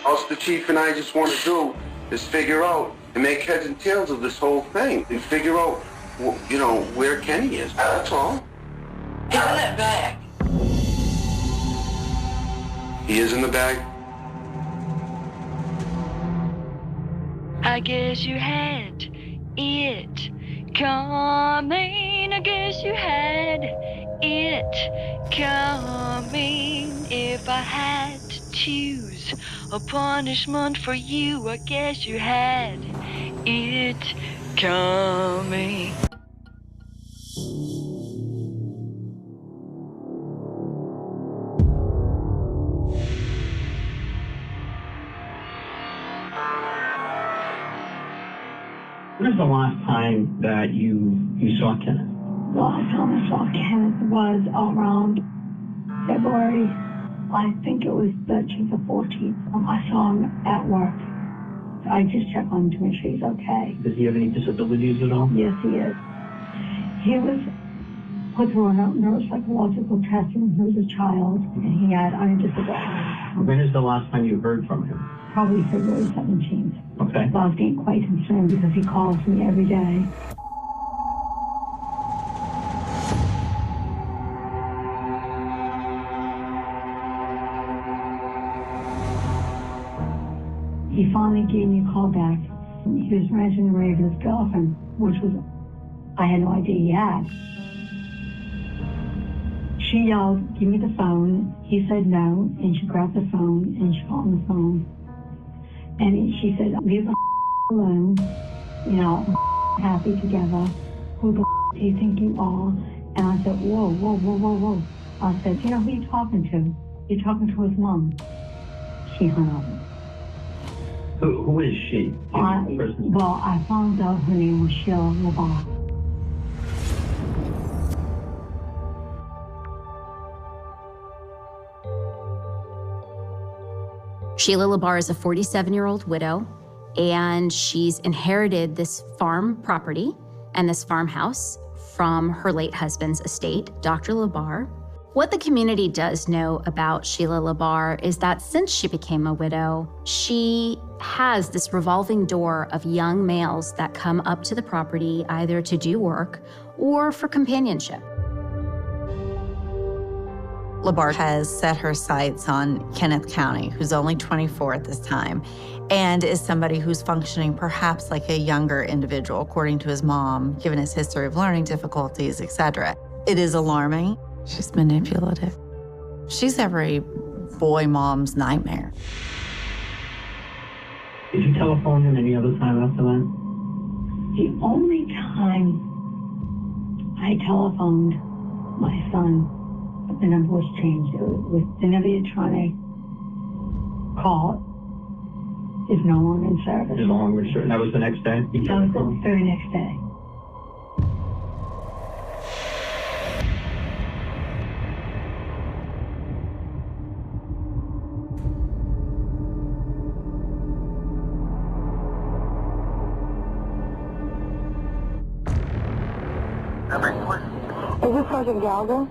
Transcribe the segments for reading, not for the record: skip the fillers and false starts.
All the chief and I just want to do is figure out and make heads and tails of this whole thing and figure out, you know, where Kenny is. That's all. He's in that bag. He is in the bag. I guess you had it coming. I guess you had it coming. If I had to choose a punishment for you, I guess you had it coming. When was the last time that you saw Kenneth? The last time I saw Kenneth was around February. I think it was the 14th. I saw him at work. I just checked on him to make sure he's okay. Does he have any disabilities at all? Yes, he is. He was put through a neuropsychological test when he was a child, and he had disability. When is the last time you heard from him? Probably February 17th. Okay. So I was getting quite concerned because he calls me every day. He finally gave me a call back. He was ranting and raving with his girlfriend, which was, I had no idea he had. She yelled, "Give me the phone." He said no, and she grabbed the phone and she got on the phone. And she said, "Leave the alone, you know, happy together. Who the do you think you are?" And I said, whoa, whoa, whoa, whoa, whoa. I said, "You know who you talking to? You're talking to his mom." She hung up. Who is she? Well, I found out her name was Sheila LaBar. Sheila LaBar is a 47-year-old widow, and she's inherited this farm property and this farmhouse from her late husband's estate, Dr. LaBar. What the community does know about Sheila LaBar is that since she became a widow, she has this revolving door of young males that come up to the property either to do work or for companionship. LaBar has set her sights on Kenneth County, who's only 24 at this time, and is somebody who's functioning perhaps like a younger individual, according to his mom, given his history of learning difficulties, etc. It is alarming. She's manipulative. She's every boy mom's nightmare. Did you telephone him any other time after that? The only time I telephoned my son, the number was changed. It was the number you're trying to call is no longer in service. Is no longer in service. That was the next day? That was the very next day. Is this Sergeant Gallagher?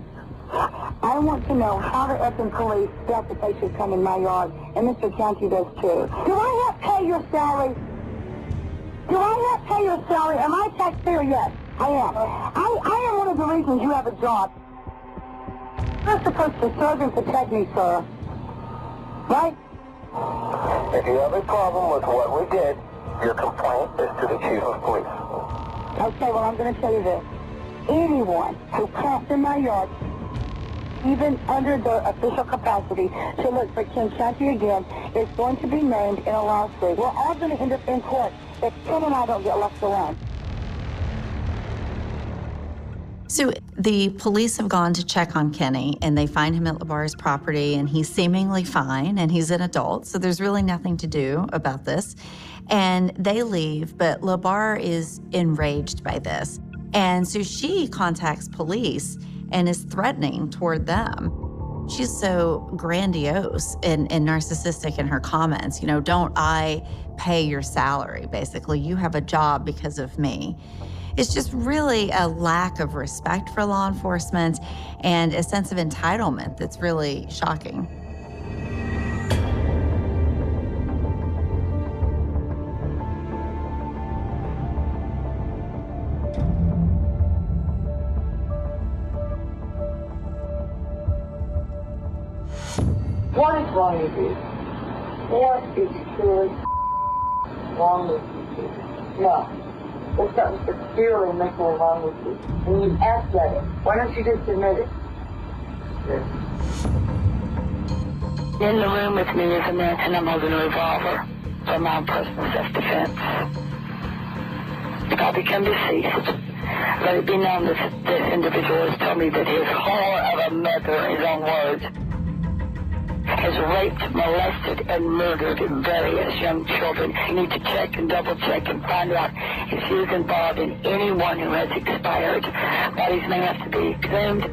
I want to know how the effing police felt that they should come in my yard, and Mr. County does too. Do I not pay your salary? Do I not pay your salary? Am I a taxpayer? Yes, I am. I am one of the reasons you have a job. You're supposed to serve and protect me, sir. Right? If you have a problem with what we did, your complaint is to the chief of police. Okay, well, I'm going to tell you this. Anyone who camps in my yard, even under their official capacity, to look for Ken County again, is going to be named in a lawsuit. We're all going to end up in court if Ken and I don't get left alone. So the police have gone to check on Kenny, and they find him at LaBar's property, and he's seemingly fine, and he's an adult, so there's really nothing to do about this. And they leave, but LaBar is enraged by this. And so she contacts police and is threatening toward them. She's so grandiose and narcissistic in her comments. You know, don't I pay your salary, basically. You have a job because of me. It's just really a lack of respect for law enforcement and a sense of entitlement that's really shocking. What is wrong with you? What is truly wrong with you? No. There's something severely mentally wrong with you. And you asked at it. Why don't you just admit it? In the room with me is a man, and I'm holding a revolver for my own personal self-defense. If I become deceased, let it be known that this individual has told me that his whore of a mother, in his own words, has raped, molested, and murdered various young children. You need to check and double-check and find out if he is involved in anyone who has expired. Bodies may have to be exhumed.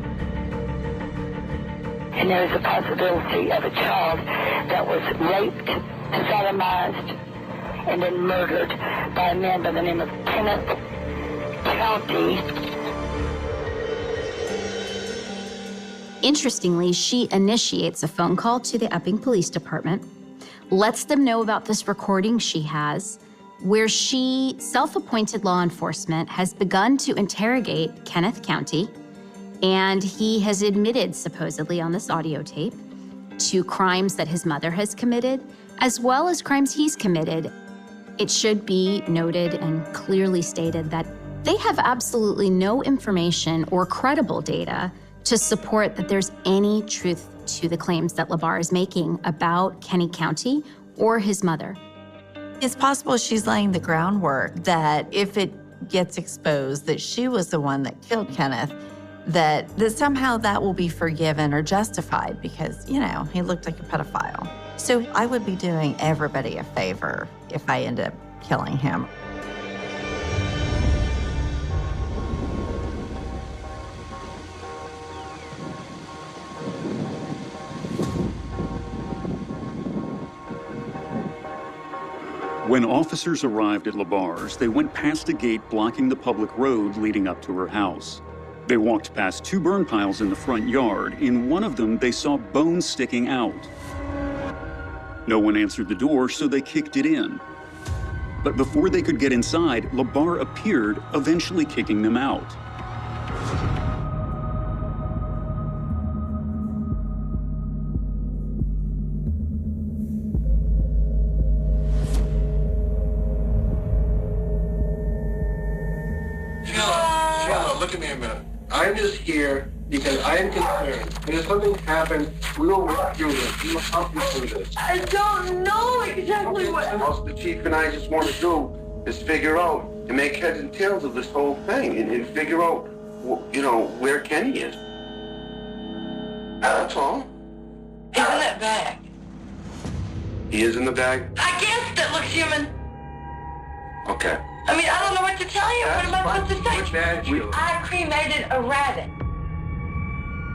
And there is a possibility of a child that was raped, sodomized, and then murdered by a man by the name of Kenneth County. Interestingly, she initiates a phone call to the Epping Police Department, lets them know about this recording she has, where she, self-appointed law enforcement, has begun to interrogate Kenneth County, and he has admitted, supposedly on this audio tape, to crimes that his mother has committed, as well as crimes he's committed. It should be noted and clearly stated that they have absolutely no information or credible data to support that there's any truth to the claims that LaBarre is making about Kenny County or his mother. It's possible she's laying the groundwork that if it gets exposed that she was the one that killed Kenneth, that somehow that will be forgiven or justified because, you know, he looked like a pedophile. So I would be doing everybody a favor if I end up killing him. When officers arrived at LaBarre's, they went past a gate blocking the public road leading up to her house. They walked past 2 burn piles in the front yard. In one of them, they saw bones sticking out. No one answered the door, so they kicked it in. But before they could get inside, LaBarre appeared, eventually kicking them out. Look at me a minute. I'm just here because I am concerned. And if something happens, we will work through this. We will help you through this. I don't know exactly what... All the chief and I just want to do is figure out and make heads and tails of this whole thing and figure out, you know, where Kenny is. That's all. He's in that bag. He is in the bag? I guess that looks human. Okay. I mean, I don't know what to tell you. What am I supposed to say? Which bag? I cremated a rabbit.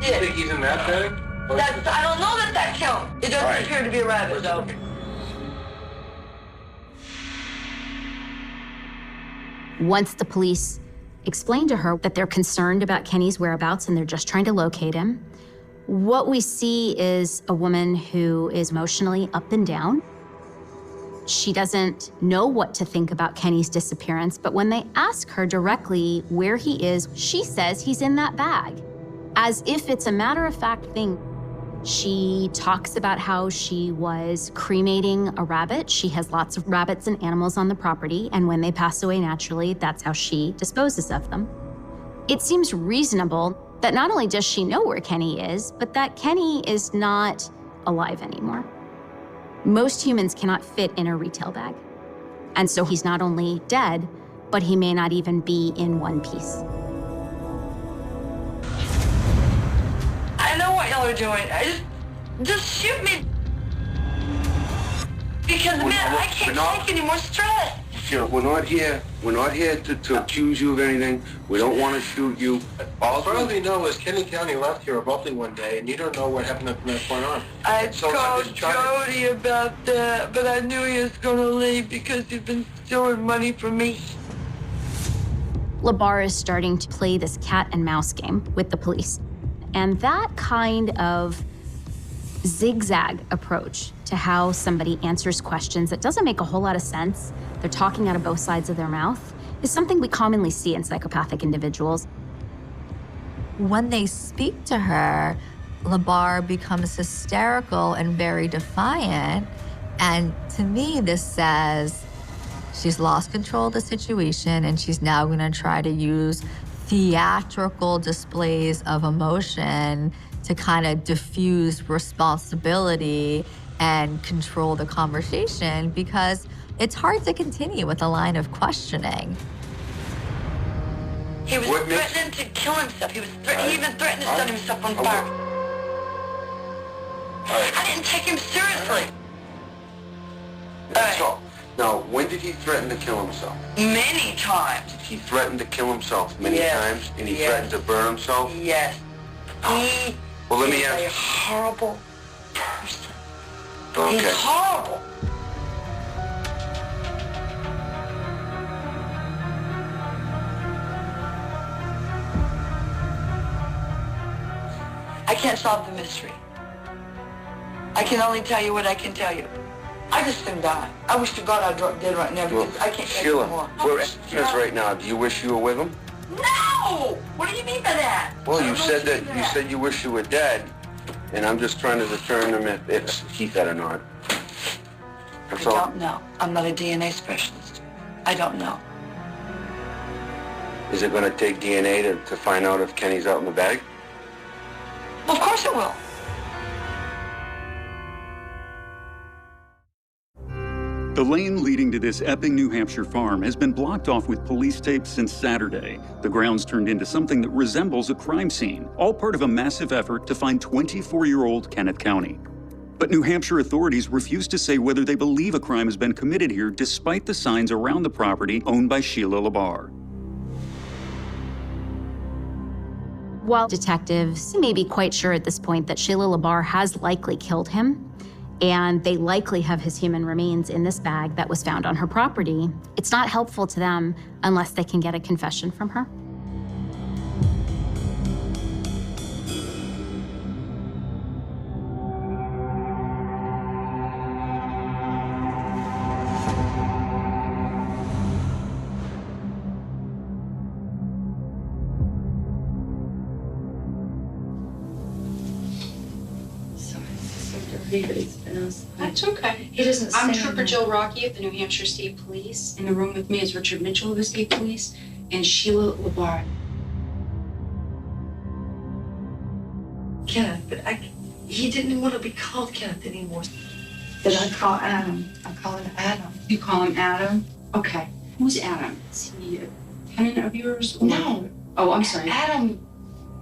You think he's in that bag? I don't know that counts. It doesn't appear to be a rabbit, though. Once the police explained to her that they're concerned about Kenny's whereabouts and they're just trying to locate him, what we see is a woman who is emotionally up and down. She doesn't know what to think about Kenny's disappearance, but when they ask her directly where he is, she says he's in that bag, as if it's a matter-of-fact thing. She talks about how she was cremating a rabbit. She has lots of rabbits and animals on the property, and when they pass away naturally, that's how she disposes of them. It seems reasonable that not only does she know where Kenny is, but that Kenny is not alive anymore. Most humans cannot fit in a retail bag. And so he's not only dead, but he may not even be in one piece. I know what y'all are doing. Just shoot me. Because, man, I can't take any more stress. Sure, we're not here to accuse you of anything. We don't want to shoot you. As far as we know is Kenny County left here abruptly one day, and you don't know what happened from that point on. I called Jody about that, but I knew he was going to leave because he'd been stealing money from me. LaBarre is starting to play this cat and mouse game with the police. And that kind of zigzag approach to how somebody answers questions that doesn't make a whole lot of sense, they're talking out of both sides of their mouth, is something we commonly see in psychopathic individuals. When they speak to her, LaBarre becomes hysterical and very defiant. And to me, this says she's lost control of the situation and she's now gonna try to use theatrical displays of emotion to kind of diffuse responsibility and control the conversation, because it's hard to continue with a line of questioning. He was threatening to kill himself. He even threatened to set himself on fire. I didn't take him seriously. So, now, when did he threaten to kill himself? Many times. He threatened to kill himself many times, and he threatened to burn himself? Yes. He well, let me is ask. a horrible person. Okay. He's horrible. I can't solve the mystery. I can only tell you what I can tell you. I just can die. I wish to God I dropped dead right now because I can't take Sheila, anymore. we're at this right now. Do you wish you were with him? No! What do you mean by that? Well, you said that you said you wish you were dead, and I'm just trying to determine if he said or not. I don't know. I'm not a DNA specialist. I don't know. Is it going to take DNA to find out if Kenny's out in the bag? Well, of course it will. The lane leading to this Epping, New Hampshire farm has been blocked off with police tape since Saturday. The grounds turned into something that resembles a crime scene, all part of a massive effort to find 24-year-old Kenneth County. But New Hampshire authorities refuse to say whether they believe a crime has been committed here, despite the signs around the property owned by Sheila LaBarre. While detectives may be quite sure at this point that Sheila LaBarre has likely killed him, and they likely have his human remains in this bag that was found on her property, it's not helpful to them unless they can get a confession from her. That's okay. He doesn't. I'm Trooper Jill Rocky of the New Hampshire State Police. In the room with me is Richard Mitchell of the State Police and Sheila LaBarre. Kenneth, but he didn't want to be called Kenneth anymore. Did I call Adam? I call him Adam. You call him Adam? Okay. Who's Adam? Is he a tenant of yours? Or... No. Oh, I'm sorry. Adam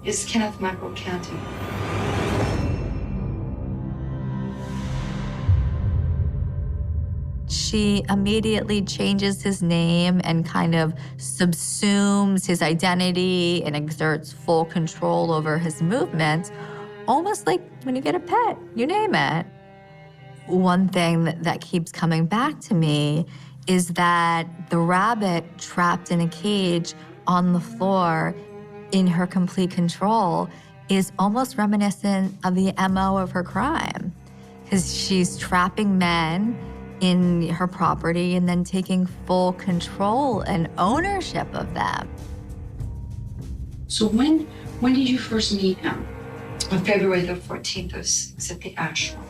is Kenneth Michael County. She immediately changes his name and kind of subsumes his identity and exerts full control over his movements, almost like when you get a pet, you name it. One thing that keeps coming back to me is that the rabbit trapped in a cage on the floor in her complete control is almost reminiscent of the MO of her crime, because she's trapping men in her property and then taking full control and ownership of them. So when did you first meet him? On February the 14th, I was at the ashram.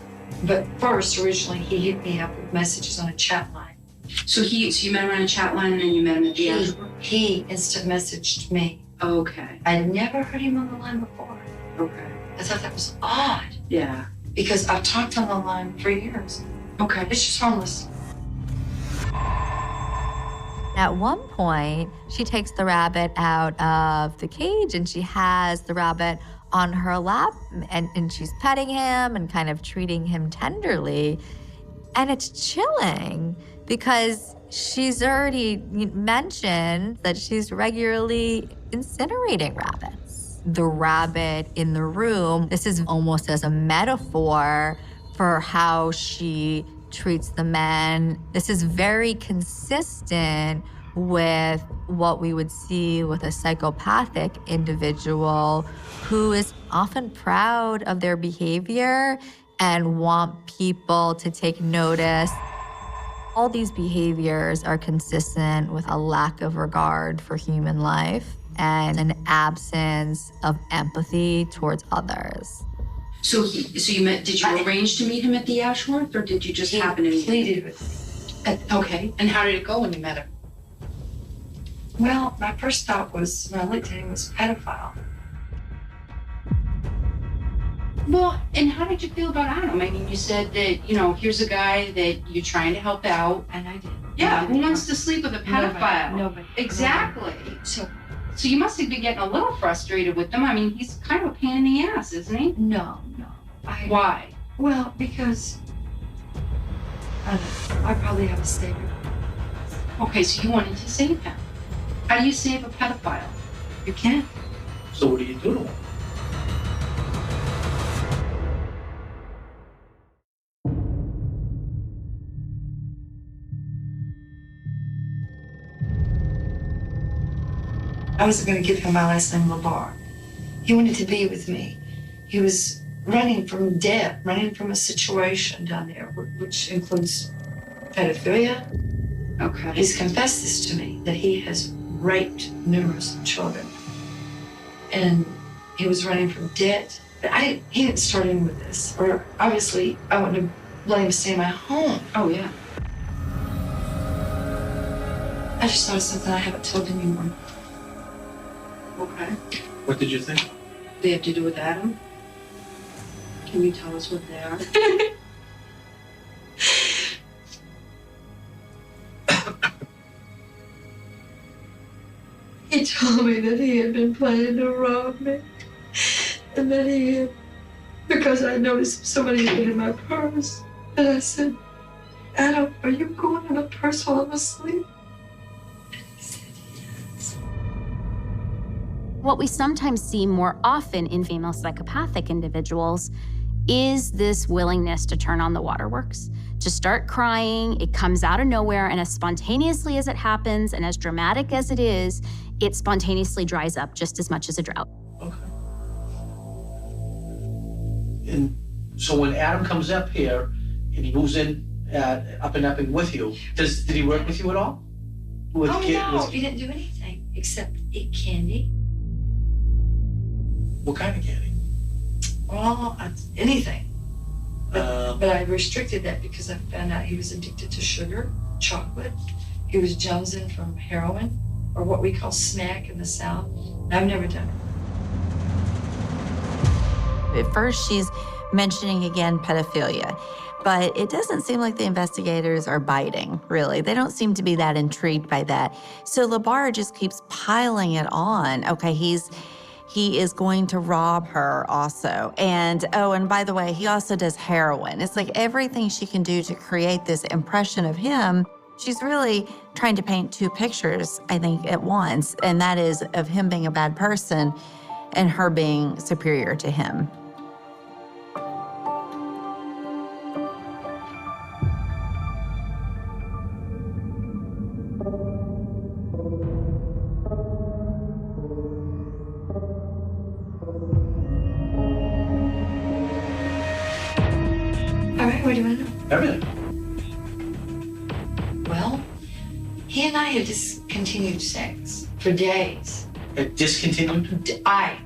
But first, originally, he hit me up with messages on a chat line. So you met him on a chat line and then you met him at the ashram? He instant messaged me. Okay. I'd never heard him on the line before. Okay. I thought that was odd. Yeah. Because I've talked on the line for years. Okay. It's just harmless. At one point, she takes the rabbit out of the cage and she has the rabbit on her lap and she's petting him and kind of treating him tenderly. And it's chilling because she's already mentioned that she's regularly incinerating rabbits. The rabbit in the room, this is almost as a metaphor for how she treats the men. This is very consistent with what we would see with a psychopathic individual who is often proud of their behavior and want people to take notice. All these behaviors are consistent with a lack of regard for human life and an absence of empathy towards others. So did you arrange to meet him at the Ashworth, or did you just happen to meet him? Pleaded with me. Okay, and how did it go when you met him? Well, my first thought was, when I looked at him, was pedophile. Well, and how did you feel about Adam? I mean, you said that, you know, here's a guy that you're trying to help out. And I did. Yeah, who wants to sleep with a pedophile? Nobody. Exactly. Nobody. So you must have been getting a little frustrated with him. I mean, he's kind of a pain in the ass, isn't he? No. Why? Well, because I don't know, I probably have a savior. Okay, so you wanted to save him. How do you save a pedophile? You can't. So what do you do to him? I wasn't going to give him my last name, LeBar. He wanted to be with me. He was running from debt, running from a situation down there, which includes pedophilia. Okay. He's confessed this to me, that he has raped numerous children. And he was running from debt. But he didn't start in with this. Or obviously, I wouldn't have let him stay in my home. Oh, yeah. I just thought of something I haven't told anyone. Okay. What did you think? They have to do with Adam? Can you tell us what they are? He told me that he had been planning to rob me. And that he had, because I noticed somebody had been in my purse. And I said, Adam, are you going in a purse while I'm asleep? And he said, yes. What we sometimes see more often in female psychopathic individuals is this willingness to turn on the waterworks, to start crying. It comes out of nowhere, and as spontaneously as it happens and as dramatic as it is, it spontaneously dries up just as much as a drought. Okay. And so when Adam comes up here and he moves in up and Epping with you, did he work with you at all? No, he didn't do anything except eat candy. What kind of candy? Well, anything. But I restricted that because I found out he was addicted to sugar, chocolate. He was jonesing from heroin, or what we call smack in the South. I've never done it. At first, she's mentioning again pedophilia, but it doesn't seem like the investigators are biting, really. They don't seem to be that intrigued by that. So LeBar just keeps piling it on. Okay, he is going to rob her also. And by the way, he also does heroin. It's like everything she can do to create this impression of him. She's really trying to paint two pictures, I think, at once, and that is of him being a bad person and her being superior to him. All right, what do you want to know? Everything. Well, he and I had discontinued sex for days. It discontinued? I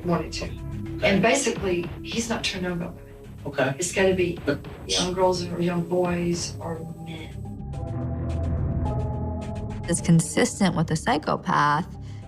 wanted to. Okay. And basically, he's not turned on by women. Okay. It's got to be young girls or young boys or men. Is consistent with the psychopath.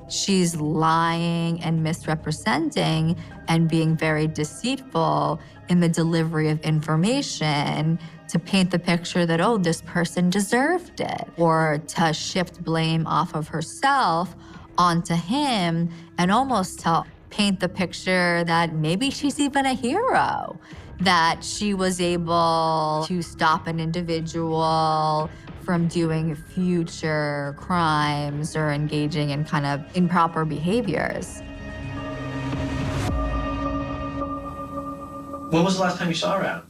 She's lying and misrepresenting and being very deceitful in the delivery of information to paint the picture that, oh, this person deserved it, or to shift blame off of herself onto him, and almost to paint the picture that maybe she's even a hero, that she was able to stop an individual from doing future crimes or engaging in kind of improper behaviors. When was the last time you saw her, Adam?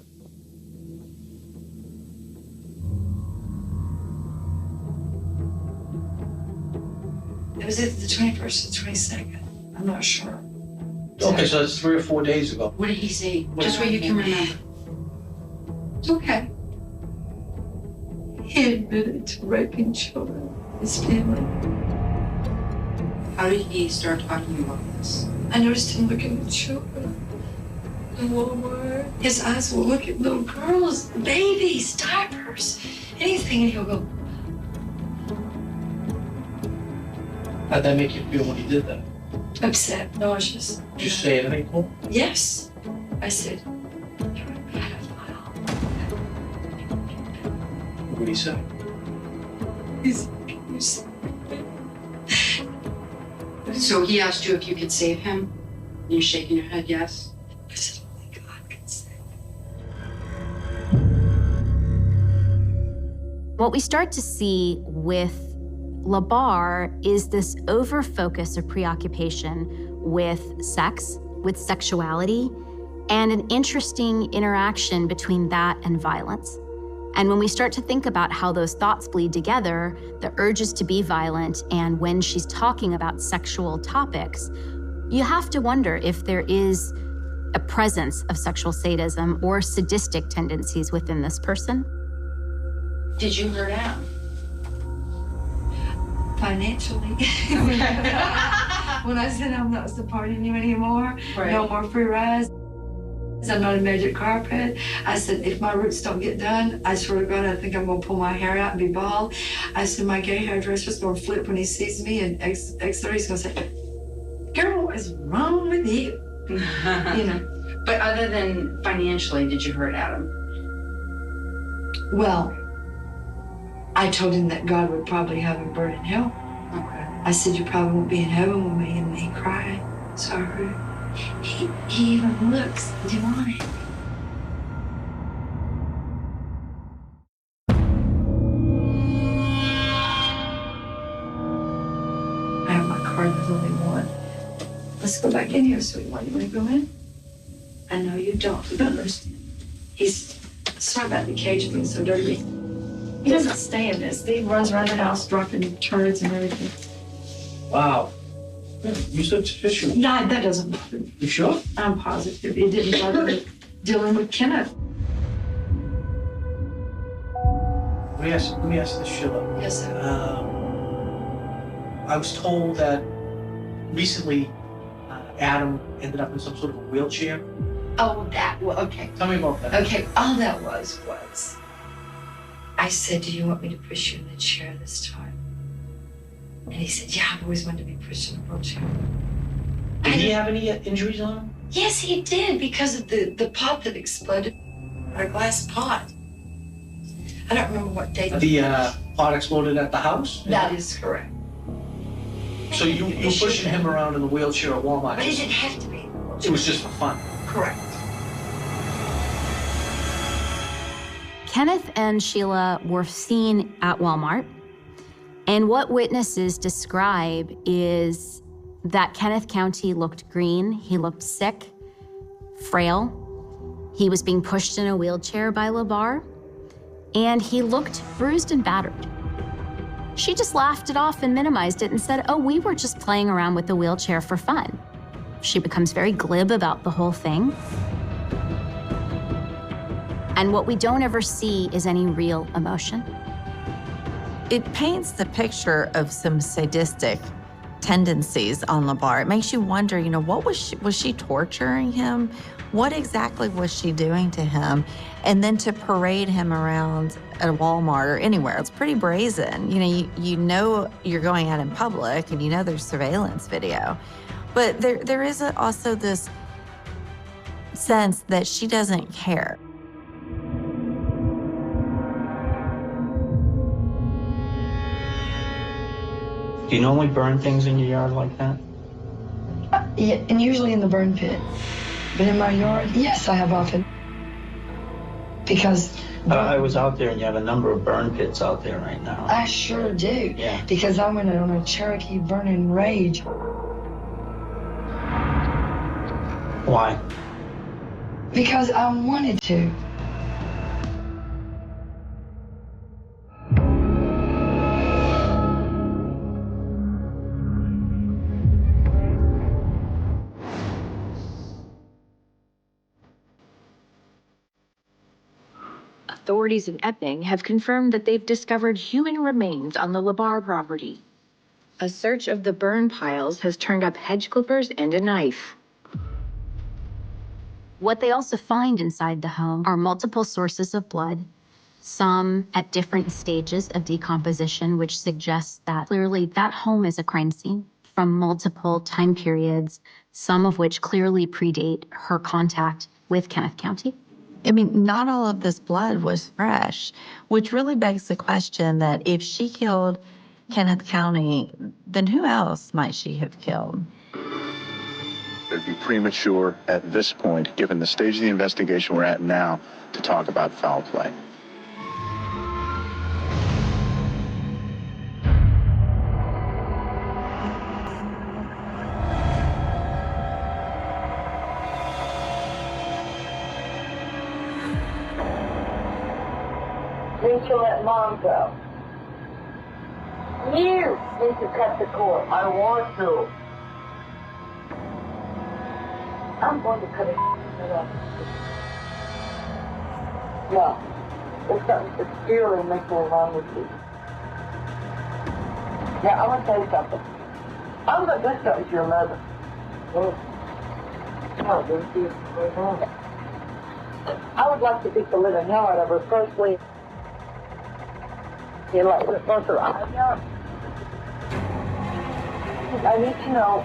It was either the 21st or the 22nd. I'm not sure. Okay, so that's 3 or 4 days ago. What did he say? Just what you can remember. It's okay. He admitted to raping children, his family. How did he start talking about this? I noticed him looking at children. in Walmart. His eyes will look at little girls, babies, diapers, anything, and he'll go. How'd that make you feel when he did that? Upset, nauseous. Did you say anything cool? Yes. I said, What did he say? he's So he asked you if you could save him? You're shaking your head, yes? I said, only God can save him. What we start to see with Labar is this over-focus or preoccupation with sex, with sexuality, and an interesting interaction between that and violence. And when we start to think about how those thoughts bleed together, the urges to be violent, and when she's talking about sexual topics, you have to wonder if there is a presence of sexual sadism or sadistic tendencies within this person. Did you hurt Adam? Financially. When I said I'm not supporting you anymore, Right. no more free rides, I'm not a magic carpet. I said, if my roots don't get done, I swear to God, I think I'm gonna pull my hair out and be bald. I said, my gay hairdresser's gonna flip when he sees me, and X30's gonna say, girl, what is wrong with you? You know. But other than financially, did you hurt Adam? Well, I told him that God would probably have him burn in hell. Okay. I said, you probably won't be in heaven with me, and he cried. So I heard. He even looks demonic. I have my card, there's only one. Let's go back in here, sweetheart. You want to go in? I know you don't. You don't understand. He's sorry about the cage being so dirty. He doesn't stay in this. He runs around the house dropping turds and everything. Wow. You said tissue. No, that doesn't bother me. You sure? I'm positive. It didn't bother me dealing with Kenneth. Let me ask this, Sheila. Yes, sir. I was told that recently Adam ended up in some sort of a wheelchair. Oh, that was, okay. Tell me about that. Okay, all that was, I said, do you want me to push you in the chair this time? And he said, yeah, I've always wanted to be pushed in a wheelchair. Did he have any injuries on him? Yes, he did, because of the pot that exploded. Our glass pot. I don't remember what date. The pot exploded at the house? That is correct. So you were pushing him around in the wheelchair at Walmart? But he didn't have to be. It was just for fun? Correct. Kenneth and Sheila were seen at Walmart, and what witnesses describe is that Kenneth County looked green, he looked sick, frail, he was being pushed in a wheelchair by Labar, and he looked bruised and battered. She just laughed it off and minimized it and said, oh, we were just playing around with the wheelchair for fun. She becomes very glib about the whole thing. And what we don't ever see is any real emotion. It paints the picture of some sadistic tendencies on Labar. It makes you wonder, what was she torturing him? What exactly was she doing to him? And then to parade him around at a Walmart or anywhere, it's pretty brazen. You know you're going out in public and there's surveillance video. But there is also this sense that she doesn't care. Do you normally burn things in your yard like that? Yeah, and usually in the burn pit. But in my yard, yes, I have often. Because I was out there and you have a number of burn pits out there right now. I sure do. Yeah. Because I went on a Cherokee burning rage. Why? Because I wanted to. Authorities in Epping have confirmed that they've discovered human remains on the Labar property. A search of the burn piles has turned up hedge clippers and a knife. What they also find inside the home are multiple sources of blood, some at different stages of decomposition, which suggests that clearly that home is a crime scene from multiple time periods, some of which clearly predate her contact with Kenneth County. I mean, not all of this blood was fresh, which really begs the question that if she killed Kenneth County, then who else might she have killed? It'd be premature at this point, given the stage of the investigation we're at now, to talk about foul play. Need to let Mom go. You need to cut the cord. I want to. I'm going to cut it off. No. There's something severely mentally wrong with you. Yeah, I'm going to tell you something. I'm going to do something to your mother. I would like to beat the living hell out of her. Firstly, you like to close her eyes out. I need to know.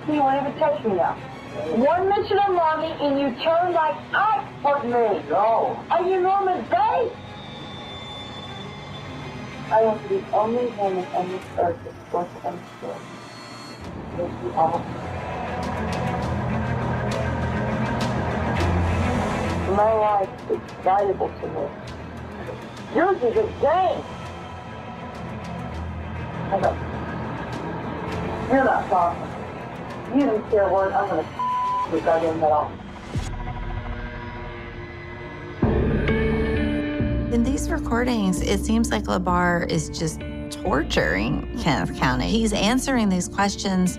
You won't even touch me now. One mention of Mommy and you turn like ice for me. No. Are you Norman Bates? I am the only woman on this earth that's supposed to understand. Yes, you are. My life is valuable to me. Yours is a game. I go, you're not talking. You didn't care a word. I'm going to with that in at all. In these recordings, it seems like LaBar is just torturing Kenneth County. He's answering these questions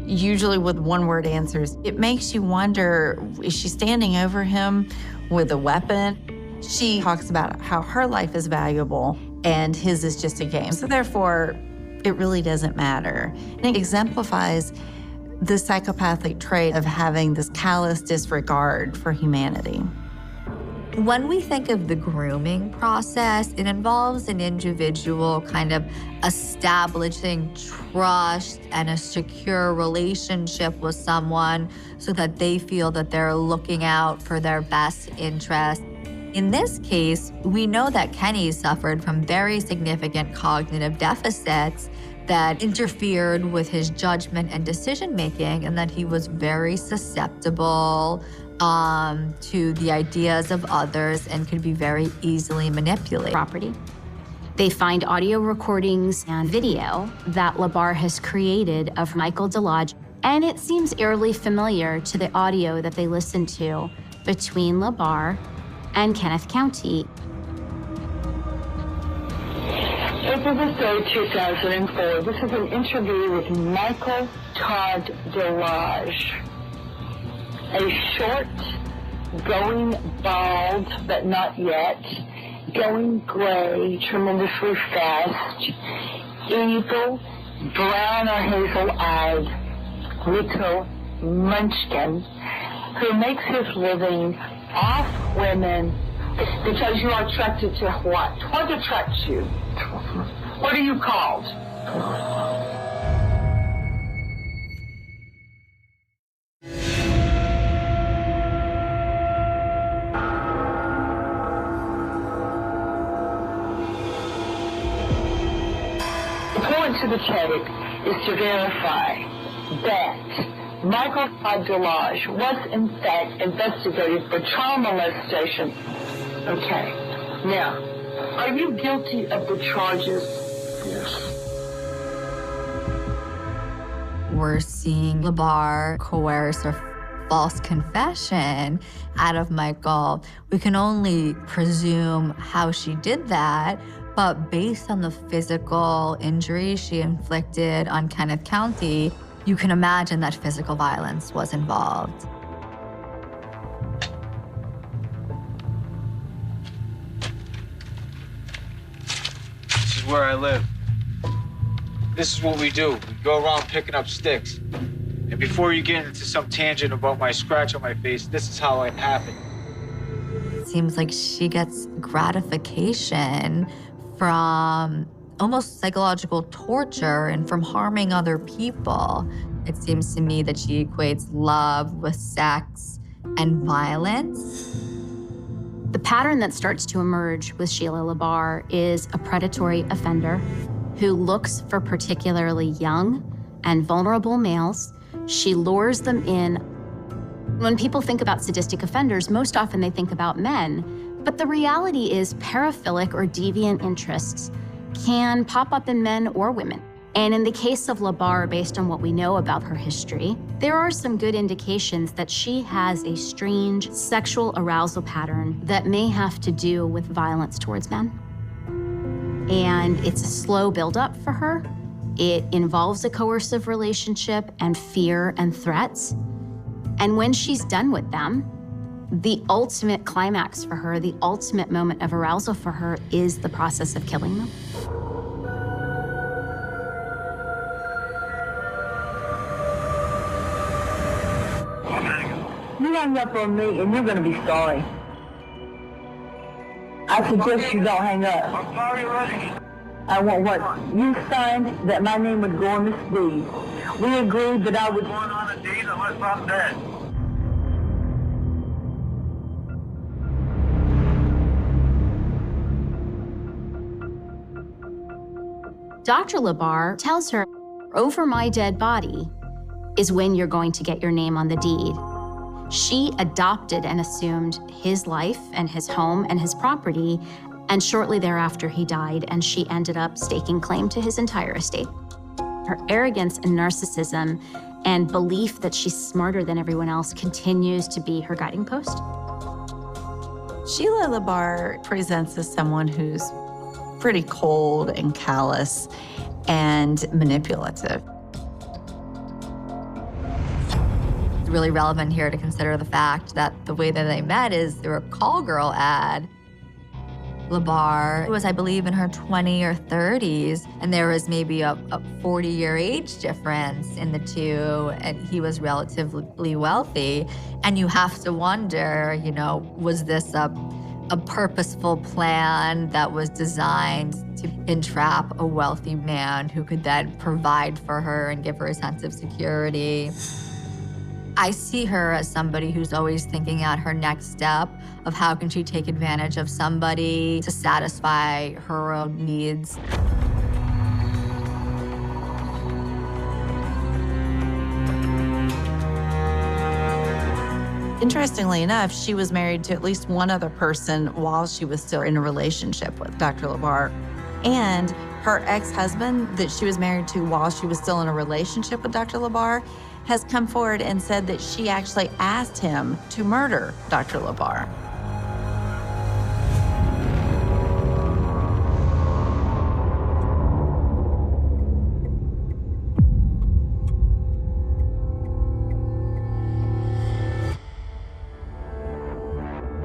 usually with one-word answers. It makes you wonder, is she standing over him with a weapon? She talks about how her life is valuable and his is just a game. So therefore, it really doesn't matter. And it exemplifies the psychopathic trait of having this callous disregard for humanity. When we think of the grooming process, it involves an individual kind of establishing trust and a secure relationship with someone so that they feel that they're looking out for their best interest. In this case, we know that Kenny suffered from very significant cognitive deficits that interfered with his judgment and decision-making, and that he was very susceptible to the ideas of others and could be very easily manipulated. Property. They find audio recordings and video that LaBar has created of Michael DeLodge, and it seems eerily familiar to the audio that they listened to between LaBar and Kenneth County. April the 3rd, 2004. This is an interview with Michael Todd DeLodge. A short, going bald, but not yet, going gray, tremendously fast, evil, brown or hazel-eyed little munchkin who makes his living off women because you are attracted to what? What attracts you? What are you called? The point to the tape is to verify that Michael Todd DeLodge was in fact investigated for child molestation. Okay. Now, are you guilty of the charges? Yes. We're seeing LaBar coerce a false confession out of Michael. We can only presume how she did that, but based on the physical injury she inflicted on Kenneth County, you can imagine that physical violence was involved. This is where I live. This is what we do. We go around picking up sticks. And before you get into some tangent about my scratch on my face, this is how it happened. It seems like she gets gratification from almost psychological torture and from harming other people. It seems to me that she equates love with sex and violence. The pattern that starts to emerge with Sheila LaBarre is a predatory offender who looks for particularly young and vulnerable males. She lures them in. When people think about sadistic offenders, most often they think about men, but the reality is paraphilic or deviant interests can pop up in men or women. And in the case of LaBarre, based on what we know about her history, there are some good indications that she has a strange sexual arousal pattern that may have to do with violence towards men. And it's a slow buildup for her. It involves a coercive relationship and fear and threats. And when she's done with them, the ultimate climax for her, the ultimate moment of arousal for her is the process of killing them. You hang up on me and you're going to be sorry. I suggest you don't hang up. I'm sorry, Rodney. I want what you signed, that my name would go on this deed. We agreed that I would... Going on a deed unless I'm dead. Dr. LaBarre tells her, over my dead body is when you're going to get your name on the deed. She adopted and assumed his life and his home and his property, and shortly thereafter he died, and she ended up staking claim to his entire estate. Her arrogance and narcissism and belief that she's smarter than everyone else continues to be her guiding post. Sheila LaBarre presents as someone who's pretty cold and callous and manipulative. It's really relevant here to consider the fact that the way that they met is through a call girl ad. LaBarre was, I believe, in her 20s or 30s, and there was maybe a 40-year age difference in the two, and he was relatively wealthy. And you have to wonder, you know, was this a purposeful plan that was designed to entrap a wealthy man who could then provide for her and give her a sense of security? I see her as somebody who's always thinking out her next step of how can she take advantage of somebody to satisfy her own needs. Interestingly enough, she was married to at least one other person while she was still in a relationship with Dr. LaBarre. And her ex-husband that she was married to while she was still in a relationship with Dr. LaBarre has come forward and said that she actually asked him to murder Dr. LaBarre.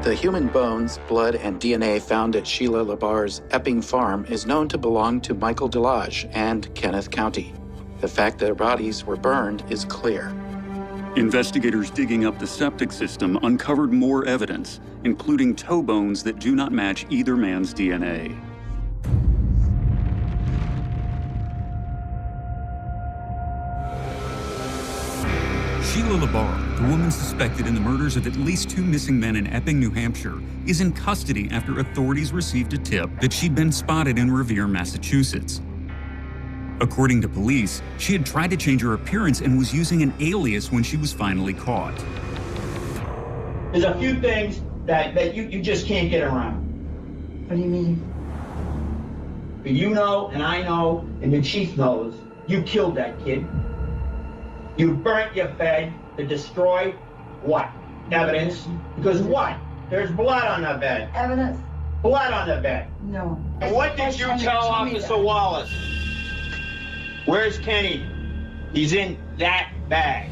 The human bones, blood, and DNA found at Sheila LaBarre's Epping farm is known to belong to Michael Delage and Kenneth County. The fact that their bodies were burned is clear. Investigators digging up the septic system uncovered more evidence, including toe bones that do not match either man's DNA. Sheila LaBarre, the woman suspected in the murders of at least 2 missing men in Epping, New Hampshire, is in custody after authorities received a tip that she'd been spotted in Revere, Massachusetts. According to police, she had tried to change her appearance and was using an alias when she was finally caught. There's a few things that you just can't get around. What do you mean? But you know, and I know, and the chief knows, you killed that kid. You burnt your bed to destroy what? Evidence. Because what? There's blood on the bed. Evidence? Blood on the bed. No. And what did you tell Officer Wallace? Where's Kenny? He's in that bag.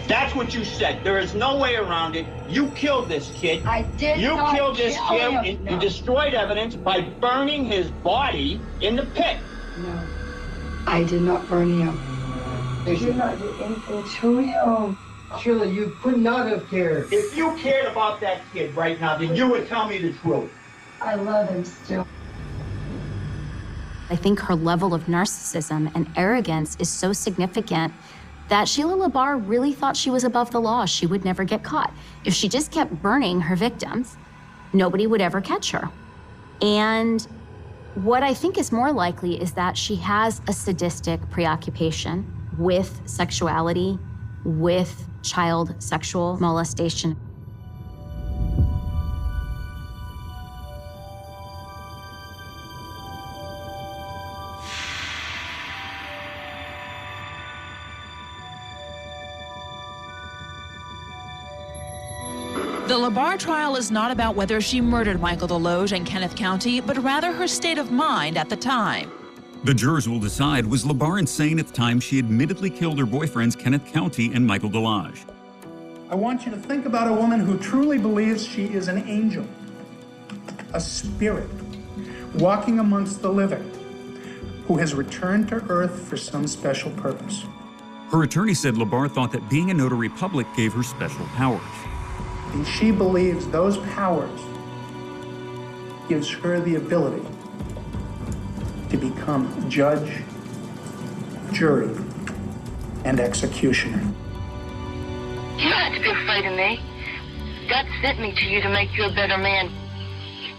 That's what you said. There is no way around it. You killed this kid. I did You not killed this kill kid him. and No. you destroyed evidence by burning his body in the pit. No. I did not burn him. She did not do anything to him. Sheila, you could not have cared. If you cared about that kid right now, then you would tell me the truth. I love him still. I think her level of narcissism and arrogance is so significant that Sheila LaBarre really thought she was above the law. She would never get caught. If she just kept burning her victims, nobody would ever catch her. And what I think is more likely is that she has a sadistic preoccupation with sexuality, with child sexual molestation. The LaBarre trial is not about whether she murdered Michael DeLoge in Kenneth County, but rather her state of mind at the time. The jurors will decide, was LaBarre insane at the time she admittedly killed her boyfriends Kenneth County and Michael DeLoge? I want you to think about a woman who truly believes she is an angel, a spirit, walking amongst the living, who has returned to earth for some special purpose. Her attorney said LaBarre thought that being a notary public gave her special powers. And she believes those powers gives her the ability to become judge, jury, and executioner. You don't have to be afraid of me. God sent me to you to make you a better man.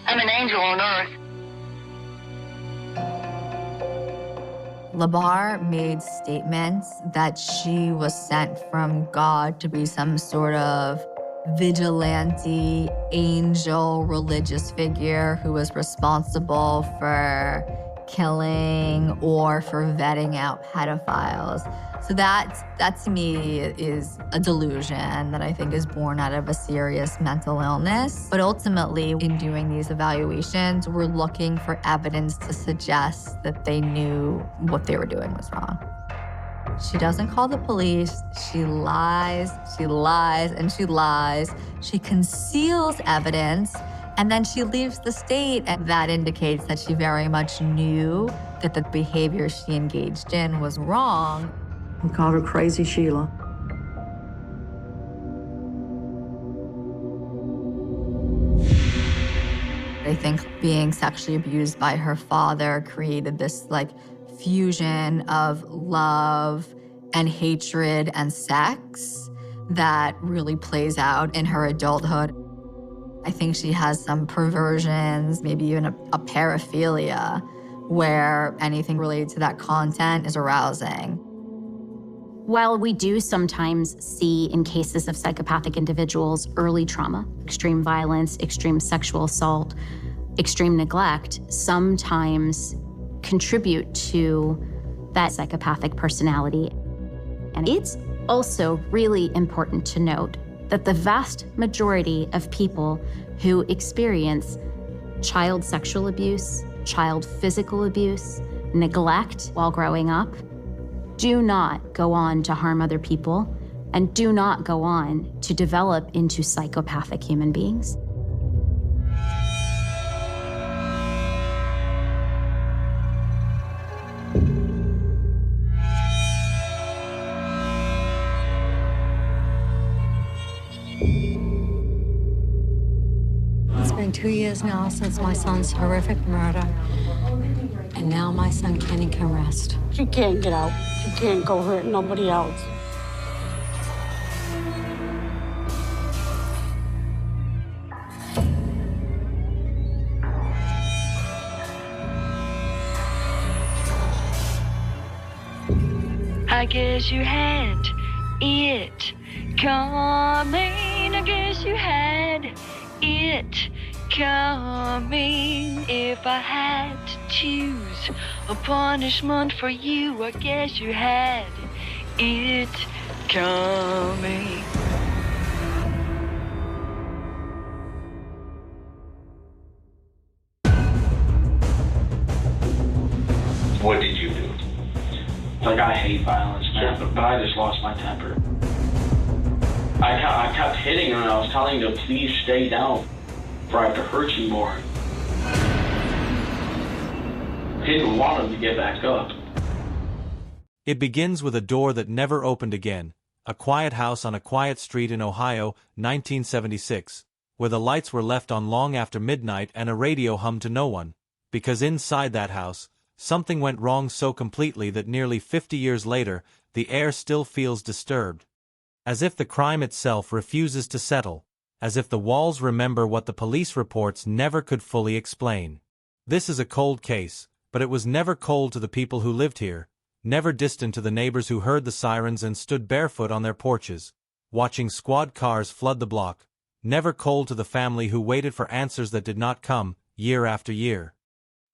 I'm an angel on earth. LaBarre made statements that she was sent from God to be some sort of vigilante, angel, religious figure who was responsible for killing or for vetting out pedophiles. So that to me is a delusion that I think is born out of a serious mental illness. But ultimately, in doing these evaluations, we're looking for evidence to suggest that they knew what they were doing was wrong. She doesn't call the police. She lies, and she lies. She conceals evidence, and then she leaves the state, and that indicates that she very much knew that the behavior she engaged in was wrong. We called her Crazy Sheila. I think being sexually abused by her father created this fusion of love and hatred and sex that really plays out in her adulthood. I think she has some perversions, maybe even a paraphilia, where anything related to that content is arousing. While we do sometimes see in cases of psychopathic individuals early trauma, extreme violence, extreme sexual assault, extreme neglect, sometimes contribute to that psychopathic personality. And it's also really important to note that the vast majority of people who experience child sexual abuse, child physical abuse, neglect while growing up, do not go on to harm other people and do not go on to develop into psychopathic human beings. It's been 2 years now since my son's horrific murder. And now my son Kenny can rest. She can't get out. She can't go hurt nobody else. I guess you had it coming. I guess you had it coming. If I had to choose a punishment for you, I guess you had it coming. What did you do? I hate violence, man, but I just lost my temper. I kept hitting her and I was telling her to please stay down for I have to hurt you more. I didn't want him to get back up. It begins with a door that never opened again, a quiet house on a quiet street in Ohio, 1976, where the lights were left on long after midnight and a radio hummed to no one, because inside that house, something went wrong so completely that nearly 50 years later, the air still feels disturbed. As if the crime itself refuses to settle, as if the walls remember what the police reports never could fully explain. This is a cold case, but it was never cold to the people who lived here, never distant to the neighbors who heard the sirens and stood barefoot on their porches, watching squad cars flood the block, never cold to the family who waited for answers that did not come, year after year.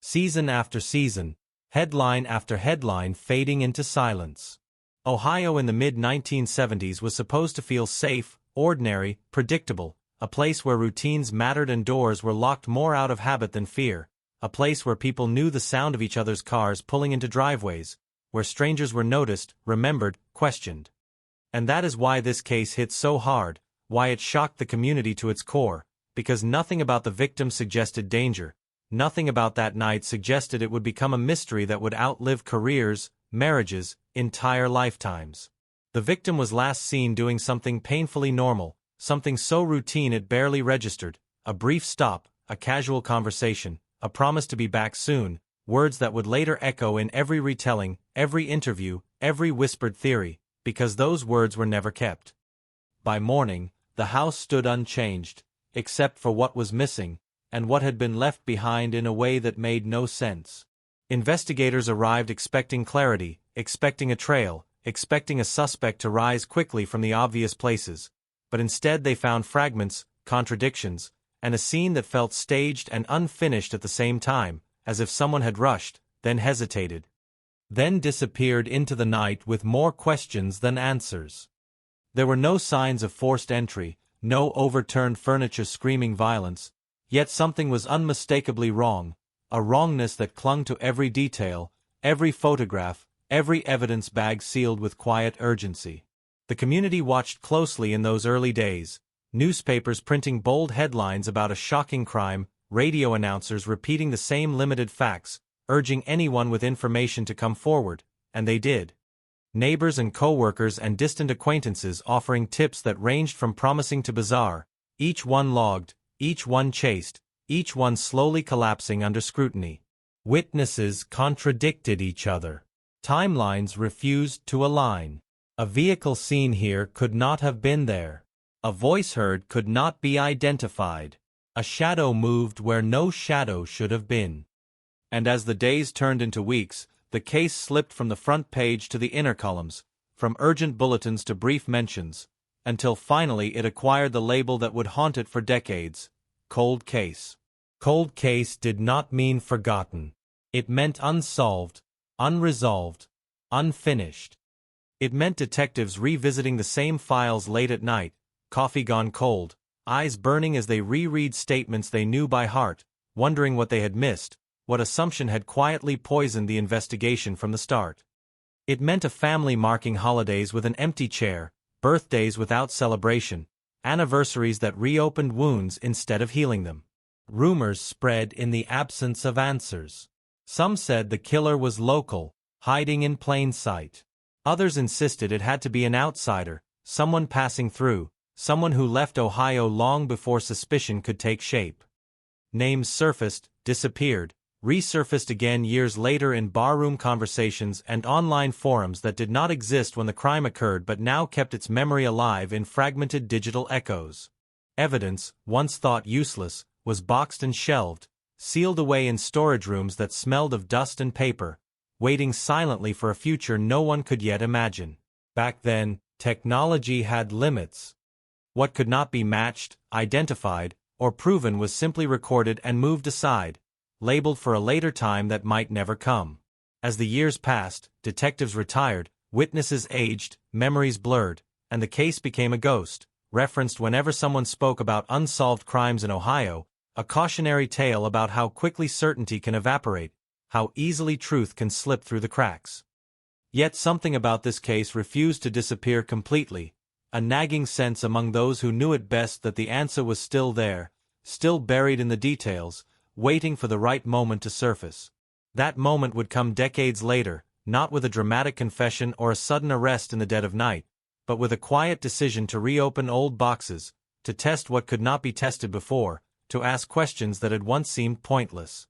Season after season, headline after headline fading into silence. Ohio in the mid-1970s was supposed to feel safe, ordinary, predictable, a place where routines mattered and doors were locked more out of habit than fear, a place where people knew the sound of each other's cars pulling into driveways, where strangers were noticed, remembered, questioned. And that is why this case hit so hard, why it shocked the community to its core, because nothing about the victim suggested danger, nothing about that night suggested it would become a mystery that would outlive careers, marriages, entire lifetimes. The victim was last seen doing something painfully normal, something so routine it barely registered, a brief stop, a casual conversation, a promise to be back soon, words that would later echo in every retelling, every interview, every whispered theory, because those words were never kept. By morning, the house stood unchanged, except for what was missing, and what had been left behind in a way that made no sense. Investigators arrived expecting clarity, expecting a trail, expecting a suspect to rise quickly from the obvious places, but instead they found fragments, contradictions, and a scene that felt staged and unfinished at the same time, as if someone had rushed, then hesitated, then disappeared into the night with more questions than answers. There were no signs of forced entry, no overturned furniture screaming violence, yet something was unmistakably wrong, a wrongness that clung to every detail, every photograph, every evidence bag sealed with quiet urgency. The community watched closely in those early days, newspapers printing bold headlines about a shocking crime, radio announcers repeating the same limited facts, urging anyone with information to come forward, and they did. Neighbors and co-workers and distant acquaintances offering tips that ranged from promising to bizarre, each one logged, each one chased, each one slowly collapsing under scrutiny. Witnesses contradicted each other. Timelines refused to align. A vehicle seen here could not have been there. A voice heard could not be identified. A shadow moved where no shadow should have been. And as the days turned into weeks, the case slipped from the front page to the inner columns, from urgent bulletins to brief mentions, until finally it acquired the label that would haunt it for decades: cold case. Cold case did not mean forgotten. It meant unsolved, unresolved, unfinished. It meant detectives revisiting the same files late at night, coffee gone cold, eyes burning as they reread statements they knew by heart, wondering what they had missed, what assumption had quietly poisoned the investigation from the start. It meant a family marking holidays with an empty chair, birthdays without celebration, anniversaries that reopened wounds instead of healing them. Rumors spread in the absence of answers. Some said the killer was local, hiding in plain sight. Others insisted it had to be an outsider, someone passing through, someone who left Ohio long before suspicion could take shape. Names surfaced, disappeared, resurfaced again years later in barroom conversations and online forums that did not exist when the crime occurred but now kept its memory alive in fragmented digital echoes. Evidence, once thought useless, was boxed and shelved, sealed away in storage rooms that smelled of dust and paper, waiting silently for a future no one could yet imagine. Back then, technology had limits. What could not be matched, identified, or proven was simply recorded and moved aside, labeled for a later time that might never come. As the years passed, detectives retired, witnesses aged, memories blurred, and the case became a ghost, referenced whenever someone spoke about unsolved crimes in Ohio, a cautionary tale about how quickly certainty can evaporate, how easily truth can slip through the cracks. Yet something about this case refused to disappear completely, a nagging sense among those who knew it best that the answer was still there, still buried in the details, waiting for the right moment to surface. That moment would come decades later, not with a dramatic confession or a sudden arrest in the dead of night, but with a quiet decision to reopen old boxes, to test what could not be tested before, to ask questions that had once seemed pointless.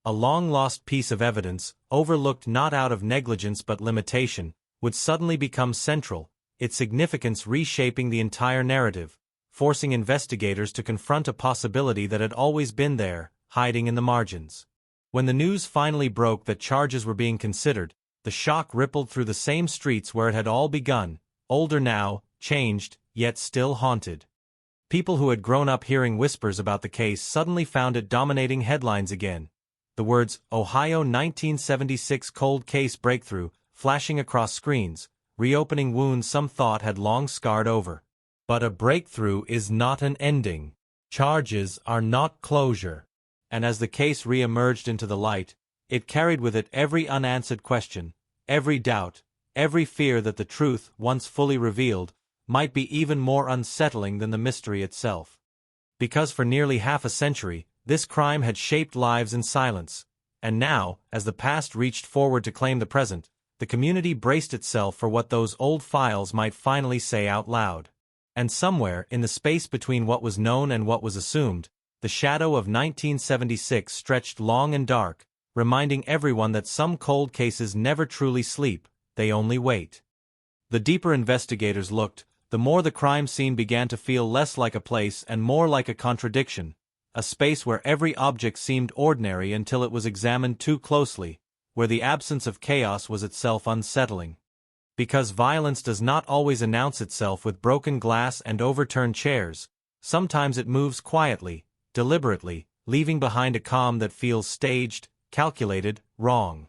A long-lost piece of evidence, overlooked not out of negligence but limitation, would suddenly become central, its significance reshaping the entire narrative, forcing investigators to confront a possibility that had always been there, hiding in the margins. When the news finally broke that charges were being considered, the shock rippled through the same streets where it had all begun, older now, changed, yet still haunted. People who had grown up hearing whispers about the case suddenly found it dominating headlines again. The words, Ohio 1976 cold case breakthrough, flashing across screens, reopening wounds some thought had long scarred over. But a breakthrough is not an ending. Charges are not closure. And as the case re-emerged into the light, it carried with it every unanswered question, every doubt, every fear that the truth, once fully revealed, might be even more unsettling than the mystery itself. Because for nearly half a century, this crime had shaped lives in silence, and now, as the past reached forward to claim the present, the community braced itself for what those old files might finally say out loud. And somewhere, in the space between what was known and what was assumed, the shadow of 1976 stretched long and dark, reminding everyone that some cold cases never truly sleep, they only wait. The deeper investigators looked, the more the crime scene began to feel less like a place and more like a contradiction, a space where every object seemed ordinary until it was examined too closely, where the absence of chaos was itself unsettling. Because violence does not always announce itself with broken glass and overturned chairs, sometimes it moves quietly, deliberately, leaving behind a calm that feels staged, calculated, wrong.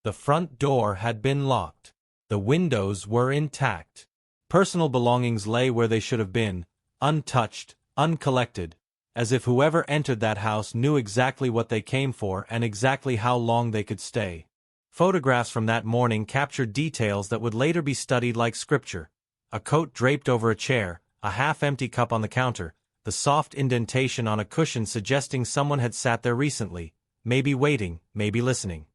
The front door had been locked. The windows were intact. Personal belongings lay where they should have been, untouched, uncollected, as if whoever entered that house knew exactly what they came for and exactly how long they could stay. Photographs from that morning captured details that would later be studied like scripture. A coat draped over a chair, a half-empty cup on the counter, the soft indentation on a cushion suggesting someone had sat there recently, maybe waiting, maybe listening.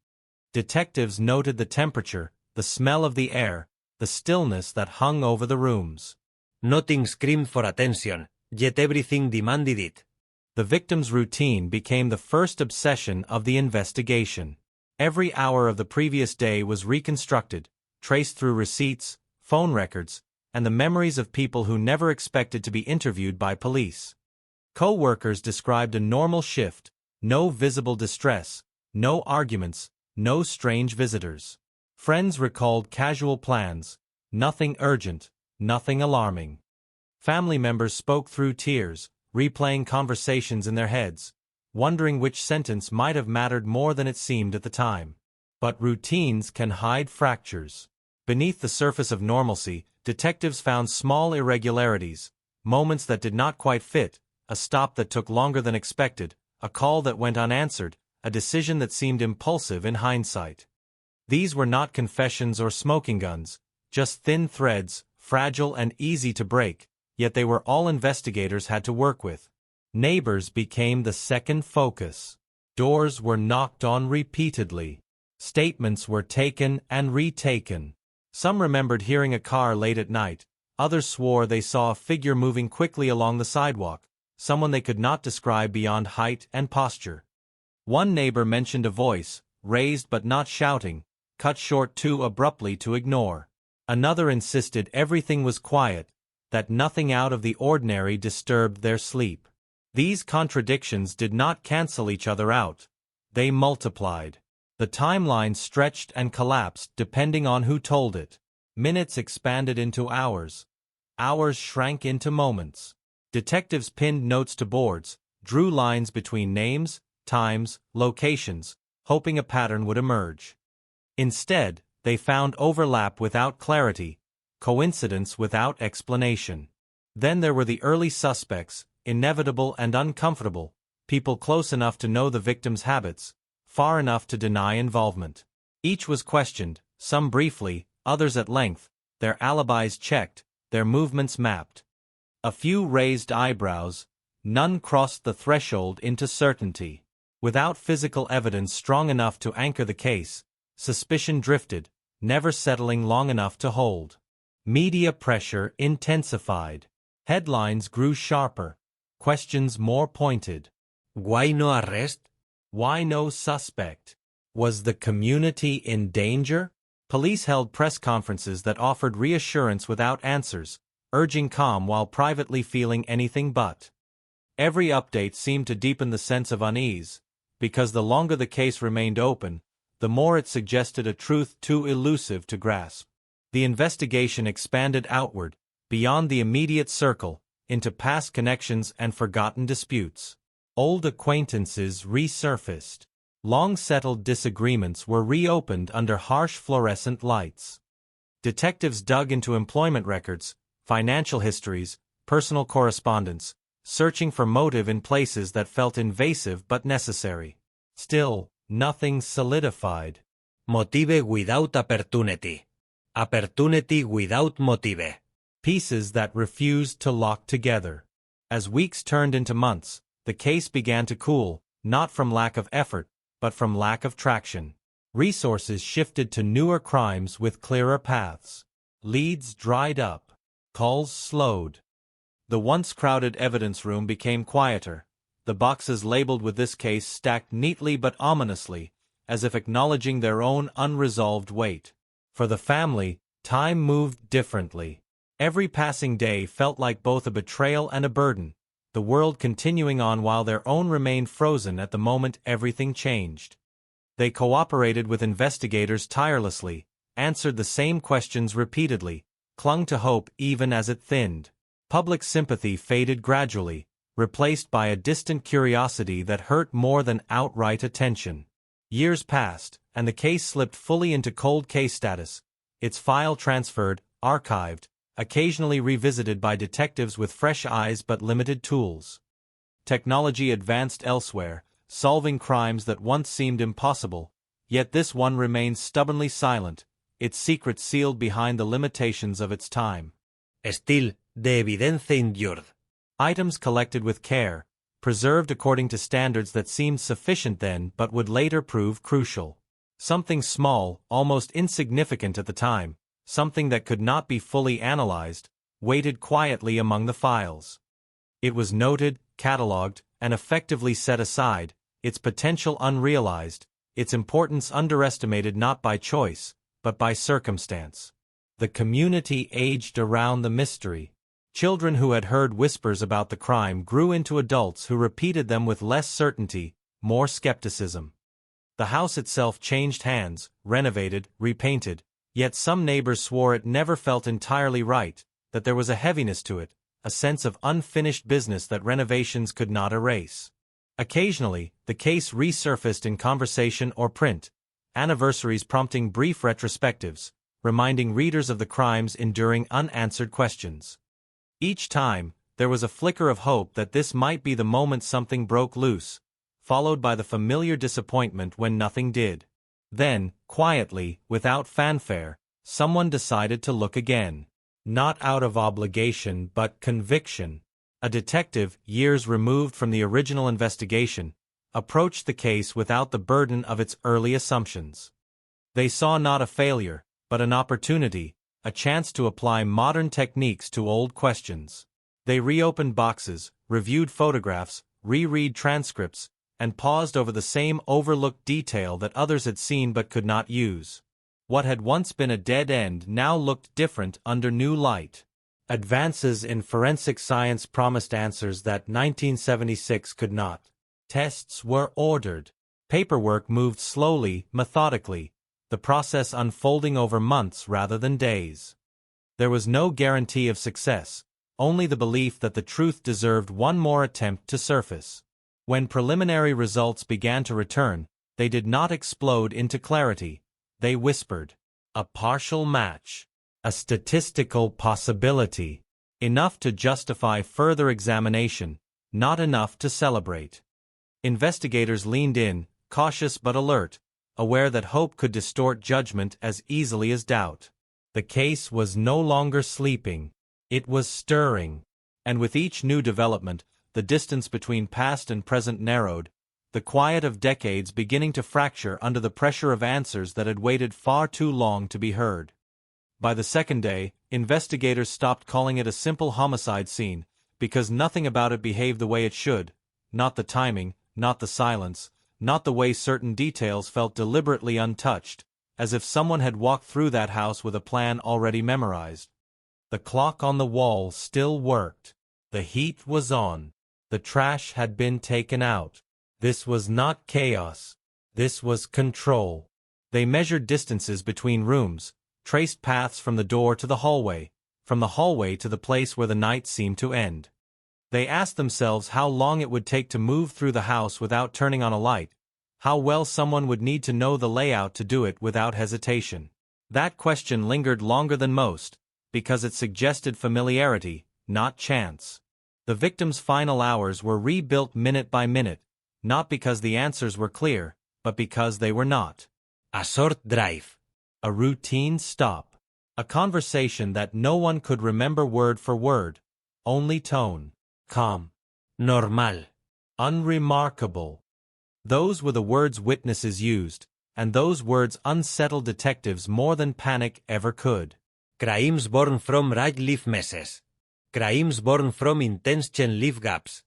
Detectives noted the temperature, the smell of the air, the stillness that hung over the rooms. Nothing screamed for attention, yet everything demanded it. The victim's routine became the first obsession of the investigation. Every hour of the previous day was reconstructed, traced through receipts, phone records, and the memories of people who never expected to be interviewed by police. Co-workers described a normal shift, no visible distress, no arguments, no strange visitors. Friends recalled casual plans, nothing urgent, nothing alarming. Family members spoke through tears, replaying conversations in their heads, wondering which sentence might have mattered more than it seemed at the time. But routines can hide fractures. Beneath the surface of normalcy, detectives found small irregularities, moments that did not quite fit, a stop that took longer than expected, a call that went unanswered, a decision that seemed impulsive in hindsight. These were not confessions or smoking guns, just thin threads, fragile and easy to break, yet they were all investigators had to work with. Neighbors became the second focus. Doors were knocked on repeatedly. Statements were taken and retaken. Some remembered hearing a car late at night, others swore they saw a figure moving quickly along the sidewalk, someone they could not describe beyond height and posture. One neighbor mentioned a voice, raised but not shouting, cut short too abruptly to ignore. Another insisted everything was quiet, that nothing out of the ordinary disturbed their sleep. These contradictions did not cancel each other out. They multiplied. The timeline stretched and collapsed depending on who told it. Minutes expanded into hours. Hours shrank into moments. Detectives pinned notes to boards, drew lines between names, times, locations, hoping a pattern would emerge. Instead, they found overlap without clarity, coincidence without explanation. Then there were the early suspects, inevitable and uncomfortable, people close enough to know the victim's habits, far enough to deny involvement. Each was questioned, some briefly, others at length, their alibis checked, their movements mapped. A few raised eyebrows, none crossed the threshold into certainty. Without physical evidence strong enough to anchor the case, Suspicion drifted, never settling long enough to hold. Media pressure intensified. Headlines grew sharper. Questions more pointed. Why no arrest? Why no suspect? Was the community in danger? Police held press conferences that offered reassurance without answers, urging calm while privately feeling anything but. Every update seemed to deepen the sense of unease, because the longer the case remained open, the more it suggested a truth too elusive to grasp. The investigation expanded outward, beyond the immediate circle, into past connections and forgotten disputes. Old acquaintances resurfaced. Long-settled disagreements were reopened under harsh fluorescent lights. Detectives dug into employment records, financial histories, personal correspondence, searching for motive in places that felt invasive but necessary. Still, nothing solidified. Motive without opportunity. Opportunity without motive. Pieces that refused to lock together. As weeks turned into months, the case began to cool, not from lack of effort, but from lack of traction. Resources shifted to newer crimes with clearer paths. Leads dried up. Calls slowed. The once crowded evidence room became quieter. The boxes labeled with this case stacked neatly but ominously, as if acknowledging their own unresolved weight. For the family, time moved differently. Every passing day felt like both a betrayal and a burden, the world continuing on while their own remained frozen at the moment everything changed. They cooperated with investigators tirelessly, answered the same questions repeatedly, clung to hope even as it thinned. Public sympathy faded gradually, replaced by a distant curiosity that hurt more than outright attention. Years passed, and the case slipped fully into cold case status, its file transferred, archived, occasionally revisited by detectives with fresh eyes but limited tools. Technology advanced elsewhere, solving crimes that once seemed impossible, yet this one remained stubbornly silent, its secret sealed behind the limitations of its time. Still, the evidence endured. Items collected with care, preserved according to standards that seemed sufficient then but would later prove crucial. Something small, almost insignificant at the time, something that could not be fully analyzed, waited quietly among the files. It was noted, catalogued, and effectively set aside, its potential unrealized, its importance underestimated not by choice, but by circumstance. The community aged around the mystery. Children who had heard whispers about the crime grew into adults who repeated them with less certainty, more skepticism. The house itself changed hands, renovated, repainted, yet some neighbors swore it never felt entirely right, that there was a heaviness to it, a sense of unfinished business that renovations could not erase. Occasionally, the case resurfaced in conversation or print, anniversaries prompting brief retrospectives, reminding readers of the crime's enduring unanswered questions. Each time, there was a flicker of hope that this might be the moment something broke loose, followed by the familiar disappointment when nothing did. Then, quietly, without fanfare, someone decided to look again. Not out of obligation but conviction. A detective, years removed from the original investigation, approached the case without the burden of its early assumptions. They saw not a failure, but an opportunity, a chance to apply modern techniques to old questions. They reopened boxes, reviewed photographs, reread transcripts, and paused over the same overlooked detail that others had seen but could not use. What had once been a dead end now looked different under new light. Advances in forensic science promised answers that 1976 could not. Tests were ordered. Paperwork moved slowly, methodically, the process unfolding over months rather than days. There was no guarantee of success, only the belief that the truth deserved one more attempt to surface. When preliminary results began to return, they did not explode into clarity. They whispered, a partial match, a statistical possibility, enough to justify further examination, not enough to celebrate. Investigators leaned in, cautious but alert, aware that hope could distort judgment as easily as doubt. The case was no longer sleeping. It was stirring. And with each new development, the distance between past and present narrowed, the quiet of decades beginning to fracture under the pressure of answers that had waited far too long to be heard. By the second day, investigators stopped calling it a simple homicide scene, because nothing about it behaved the way it should, not the timing, not the silence, not the way certain details felt deliberately untouched, as if someone had walked through that house with a plan already memorized. The clock on the wall still worked. The heat was on. The trash had been taken out. This was not chaos. This was control. They measured distances between rooms, traced paths from the door to the hallway, from the hallway to the place where the night seemed to end. They asked themselves how long it would take to move through the house without turning on a light, how well someone would need to know the layout to do it without hesitation. That question lingered longer than most, because it suggested familiarity, not chance. The victim's final hours were rebuilt minute by minute, not because the answers were clear, but because they were not. A short drive. A routine stop. A conversation that no one could remember word for word, only tone. Calm. Normal. Unremarkable. Those were the words witnesses used, and those words unsettled detectives more than panic ever could. Crimes born from right leaf messes. Crimes born from intense chain leaf gaps.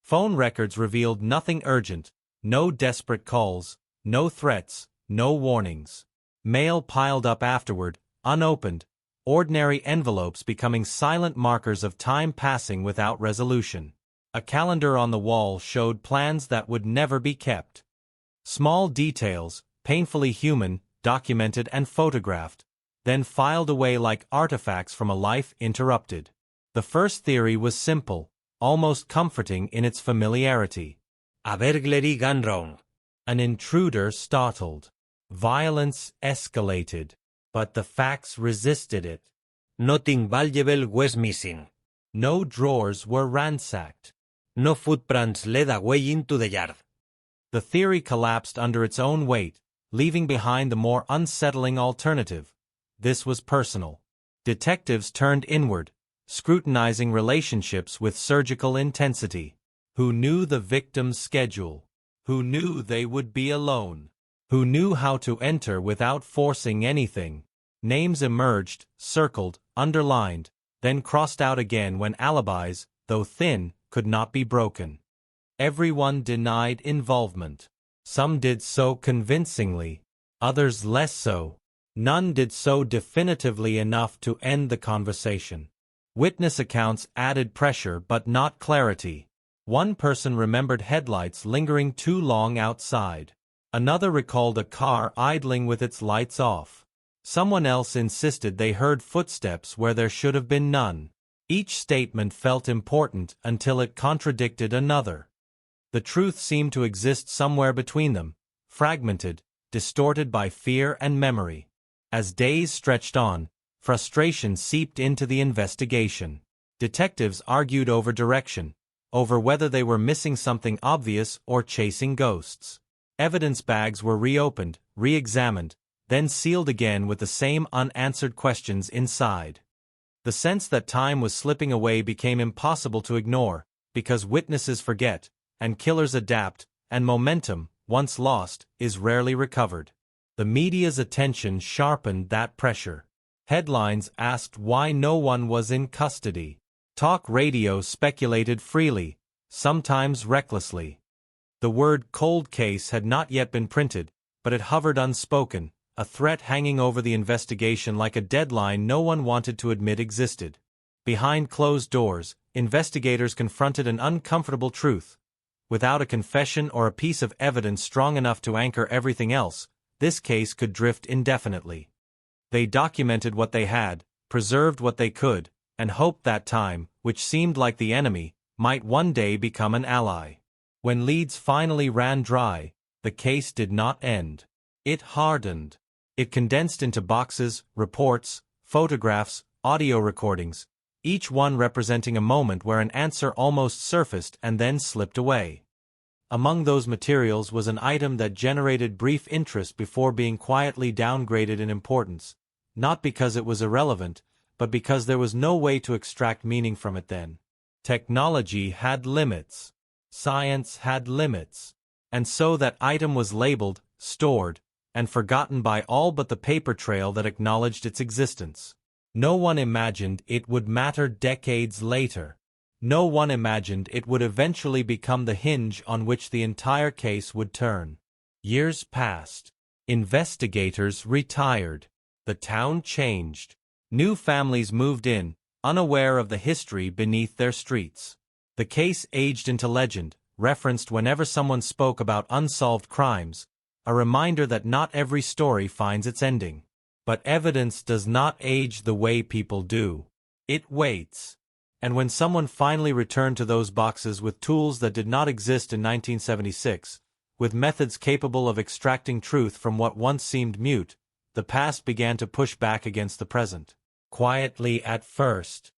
Phone records revealed nothing urgent, no desperate calls, no threats, no warnings. Mail piled up afterward, unopened, ordinary envelopes becoming silent markers of time passing without resolution. A calendar on the wall showed plans that would never be kept. Small details, painfully human, documented and photographed, then filed away like artifacts from a life interrupted. The first theory was simple, almost comforting in its familiarity. A burglary gone wrong. An intruder startled. Violence escalated, but the facts resisted it. Nothing valuable was missing. No drawers were ransacked. No footprints led away into the yard. The theory collapsed under its own weight, leaving behind the more unsettling alternative. This was personal. Detectives turned inward, scrutinizing relationships with surgical intensity. Who knew the victim's schedule? Who knew they would be alone? Who knew how to enter without forcing anything? Names emerged, circled, underlined, then crossed out again when alibis, though thin, could not be broken. Everyone denied involvement. Some did so convincingly, others less so. None did so definitively enough to end the conversation. Witness accounts added pressure but not clarity. One person remembered headlights lingering too long outside. Another recalled a car idling with its lights off. Someone else insisted they heard footsteps where there should have been none. Each statement felt important until it contradicted another. The truth seemed to exist somewhere between them, fragmented, distorted by fear and memory. As days stretched on, frustration seeped into the investigation. Detectives argued over direction, over whether they were missing something obvious or chasing ghosts. Evidence bags were reopened, re-examined, then sealed again with the same unanswered questions inside. The sense that time was slipping away became impossible to ignore, because witnesses forget, and killers adapt, and momentum, once lost, is rarely recovered. The media's attention sharpened that pressure. Headlines asked why no one was in custody. Talk radio speculated freely, sometimes recklessly. The word cold case had not yet been printed, but it hovered unspoken, a threat hanging over the investigation like a deadline no one wanted to admit existed. Behind closed doors, investigators confronted an uncomfortable truth. Without a confession or a piece of evidence strong enough to anchor everything else, this case could drift indefinitely. They documented what they had, preserved what they could, and hoped that time, which seemed like the enemy, might one day become an ally. When leads finally ran dry, the case did not end. It hardened. It condensed into boxes, reports, photographs, audio recordings, each one representing a moment where an answer almost surfaced and then slipped away. Among those materials was an item that generated brief interest before being quietly downgraded in importance, not because it was irrelevant, but because there was no way to extract meaning from it then. Technology had limits. Science had limits. and so that item was labeled, stored, and forgotten by all but the paper trail that acknowledged its existence. No one imagined it would matter decades later. No one imagined it would eventually become the hinge on which the entire case would turn. Years passed. Investigators retired. The town changed. New families moved in, unaware of the history beneath their streets. The case aged into legend, referenced whenever someone spoke about unsolved crimes, a reminder that not every story finds its ending. But evidence does not age the way people do. It waits. And when someone finally returned to those boxes with tools that did not exist in 1976, with methods capable of extracting truth from what once seemed mute, the past began to push back against the present. Quietly at first.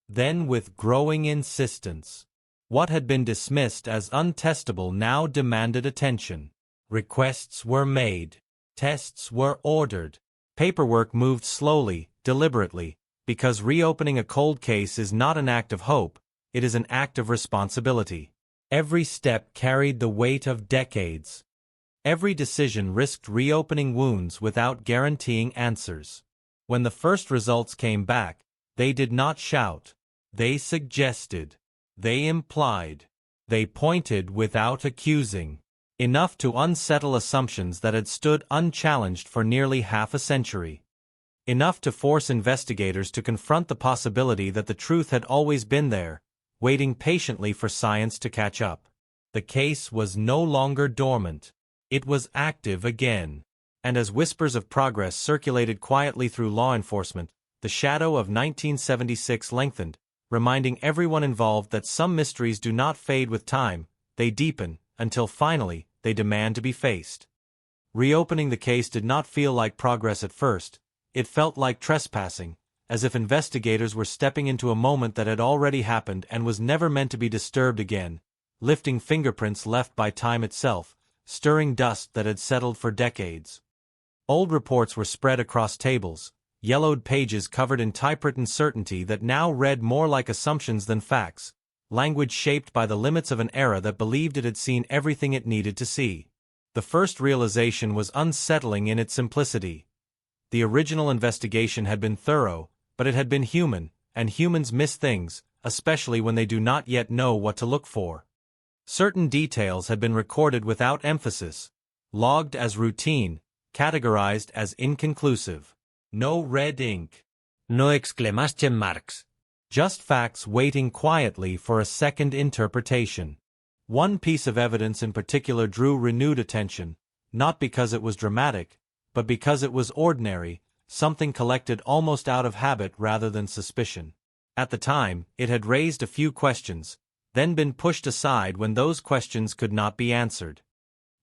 Then with growing insistence. What had been dismissed as untestable now demanded attention. Requests were made. Tests were ordered. Paperwork moved slowly, deliberately, because reopening a cold case is not an act of hope, it is an act of responsibility. Every step carried the weight of decades. Every decision risked reopening wounds without guaranteeing answers. When the first results came back, they did not shout. They suggested. They implied. They pointed without accusing. Enough to unsettle assumptions that had stood unchallenged for nearly half a century. Enough to force investigators to confront the possibility that the truth had always been there, waiting patiently for science to catch up. The case was no longer dormant. It was active again. And as whispers of progress circulated quietly through law enforcement, the shadow of 1976 lengthened, reminding everyone involved that some mysteries do not fade with time, they deepen, until finally, they demand to be faced. Reopening the case did not feel like progress at first. It felt like trespassing, as if investigators were stepping into a moment that had already happened and was never meant to be disturbed again, lifting fingerprints left by time itself, stirring dust that had settled for decades. Old reports were spread across tables, yellowed pages covered in typewritten certainty that now read more like assumptions than facts, language shaped by the limits of an era that believed it had seen everything it needed to see. The first realization was unsettling in its simplicity. The original investigation had been thorough, but it had been human, and humans miss things, especially when they do not yet know what to look for. Certain details had been recorded without emphasis, logged as routine, categorized as inconclusive. No red ink. No exclamation marks. Just facts waiting quietly for a second interpretation. One piece of evidence in particular drew renewed attention, not because it was dramatic, but because it was ordinary, something collected almost out of habit rather than suspicion. At the time, it had raised a few questions, then been pushed aside when those questions could not be answered.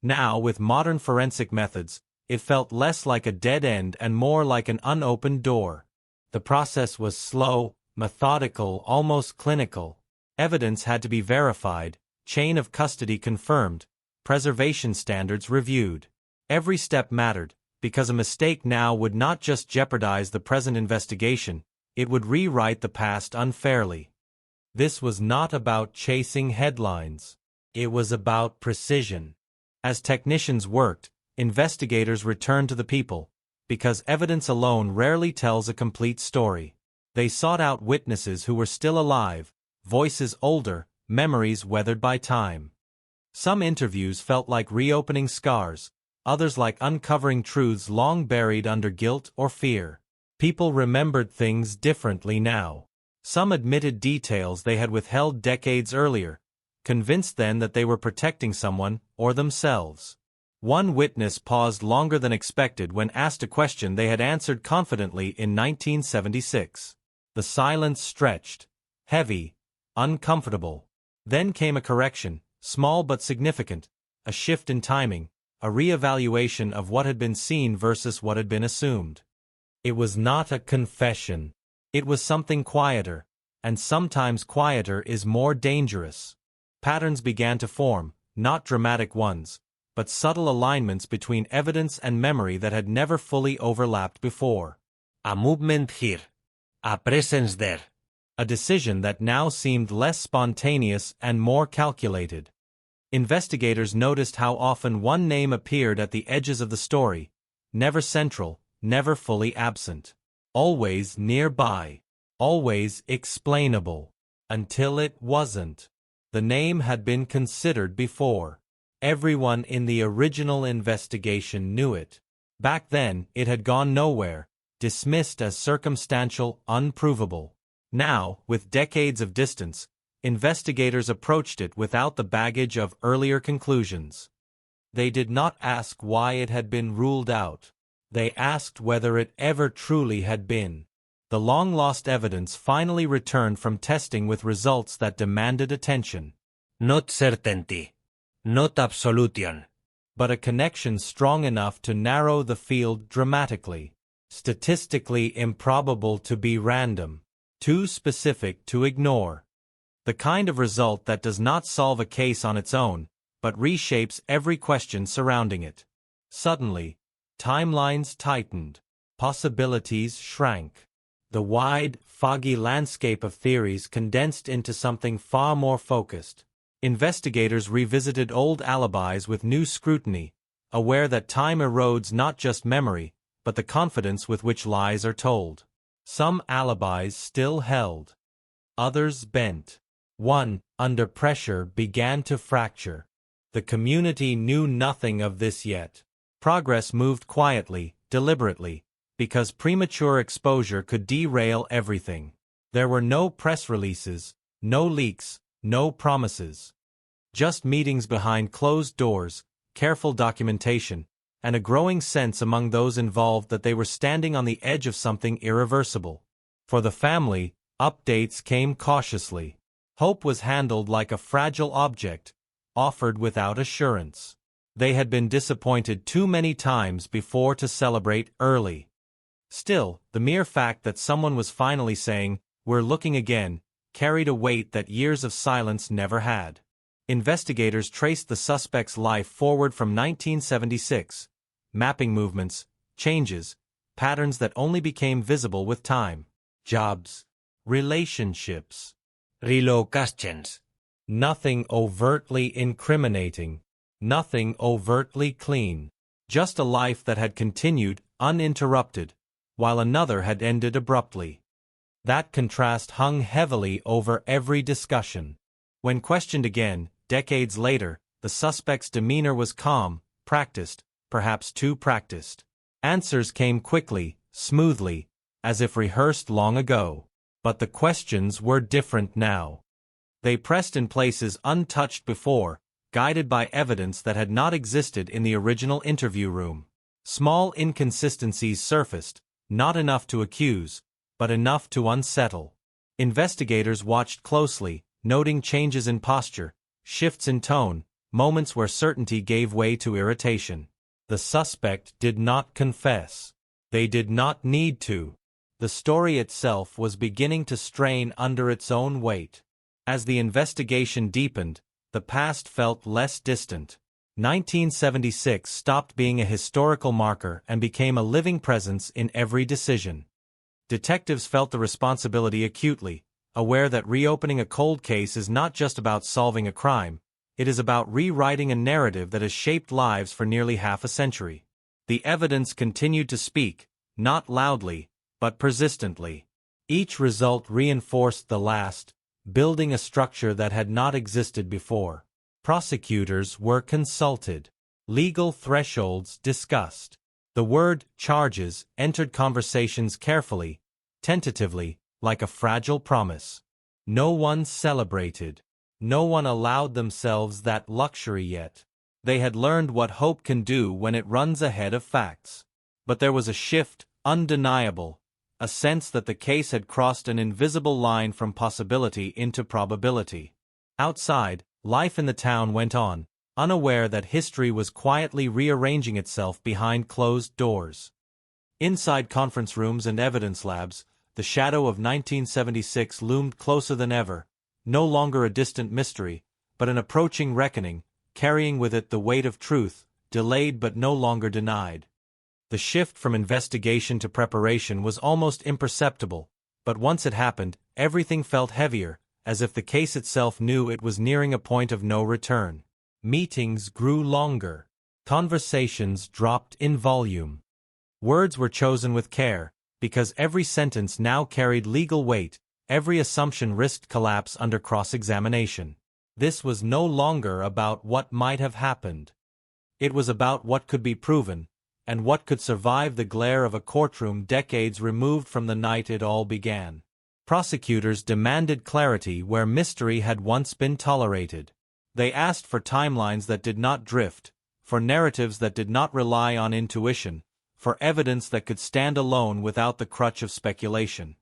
Now, with modern forensic methods, it felt less like a dead end and more like an unopened door. The process was slow, methodical, almost clinical. Evidence had to be verified, chain of custody confirmed, preservation standards reviewed. Every step mattered, because a mistake now would not just jeopardize the present investigation, it would rewrite the past unfairly. This was not about chasing headlines. It was about precision. As technicians worked, investigators returned to the people, because evidence alone rarely tells a complete story. They sought out witnesses who were still alive, voices older, memories weathered by time. Some interviews felt like reopening scars, others like uncovering truths long buried under guilt or fear. People remembered things differently now. Some admitted details they had withheld decades earlier, convinced then that they were protecting someone or themselves. One witness paused longer than expected when asked a question they had answered confidently in 1976. The silence stretched, heavy, uncomfortable. Then came a correction, small but significant, a shift in timing, a re-evaluation of what had been seen versus what had been assumed. It was not a confession. It was something quieter, and sometimes quieter is more dangerous. Patterns began to form, not dramatic ones, but subtle alignments between evidence and memory that had never fully overlapped before. A movement here. A presence there. A decision that now seemed less spontaneous and more calculated. Investigators noticed how often one name appeared at the edges of the story, never central, never fully absent. Always nearby. Always explainable. Until it wasn't. The name had been considered before. Everyone in the original investigation knew it. Back then, it had gone nowhere, dismissed as circumstantial, unprovable. Now, with decades of distance, investigators approached it without the baggage of earlier conclusions. They did not ask why it had been ruled out. They asked whether it ever truly had been. The long-lost evidence finally returned from testing with results that demanded attention. Not certainty. Not absolution. But a connection strong enough to narrow the field dramatically. Statistically improbable to be random. Too specific to ignore. The kind of result that does not solve a case on its own, but reshapes every question surrounding it. Suddenly, timelines tightened. Possibilities shrank. The wide, foggy landscape of theories condensed into something far more focused. Investigators revisited old alibis with new scrutiny, aware that time erodes not just memory, but the confidence with which lies are told. Some alibis still held. Others bent. One, under pressure, began to fracture. The community knew nothing of this yet. Progress moved quietly, deliberately, because premature exposure could derail everything. There were no press releases, no leaks, no promises. Just meetings behind closed doors, careful documentation, and a growing sense among those involved that they were standing on the edge of something irreversible. For the family, updates came cautiously. Hope was handled like a fragile object, offered without assurance. They had been disappointed too many times before to celebrate early. Still, the mere fact that someone was finally saying, "We're looking again," carried a weight that years of silence never had. Investigators traced the suspect's life forward from 1976, mapping movements, changes, patterns that only became visible with time. Jobs, relationships, relocations. Nothing overtly incriminating, nothing overtly clean. Just a life that had continued, uninterrupted, while another had ended abruptly. That contrast hung heavily over every discussion. When questioned again, decades later, the suspect's demeanor was calm, practiced, perhaps too practiced. Answers came quickly, smoothly, as if rehearsed long ago. But the questions were different now. They pressed in places untouched before, guided by evidence that had not existed in the original interview room. Small inconsistencies surfaced, not enough to accuse, but enough to unsettle. Investigators watched closely, noting changes in posture, shifts in tone, moments where certainty gave way to irritation. The suspect did not confess. They did not need to. The story itself was beginning to strain under its own weight. As the investigation deepened, the past felt less distant. 1976 stopped being a historical marker and became a living presence in every decision. Detectives felt the responsibility acutely, aware that reopening a cold case is not just about solving a crime, it is about rewriting a narrative that has shaped lives for nearly half a century. The evidence continued to speak, not loudly, but persistently. Each result reinforced the last, building a structure that had not existed before. Prosecutors were consulted. Legal thresholds discussed. The word "charges" entered conversations carefully, tentatively, like a fragile promise. No one celebrated. No one allowed themselves that luxury yet. They had learned what hope can do when it runs ahead of facts. But there was a shift, undeniable, a sense that the case had crossed an invisible line from possibility into probability. Outside, life in the town went on, unaware that history was quietly rearranging itself behind closed doors. Inside conference rooms and evidence labs, the shadow of 1976 loomed closer than ever, no longer a distant mystery, but an approaching reckoning, carrying with it the weight of truth, delayed but no longer denied. The shift from investigation to preparation was almost imperceptible, but once it happened, everything felt heavier, as if the case itself knew it was nearing a point of no return. Meetings grew longer. Conversations dropped in volume. Words were chosen with care, because every sentence now carried legal weight, every assumption risked collapse under cross-examination. This was no longer about what might have happened. It was about what could be proven, and what could survive the glare of a courtroom decades removed from the night it all began. Prosecutors demanded clarity where mystery had once been tolerated. They asked for timelines that did not drift, for narratives that did not rely on intuition, for evidence that could stand alone without the crutch of speculation.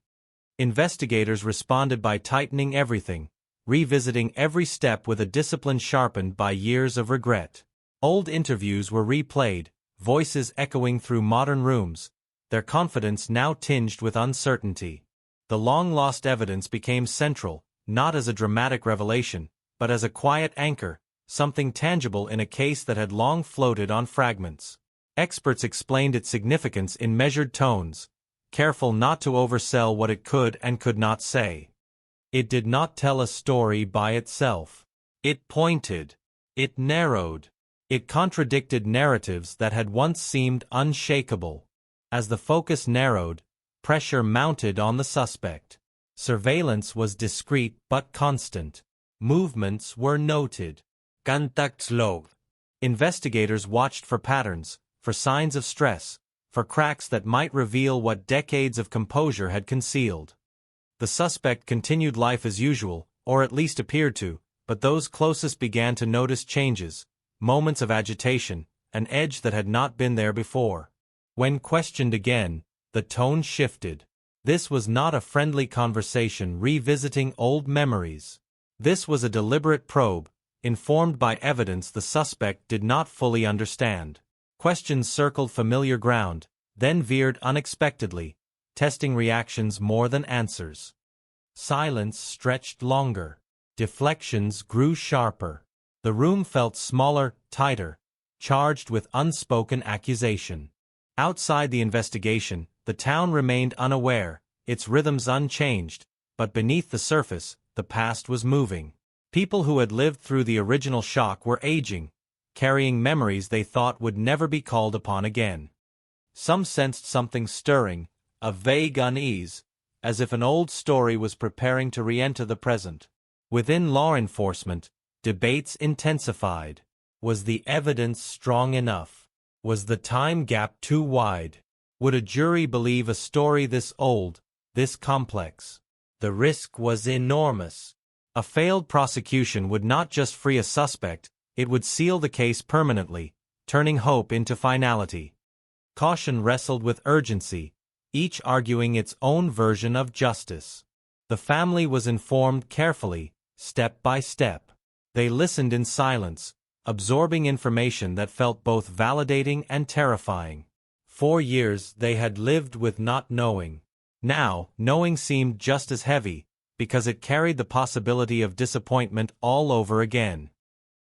Investigators responded by tightening everything, revisiting every step with a discipline sharpened by years of regret. Old interviews were replayed, voices echoing through modern rooms, their confidence now tinged with uncertainty. The long-lost evidence became central, not as a dramatic revelation, but as a quiet anchor, something tangible in a case that had long floated on fragments. Experts explained its significance in measured tones, careful not to oversell what it could and could not say. It did not tell a story by itself. It pointed. It narrowed. It contradicted narratives that had once seemed unshakable. As the focus narrowed, pressure mounted on the suspect. Surveillance was discreet but constant. Movements were noted. Kontaktslog. Investigators watched for patterns, for signs of stress, for cracks that might reveal what decades of composure had concealed. The suspect continued life as usual, or at least appeared to, but those closest began to notice changes, moments of agitation, an edge that had not been there before. When questioned again, the tone shifted. This was not a friendly conversation revisiting old memories. This was a deliberate probe, informed by evidence the suspect did not fully understand. Questions circled familiar ground, then veered unexpectedly, testing reactions more than answers. Silence stretched longer. Deflections grew sharper. The room felt smaller, tighter, charged with unspoken accusation. Outside the investigation, the town remained unaware, its rhythms unchanged, but beneath the surface, the past was moving. People who had lived through the original shock were aging, carrying memories they thought would never be called upon again. Some sensed something stirring, a vague unease, as if an old story was preparing to re-enter the present. Within law enforcement, debates intensified. Was the evidence strong enough? Was the time gap too wide? Would a jury believe a story this old, this complex? The risk was enormous. A failed prosecution would not just free a suspect, it would seal the case permanently, turning hope into finality. Caution wrestled with urgency, each arguing its own version of justice. The family was informed carefully, step by step. They listened in silence, absorbing information that felt both validating and terrifying. 4 years they had lived with not knowing. Now, knowing seemed just as heavy, because it carried the possibility of disappointment all over again.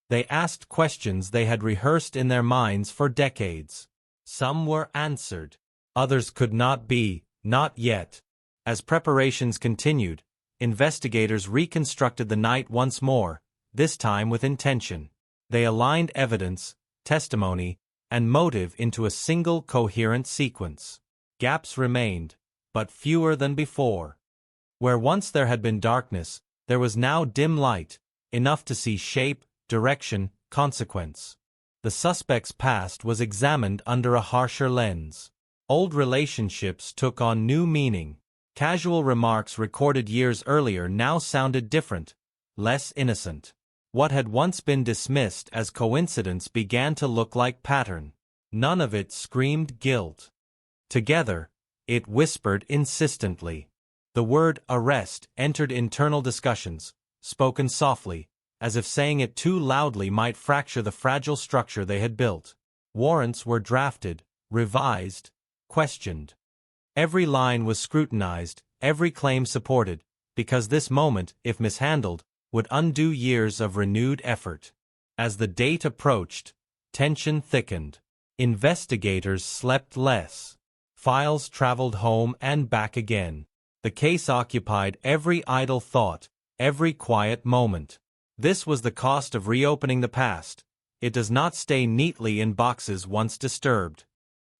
They asked questions they had rehearsed in their minds for decades. Some were answered. Others could not be, not yet. As preparations continued, investigators reconstructed the night once more, this time with intention. They aligned evidence, testimony, and motive into a single coherent sequence. Gaps remained, but fewer than before. Where once there had been darkness, there was now dim light, enough to see shape, direction, consequence. The suspect's past was examined under a harsher lens. Old relationships took on new meaning. Casual remarks recorded years earlier now sounded different, less innocent. What had once been dismissed as coincidence began to look like pattern. None of it screamed guilt. Together, it whispered insistently. The word arrest entered internal discussions, spoken softly, as if saying it too loudly might fracture the fragile structure they had built. Warrants were drafted, revised, questioned. Every line was scrutinized, every claim supported, because this moment, if mishandled, would undo years of renewed effort. As the date approached, tension thickened. Investigators slept less. Files traveled home and back again. The case occupied every idle thought, every quiet moment. This was the cost of reopening the past, it does not stay neatly in boxes once disturbed.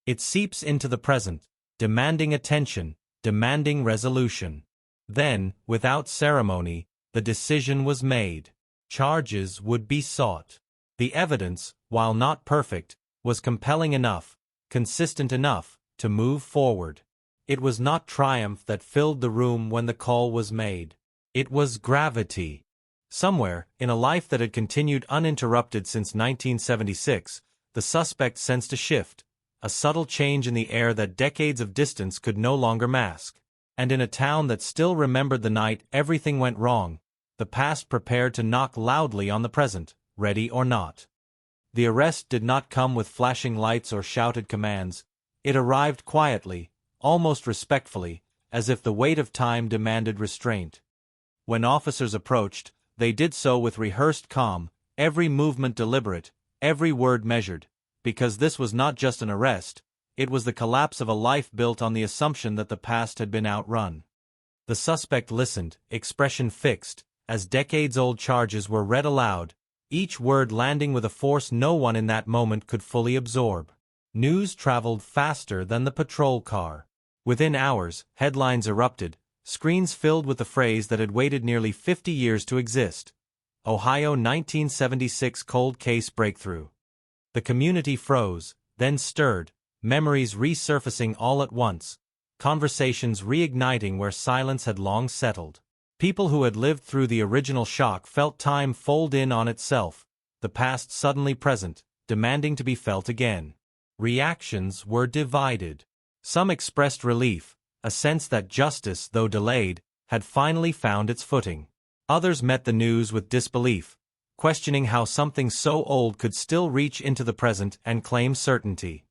It seeps into the present, demanding attention, demanding resolution. Then, without ceremony, the decision was made. Charges would be sought. The evidence, while not perfect, was compelling enough, consistent enough, to move forward. It was not triumph that filled the room when the call was made. It was gravity. Somewhere, in a life that had continued uninterrupted since 1976, the suspect sensed a shift, a subtle change in the air that decades of distance could no longer mask. And in a town that still remembered the night everything went wrong, the past prepared to knock loudly on the present, ready or not. The arrest did not come with flashing lights or shouted commands. It arrived quietly, almost respectfully, as if the weight of time demanded restraint. When officers approached, they did so with rehearsed calm, every movement deliberate, every word measured, because this was not just an arrest, it was the collapse of a life built on the assumption that the past had been outrun. The suspect listened, expression fixed, as decades-old charges were read aloud, each word landing with a force no one in that moment could fully absorb. News traveled faster than the patrol car. Within hours, headlines erupted, screens filled with the phrase that had waited nearly 50 years to exist. Ohio 1976 cold case breakthrough. The community froze, then stirred, memories resurfacing all at once, conversations reigniting where silence had long settled. People who had lived through the original shock felt time fold in on itself, the past suddenly present, demanding to be felt again. Reactions were divided. Some expressed relief, a sense that justice, though delayed, had finally found its footing. Others met the news with disbelief, questioning how something so old could still reach into the present and claim certainty.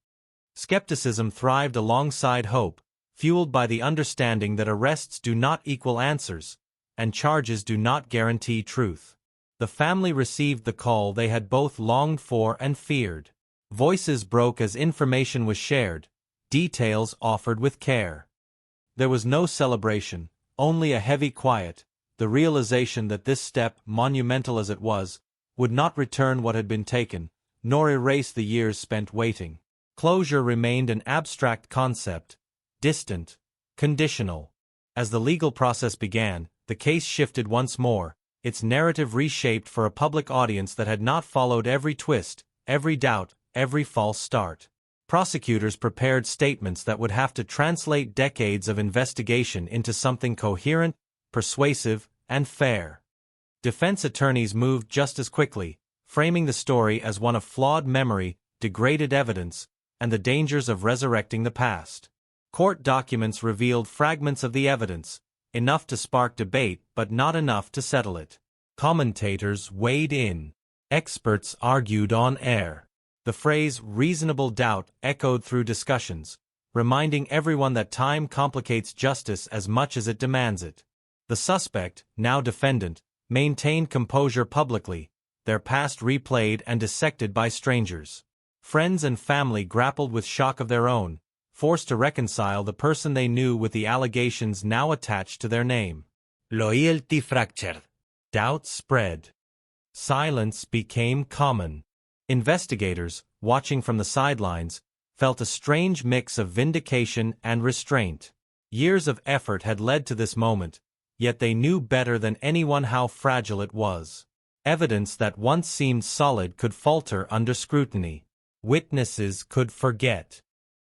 Skepticism thrived alongside hope, fueled by the understanding that arrests do not equal answers, and charges do not guarantee truth. The family received the call they had both longed for and feared. Voices broke as information was shared, details offered with care. There was no celebration, only a heavy quiet, the realization that this step, monumental as it was, would not return what had been taken, nor erase the years spent waiting. Closure remained an abstract concept, distant, conditional. As the legal process began, the case shifted once more, its narrative reshaped for a public audience that had not followed every twist, every doubt, every false start. Prosecutors prepared statements that would have to translate decades of investigation into something coherent, persuasive, and fair. Defense attorneys moved just as quickly, framing the story as one of flawed memory, degraded evidence, and the dangers of resurrecting the past. Court documents revealed fragments of the evidence, enough to spark debate but not enough to settle it. Commentators weighed in. Experts argued on air. The phrase reasonable doubt echoed through discussions, reminding everyone that time complicates justice as much as it demands it. The suspect, now defendant, maintained composure publicly, their past replayed and dissected by strangers. Friends and family grappled with shock of their own, forced to reconcile the person they knew with the allegations now attached to their name. Loyalty fractured. Doubt spread. Silence became common. Investigators, watching from the sidelines, felt a strange mix of vindication and restraint. Years of effort had led to this moment, yet they knew better than anyone how fragile it was. Evidence that once seemed solid could falter under scrutiny. Witnesses could forget.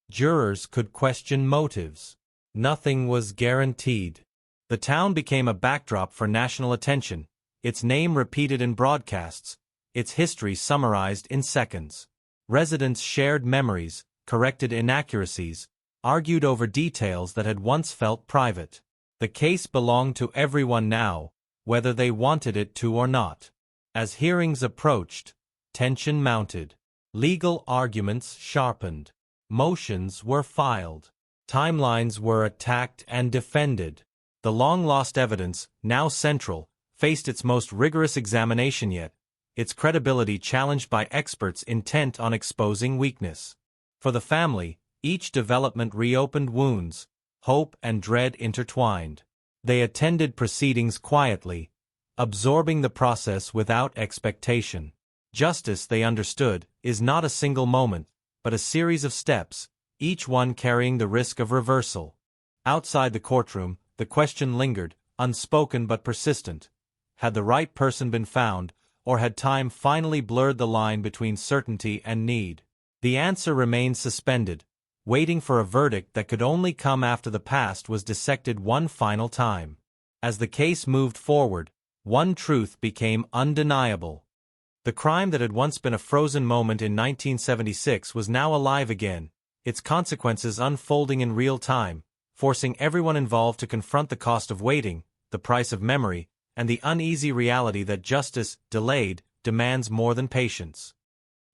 Jurors could question motives. Nothing was guaranteed. The town became a backdrop for national attention, its name repeated in broadcasts, its history summarized in seconds. Residents shared memories, corrected inaccuracies, argued over details that had once felt private. The case belonged to everyone now, whether they wanted it to or not. As hearings approached, tension mounted. Legal arguments sharpened. Motions were filed. Timelines were attacked and defended. The long-lost evidence, now central, faced its most rigorous examination yet, its credibility challenged by experts intent on exposing weakness. For the family, each development reopened wounds, hope and dread intertwined. They attended proceedings quietly, absorbing the process without expectation. Justice, they understood, is not a single moment, but a series of steps, each one carrying the risk of reversal. Outside the courtroom, the question lingered, unspoken but persistent. Had the right person been found, or had time finally blurred the line between certainty and need? The answer remained suspended, waiting for a verdict that could only come after the past was dissected one final time. As the case moved forward, one truth became undeniable. The crime that had once been a frozen moment in 1976 was now alive again, its consequences unfolding in real time, forcing everyone involved to confront the cost of waiting, the price of memory, and the uneasy reality that justice, delayed, demands more than patience.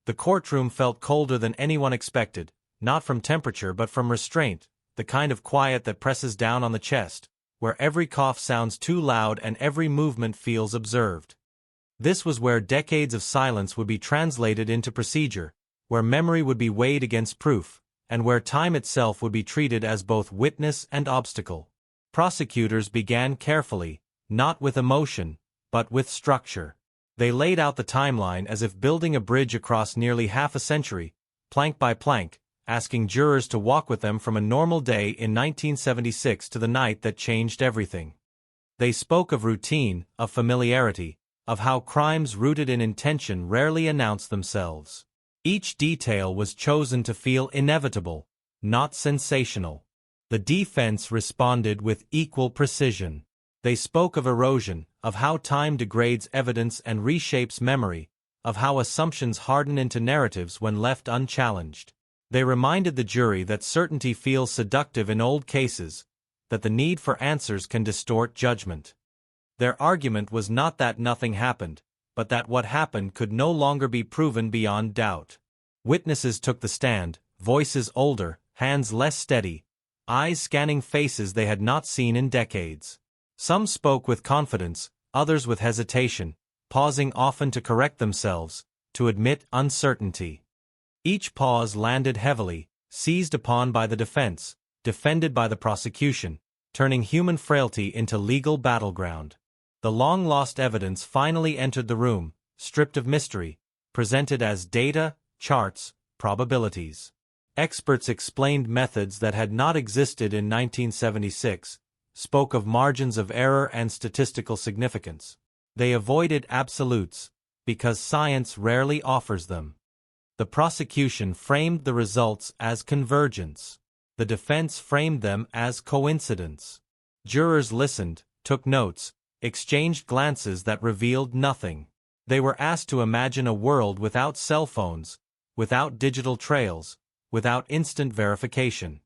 The courtroom felt colder than anyone expected, not from temperature but from restraint, the kind of quiet that presses down on the chest, where every cough sounds too loud and every movement feels observed. This was where decades of silence would be translated into procedure, where memory would be weighed against proof, and where time itself would be treated as both witness and obstacle. Prosecutors began carefully, not with emotion, but with structure. They laid out the timeline as if building a bridge across nearly half a century, plank by plank, asking jurors to walk with them from a normal day in 1976 to the night that changed everything. They spoke of routine, of familiarity, of how crimes rooted in intention rarely announce themselves. Each detail was chosen to feel inevitable, not sensational. The defense responded with equal precision. They spoke of erosion, of how time degrades evidence and reshapes memory, of how assumptions harden into narratives when left unchallenged. They reminded the jury that certainty feels seductive in old cases, that the need for answers can distort judgment. Their argument was not that nothing happened, but that what happened could no longer be proven beyond doubt. Witnesses took the stand, voices older, hands less steady, eyes scanning faces they had not seen in decades. Some spoke with confidence, others with hesitation, pausing often to correct themselves, to admit uncertainty. Each pause landed heavily, seized upon by the defense, defended by the prosecution, turning human frailty into legal battleground. The long-lost evidence finally entered the room, stripped of mystery, presented as data, charts, probabilities. Experts explained methods that had not existed in 1976, spoke of margins of error and statistical significance. They avoided absolutes, because science rarely offers them. The prosecution framed the results as convergence. The defense framed them as coincidence. Jurors listened, took notes, exchanged glances that revealed nothing. They were asked to imagine a world without cell phones, without digital trails, without instant verification.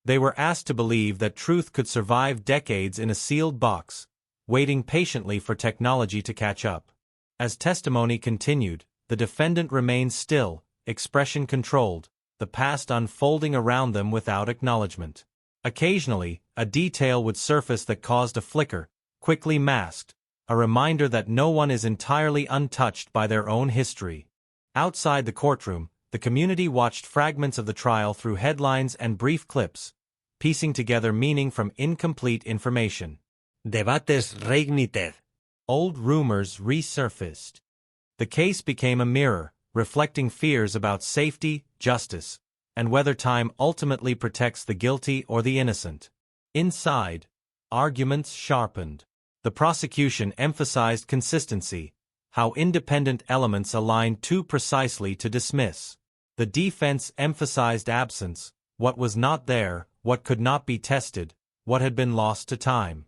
They were asked to believe that truth could survive decades in a sealed box, waiting patiently for technology to catch up. As testimony continued, the defendant remained still, expression controlled, the past unfolding around them without acknowledgement. Occasionally, a detail would surface that caused a flicker, quickly masked, a reminder that no one is entirely untouched by their own history. Outside the courtroom, the community watched fragments of the trial through headlines and brief clips, piecing together meaning from incomplete information. Debates reignited. Old rumors resurfaced. The case became a mirror, reflecting fears about safety, justice, and whether time ultimately protects the guilty or the innocent. Inside, arguments sharpened. The prosecution emphasized consistency, how independent elements aligned too precisely to dismiss. The defense emphasized absence, what was not there, what could not be tested, what had been lost to time.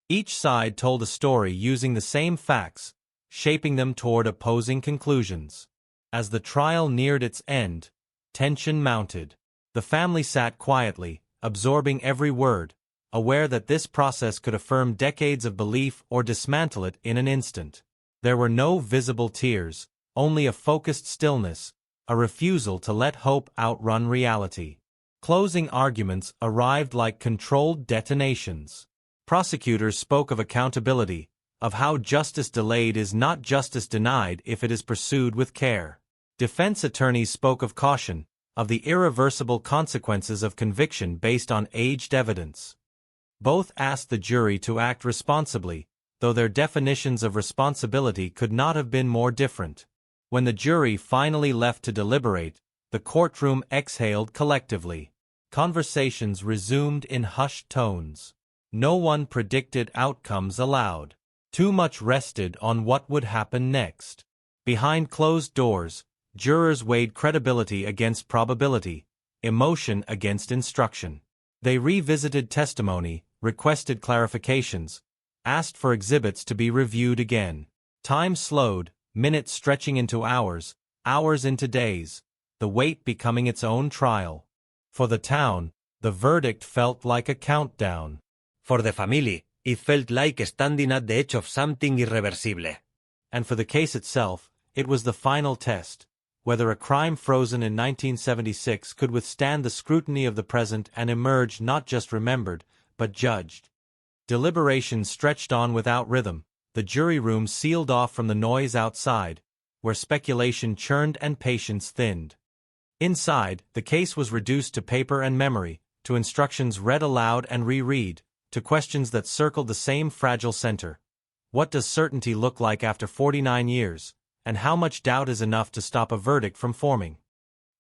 Each side told a story using the same facts, shaping them toward opposing conclusions. As the trial neared its end, tension mounted. The family sat quietly, absorbing every word, aware that this process could affirm decades of belief or dismantle it in an instant. There were no visible tears, only a focused stillness, a refusal to let hope outrun reality. Closing arguments arrived like controlled detonations. Prosecutors spoke of accountability, of how justice delayed is not justice denied if it is pursued with care. Defense attorneys spoke of caution, of the irreversible consequences of conviction based on aged evidence. Both asked the jury to act responsibly, though their definitions of responsibility could not have been more different. When the jury finally left to deliberate, the courtroom exhaled collectively. Conversations resumed in hushed tones. No one predicted outcomes aloud. Too much rested on what would happen next. Behind closed doors, jurors weighed credibility against probability, emotion against instruction. They revisited testimony, requested clarifications, asked for exhibits to be reviewed again. Time slowed, minutes stretching into hours, hours into days, the wait becoming its own trial. For the town, the verdict felt like a countdown. For the family, it felt like standing at the edge of something irreversible. And for the case itself, it was the final test, whether a crime frozen in 1976 could withstand the scrutiny of the present and emerge not just remembered, but judged. Deliberations stretched on without rhythm, the jury room sealed off from the noise outside, where speculation churned and patience thinned. Inside, the case was reduced to paper and memory, to instructions read aloud and reread, to questions that circled the same fragile center. What does certainty look like after 49 years, and how much doubt is enough to stop a verdict from forming?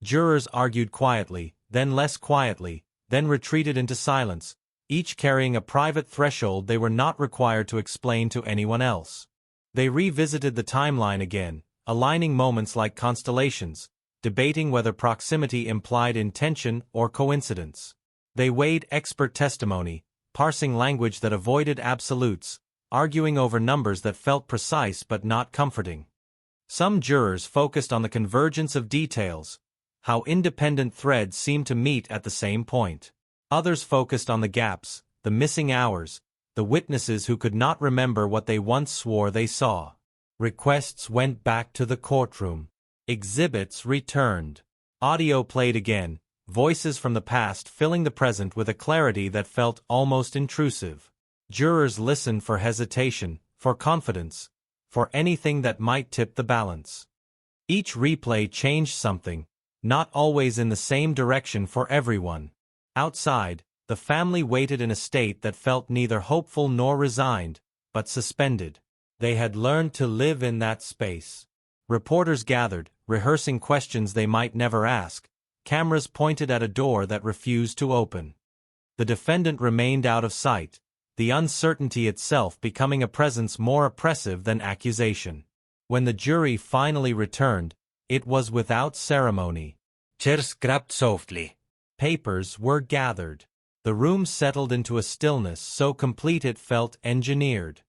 Jurors argued quietly, then less quietly, then retreated into silence, each carrying a private threshold they were not required to explain to anyone else. They revisited the timeline again, aligning moments like constellations, debating whether proximity implied intention or coincidence. They weighed expert testimony, parsing language that avoided absolutes, arguing over numbers that felt precise but not comforting. Some jurors focused on the convergence of details, how independent threads seemed to meet at the same point. Others focused on the gaps, the missing hours, the witnesses who could not remember what they once swore they saw. Requests went back to the courtroom. Exhibits returned. Audio played again, voices from the past filling the present with a clarity that felt almost intrusive. Jurors listened for hesitation, for confidence, for anything that might tip the balance. Each replay changed something, not always in the same direction for everyone. Outside, the family waited in a state that felt neither hopeful nor resigned, but suspended. They had learned to live in that space. Reporters gathered, rehearsing questions they might never ask, cameras pointed at a door that refused to open. The defendant remained out of sight, the uncertainty itself becoming a presence more oppressive than accusation. When the jury finally returned, it was without ceremony. Chairs creaked softly. Papers were gathered. The room settled into a stillness so complete it felt engineered.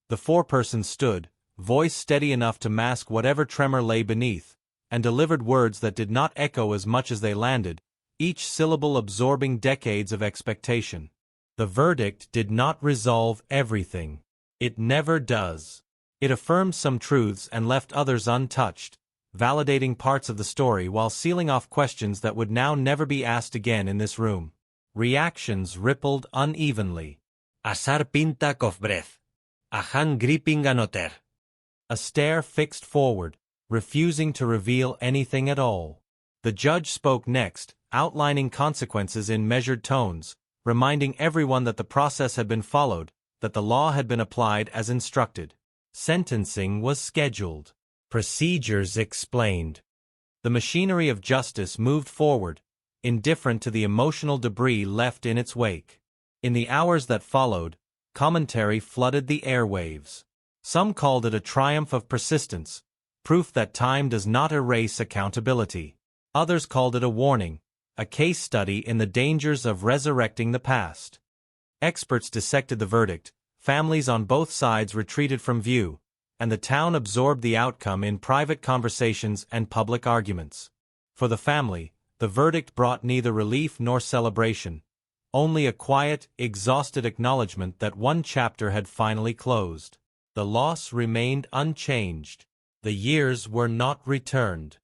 The foreperson stood, voice steady enough to mask whatever tremor lay beneath, and delivered words that did not echo as much as they landed, each syllable absorbing decades of expectation. The verdict did not resolve everything. It never does. It affirmed some truths and left others untouched, validating parts of the story while sealing off questions that would now never be asked again in this room. Reactions rippled unevenly. A sharp intake of breath. A hand gripping a noter. A stare fixed forward, refusing to reveal anything at all. The judge spoke next, outlining consequences in measured tones, reminding everyone that the process had been followed, that the law had been applied as instructed. Sentencing was scheduled. Procedures explained. The machinery of justice moved forward, indifferent to the emotional debris left in its wake. In the hours that followed, commentary flooded the airwaves. Some called it a triumph of persistence, proof that time does not erase accountability. Others called it a warning, a case study in the dangers of resurrecting the past. Experts dissected the verdict, families on both sides retreated from view, and the town absorbed the outcome in private conversations and public arguments. For the family, the verdict brought neither relief nor celebration, only a quiet, exhausted acknowledgement that one chapter had finally closed. The loss remained unchanged. The years were not returned.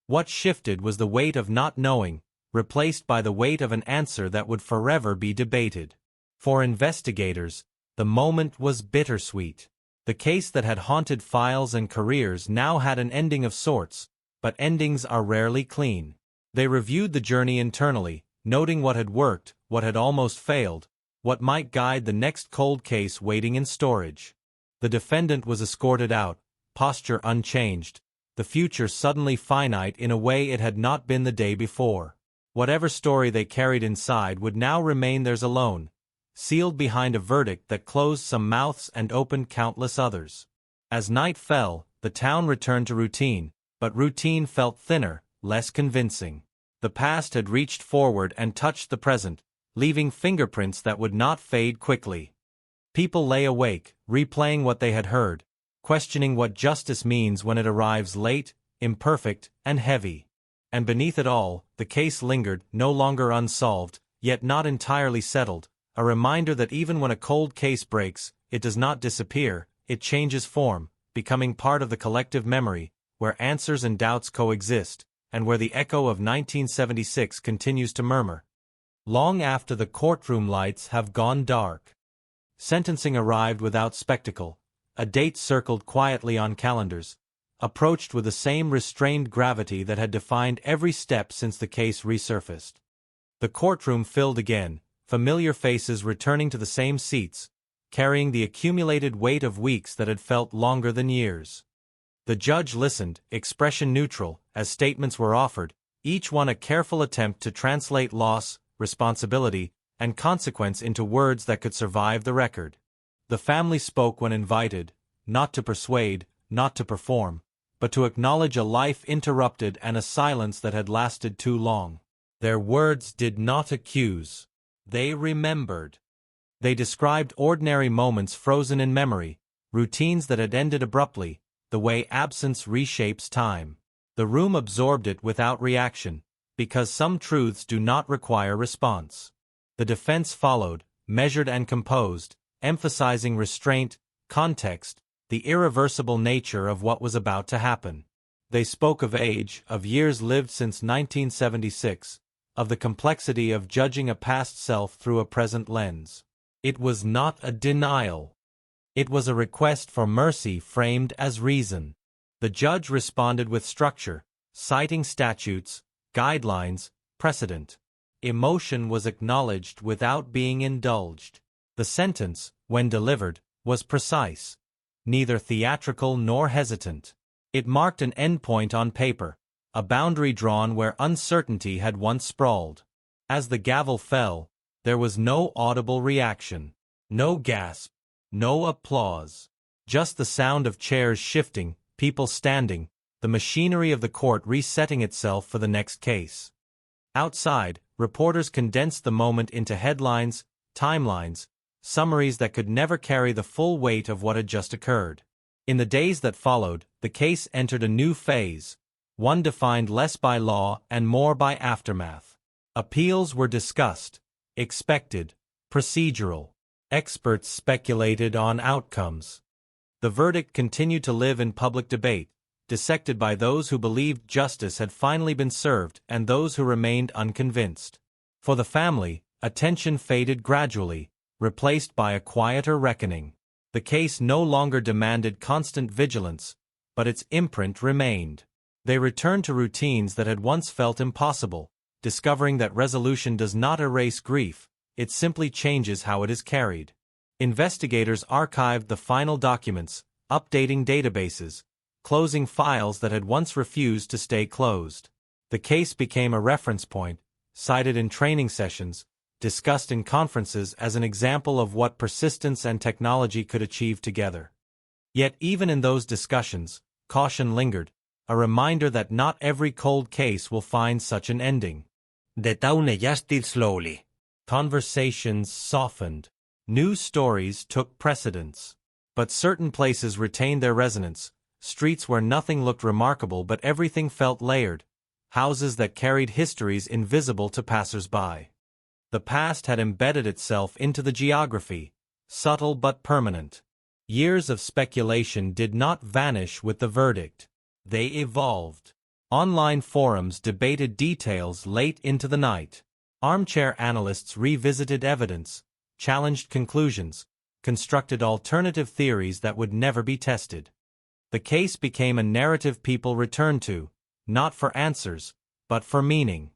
What shifted was the weight of not knowing, replaced by the weight of an answer that would forever be debated. For investigators, the moment was bittersweet. The case that had haunted files and careers now had an ending of sorts, but endings are rarely clean. They reviewed the journey internally, noting what had worked, what had almost failed, what might guide the next cold case waiting in storage. The defendant was escorted out, posture unchanged, the future suddenly finite in a way it had not been the day before. Whatever story they carried inside would now remain theirs alone, sealed behind a verdict that closed some mouths and opened countless others. As night fell, the town returned to routine, but routine felt thinner, less convincing. The past had reached forward and touched the present, leaving fingerprints that would not fade quickly. People lay awake, replaying what they had heard, questioning what justice means when it arrives late, imperfect, and heavy. And beneath it all, the case lingered, no longer unsolved, yet not entirely settled, a reminder that even when a cold case breaks, it does not disappear, it changes form, becoming part of the collective memory, where answers and doubts coexist, and where the echo of 1976 continues to murmur. Long after the courtroom lights have gone dark. Sentencing arrived without spectacle, a date circled quietly on calendars, approached with the same restrained gravity that had defined every step since the case resurfaced. The courtroom filled again, familiar faces returning to the same seats, carrying the accumulated weight of weeks that had felt longer than years. The judge listened, expression neutral, as statements were offered, each one a careful attempt to translate loss, responsibility, and consequence into words that could survive the record. The family spoke when invited, not to persuade, not to perform, but to acknowledge a life interrupted and a silence that had lasted too long. Their words did not accuse. They remembered. They described ordinary moments frozen in memory, routines that had ended abruptly, the way absence reshapes time. The room absorbed it without reaction, because some truths do not require response. The defense followed, measured and composed, emphasizing restraint, context, the irreversible nature of what was about to happen. They spoke of age, of years lived since 1976, of the complexity of judging a past self through a present lens. It was not a denial. It was a request for mercy framed as reason. The judge responded with structure, citing statutes, guidelines, precedent. Emotion was acknowledged without being indulged. The sentence, when delivered, was precise, neither theatrical nor hesitant. It marked an endpoint on paper, a boundary drawn where uncertainty had once sprawled. As the gavel fell, there was no audible reaction, no gasp, no applause. Just the sound of chairs shifting, people standing, the machinery of the court resetting itself for the next case. Outside, reporters condensed the moment into headlines, timelines, summaries that could never carry the full weight of what had just occurred. In the days that followed, the case entered a new phase, one defined less by law and more by aftermath. Appeals were discussed, expected, procedural. Experts speculated on outcomes. The verdict continued to live in public debate, dissected by those who believed justice had finally been served and those who remained unconvinced. For the family, attention faded gradually, replaced by a quieter reckoning. The case no longer demanded constant vigilance, but its imprint remained. They returned to routines that had once felt impossible, discovering that resolution does not erase grief, it simply changes how it is carried. Investigators archived the final documents, updating databases, closing files that had once refused to stay closed. The case became a reference point, cited in training sessions, discussed in conferences as an example of what persistence and technology could achieve together. Yet even in those discussions, caution lingered, a reminder that not every cold case will find such an ending. The town adjusted slowly. Conversations softened. News stories took precedence. But certain places retained their resonance, streets where nothing looked remarkable but everything felt layered, houses that carried histories invisible to passers-by. The past had embedded itself into the geography, subtle but permanent. Years of speculation did not vanish with the verdict. They evolved. Online forums debated details late into the night. Armchair analysts revisited evidence, challenged conclusions, constructed alternative theories that would never be tested. The case became a narrative people returned to, not for answers, but for meaning.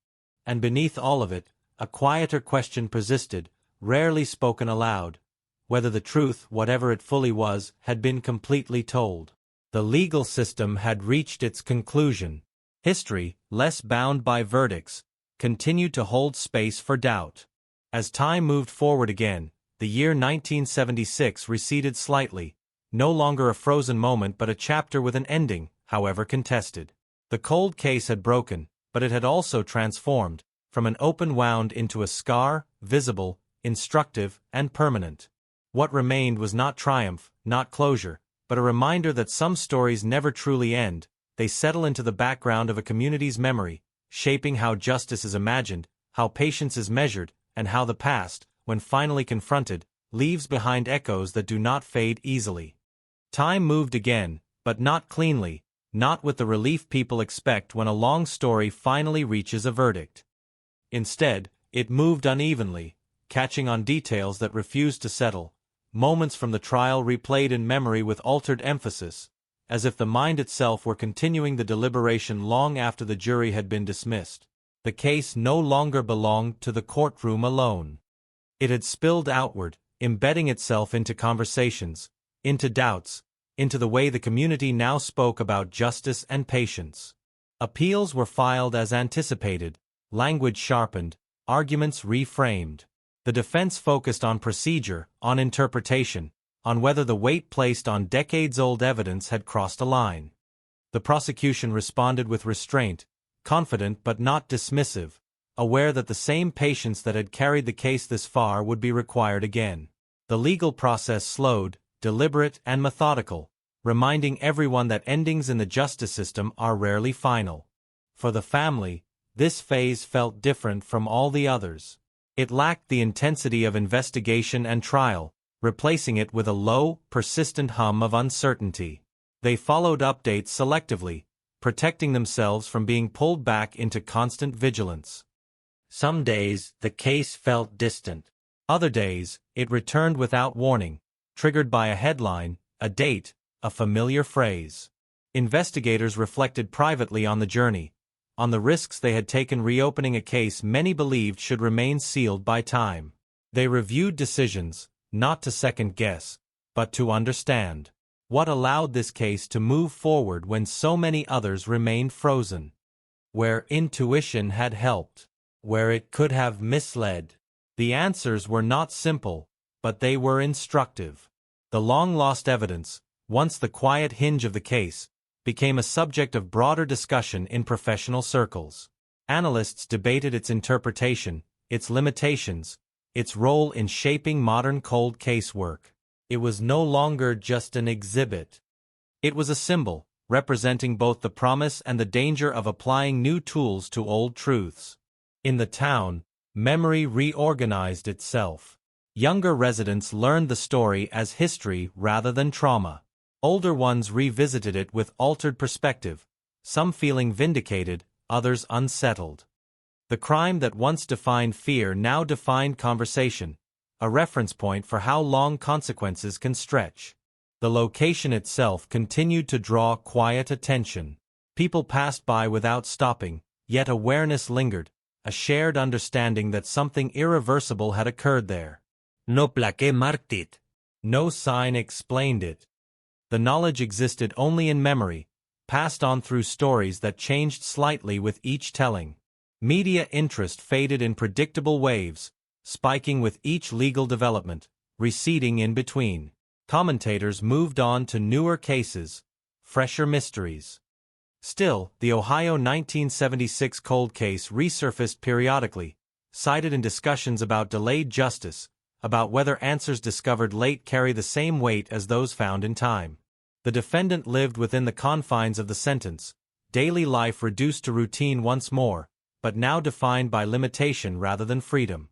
And beneath all of it, a quieter question persisted, rarely spoken aloud, whether the truth, whatever it fully was, had been completely told. The legal system had reached its conclusion. History, less bound by verdicts, continued to hold space for doubt. As time moved forward again, the year 1976 receded slightly, no longer a frozen moment but a chapter with an ending, however contested. The cold case had broken, but it had also transformed, from an open wound into a scar, visible, instructive, and permanent. What remained was not triumph, not closure, but a reminder that some stories never truly end. They settle into the background of a community's memory, shaping how justice is imagined, how patience is measured, and how the past, when finally confronted, leaves behind echoes that do not fade easily. Time moved again, but not cleanly, not with the relief people expect when a long story finally reaches a verdict. Instead, it moved unevenly, catching on details that refused to settle, moments from the trial replayed in memory with altered emphasis, as if the mind itself were continuing the deliberation long after the jury had been dismissed. The case no longer belonged to the courtroom alone. It had spilled outward, embedding itself into conversations, into doubts, into the way the community now spoke about justice and patience. Appeals were filed as anticipated, language sharpened, arguments reframed. The defense focused on procedure, on interpretation, on whether the weight placed on decades-old evidence had crossed a line. The prosecution responded with restraint, confident but not dismissive, aware that the same patience that had carried the case this far would be required again. The legal process slowed, deliberate and methodical, reminding everyone that endings in the justice system are rarely final. For the family, this phase felt different from all the others. It lacked the intensity of investigation and trial, replacing it with a low, persistent hum of uncertainty. They followed updates selectively, protecting themselves from being pulled back into constant vigilance. Some days, the case felt distant. Other days, it returned without warning, triggered by a headline, a date, a familiar phrase. Investigators reflected privately on the journey, on the risks they had taken reopening a case many believed should remain sealed by time. They reviewed decisions, not to second-guess, but to understand. What allowed this case to move forward when so many others remained frozen? Where intuition had helped? Where it could have misled? The answers were not simple, but they were instructive. The long-lost evidence, once the quiet hinge of the case, became a subject of broader discussion in professional circles. Analysts debated its interpretation, its limitations, its role in shaping modern cold case work. It was no longer just an exhibit. It was a symbol, representing both the promise and the danger of applying new tools to old truths. In the town, memory reorganized itself. Younger residents learned the story as history rather than trauma. Older ones revisited it with altered perspective, some feeling vindicated, others unsettled. The crime that once defined fear now defined conversation, a reference point for how long consequences can stretch. The location itself continued to draw quiet attention. People passed by without stopping, yet awareness lingered, a shared understanding that something irreversible had occurred there. No plaqué marked it. No sign explained it. The knowledge existed only in memory, passed on through stories that changed slightly with each telling. Media interest faded in predictable waves, spiking with each legal development, receding in between. Commentators moved on to newer cases, fresher mysteries. Still, the Ohio 1976 cold case resurfaced periodically, cited in discussions about delayed justice, about whether answers discovered late carry the same weight as those found in time. The defendant lived within the confines of the sentence, daily life reduced to routine once more, but now defined by limitation rather than freedom.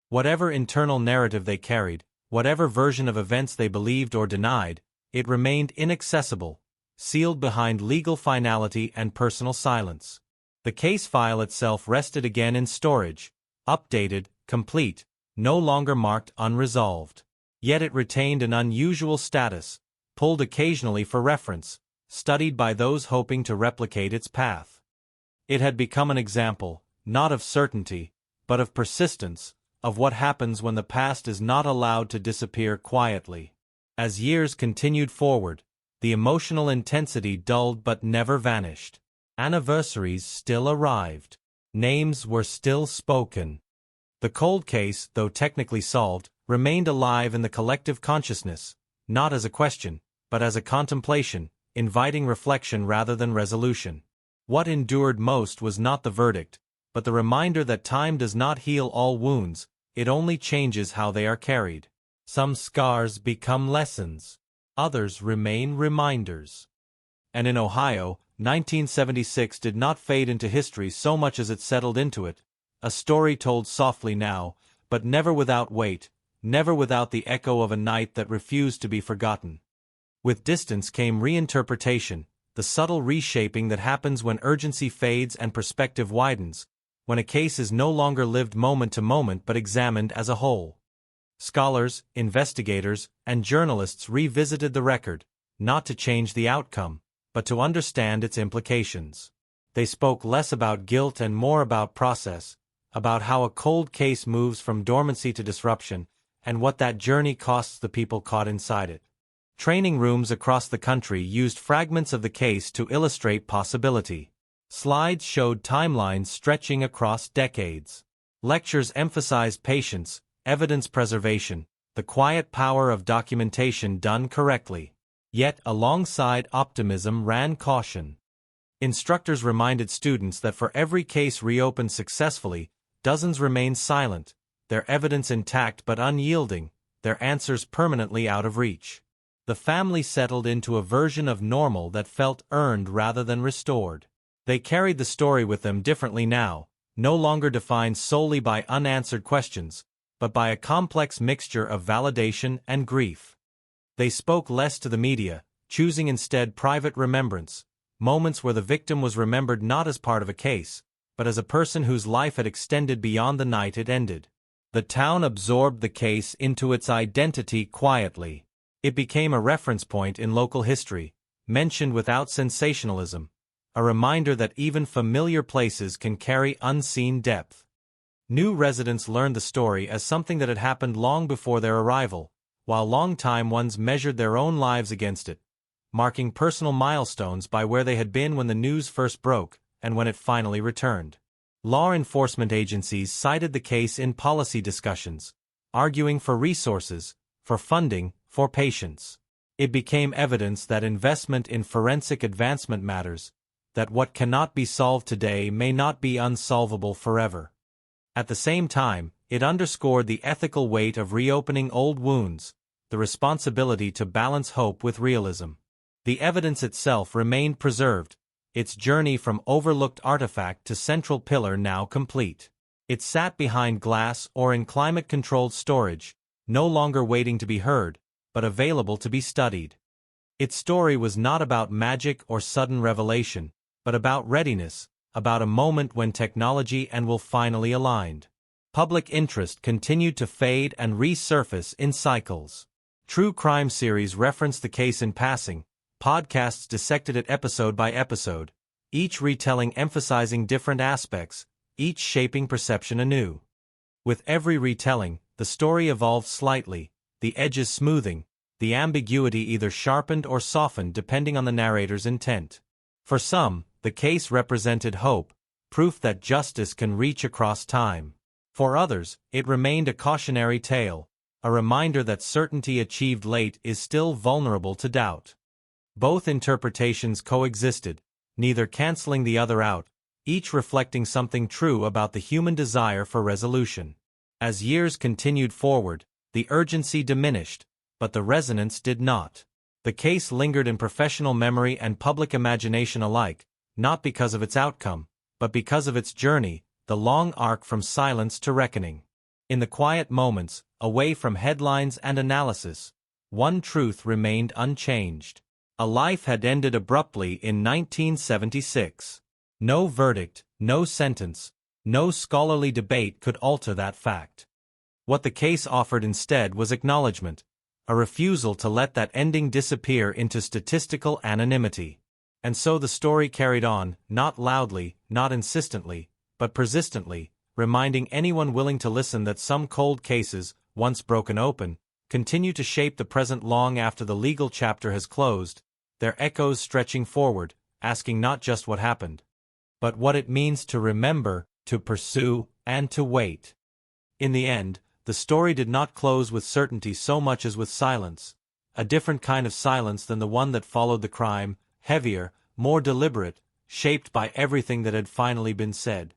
Whatever internal narrative they carried, whatever version of events they believed or denied, it remained inaccessible, sealed behind legal finality and personal silence. The case file itself rested again in storage, updated, complete, no longer marked unresolved. Yet it retained an unusual status, pulled occasionally for reference, studied by those hoping to replicate its path. It had become an example, not of certainty, but of persistence, of what happens when the past is not allowed to disappear quietly. As years continued forward, the emotional intensity dulled but never vanished. Anniversaries still arrived. Names were still spoken. The cold case, though technically solved, remained alive in the collective consciousness, not as a question, but as a contemplation, inviting reflection rather than resolution. What endured most was not the verdict, but the reminder that time does not heal all wounds, it only changes how they are carried. Some scars become lessons. Others remain reminders. And in Ohio, 1976 did not fade into history so much as it settled into it, a story told softly now, but never without weight, never without the echo of a night that refused to be forgotten. With distance came reinterpretation, the subtle reshaping that happens when urgency fades and perspective widens, when a case is no longer lived moment to moment but examined as a whole. Scholars, investigators, and journalists revisited the record, not to change the outcome, but to understand its implications. They spoke less about guilt and more about process, about how a cold case moves from dormancy to disruption, and what that journey costs the people caught inside it. Training rooms across the country used fragments of the case to illustrate possibility. Slides showed timelines stretching across decades. Lectures emphasized patience, evidence preservation, the quiet power of documentation done correctly. Yet, alongside optimism ran caution. Instructors reminded students that for every case reopened successfully, dozens remained silent, their evidence intact but unyielding, their answers permanently out of reach. The family settled into a version of normal that felt earned rather than restored. They carried the story with them differently now, no longer defined solely by unanswered questions, but by a complex mixture of validation and grief. They spoke less to the media, choosing instead private remembrance, moments where the victim was remembered not as part of a case, but as a person whose life had extended beyond the night it ended. The town absorbed the case into its identity quietly. It became a reference point in local history, mentioned without sensationalism, a reminder that even familiar places can carry unseen depth. New residents learned the story as something that had happened long before their arrival, while long-time ones measured their own lives against it, marking personal milestones by where they had been when the news first broke and when it finally returned. Law enforcement agencies cited the case in policy discussions, arguing for resources, for funding, for patience. It became evidence that investment in forensic advancement matters, that what cannot be solved today may not be unsolvable forever. At the same time, it underscored the ethical weight of reopening old wounds, the responsibility to balance hope with realism. The evidence itself remained preserved, its journey from overlooked artifact to central pillar now complete. It sat behind glass or in climate-controlled storage, no longer waiting to be heard, but available to be studied. Its story was not about magic or sudden revelation, but about readiness, about a moment when technology and will finally aligned. Public interest continued to fade and resurface in cycles. True crime series referenced the case in passing, podcasts dissected it episode by episode, each retelling emphasizing different aspects, each shaping perception anew. With every retelling, the story evolved slightly, the edges smoothing, the ambiguity either sharpened or softened depending on the narrator's intent. For some, the case represented hope, proof that justice can reach across time. For others, it remained a cautionary tale, a reminder that certainty achieved late is still vulnerable to doubt. Both interpretations coexisted, neither canceling the other out, each reflecting something true about the human desire for resolution. As years continued forward, the urgency diminished, but the resonance did not. The case lingered in professional memory and public imagination alike, not because of its outcome, but because of its journey, the long arc from silence to reckoning. In the quiet moments, away from headlines and analysis, one truth remained unchanged. A life had ended abruptly in 1976. No verdict, no sentence, no scholarly debate could alter that fact. What the case offered instead was acknowledgement, a refusal to let that ending disappear into statistical anonymity. And so the story carried on, not loudly, not insistently, but persistently, reminding anyone willing to listen that some cold cases, once broken open, continue to shape the present long after the legal chapter has closed, their echoes stretching forward, asking not just what happened, but what it means to remember, to pursue, and to wait. In the end, the story did not close with certainty so much as with silence, a different kind of silence than the one that followed the crime, heavier, more deliberate, shaped by everything that had finally been said.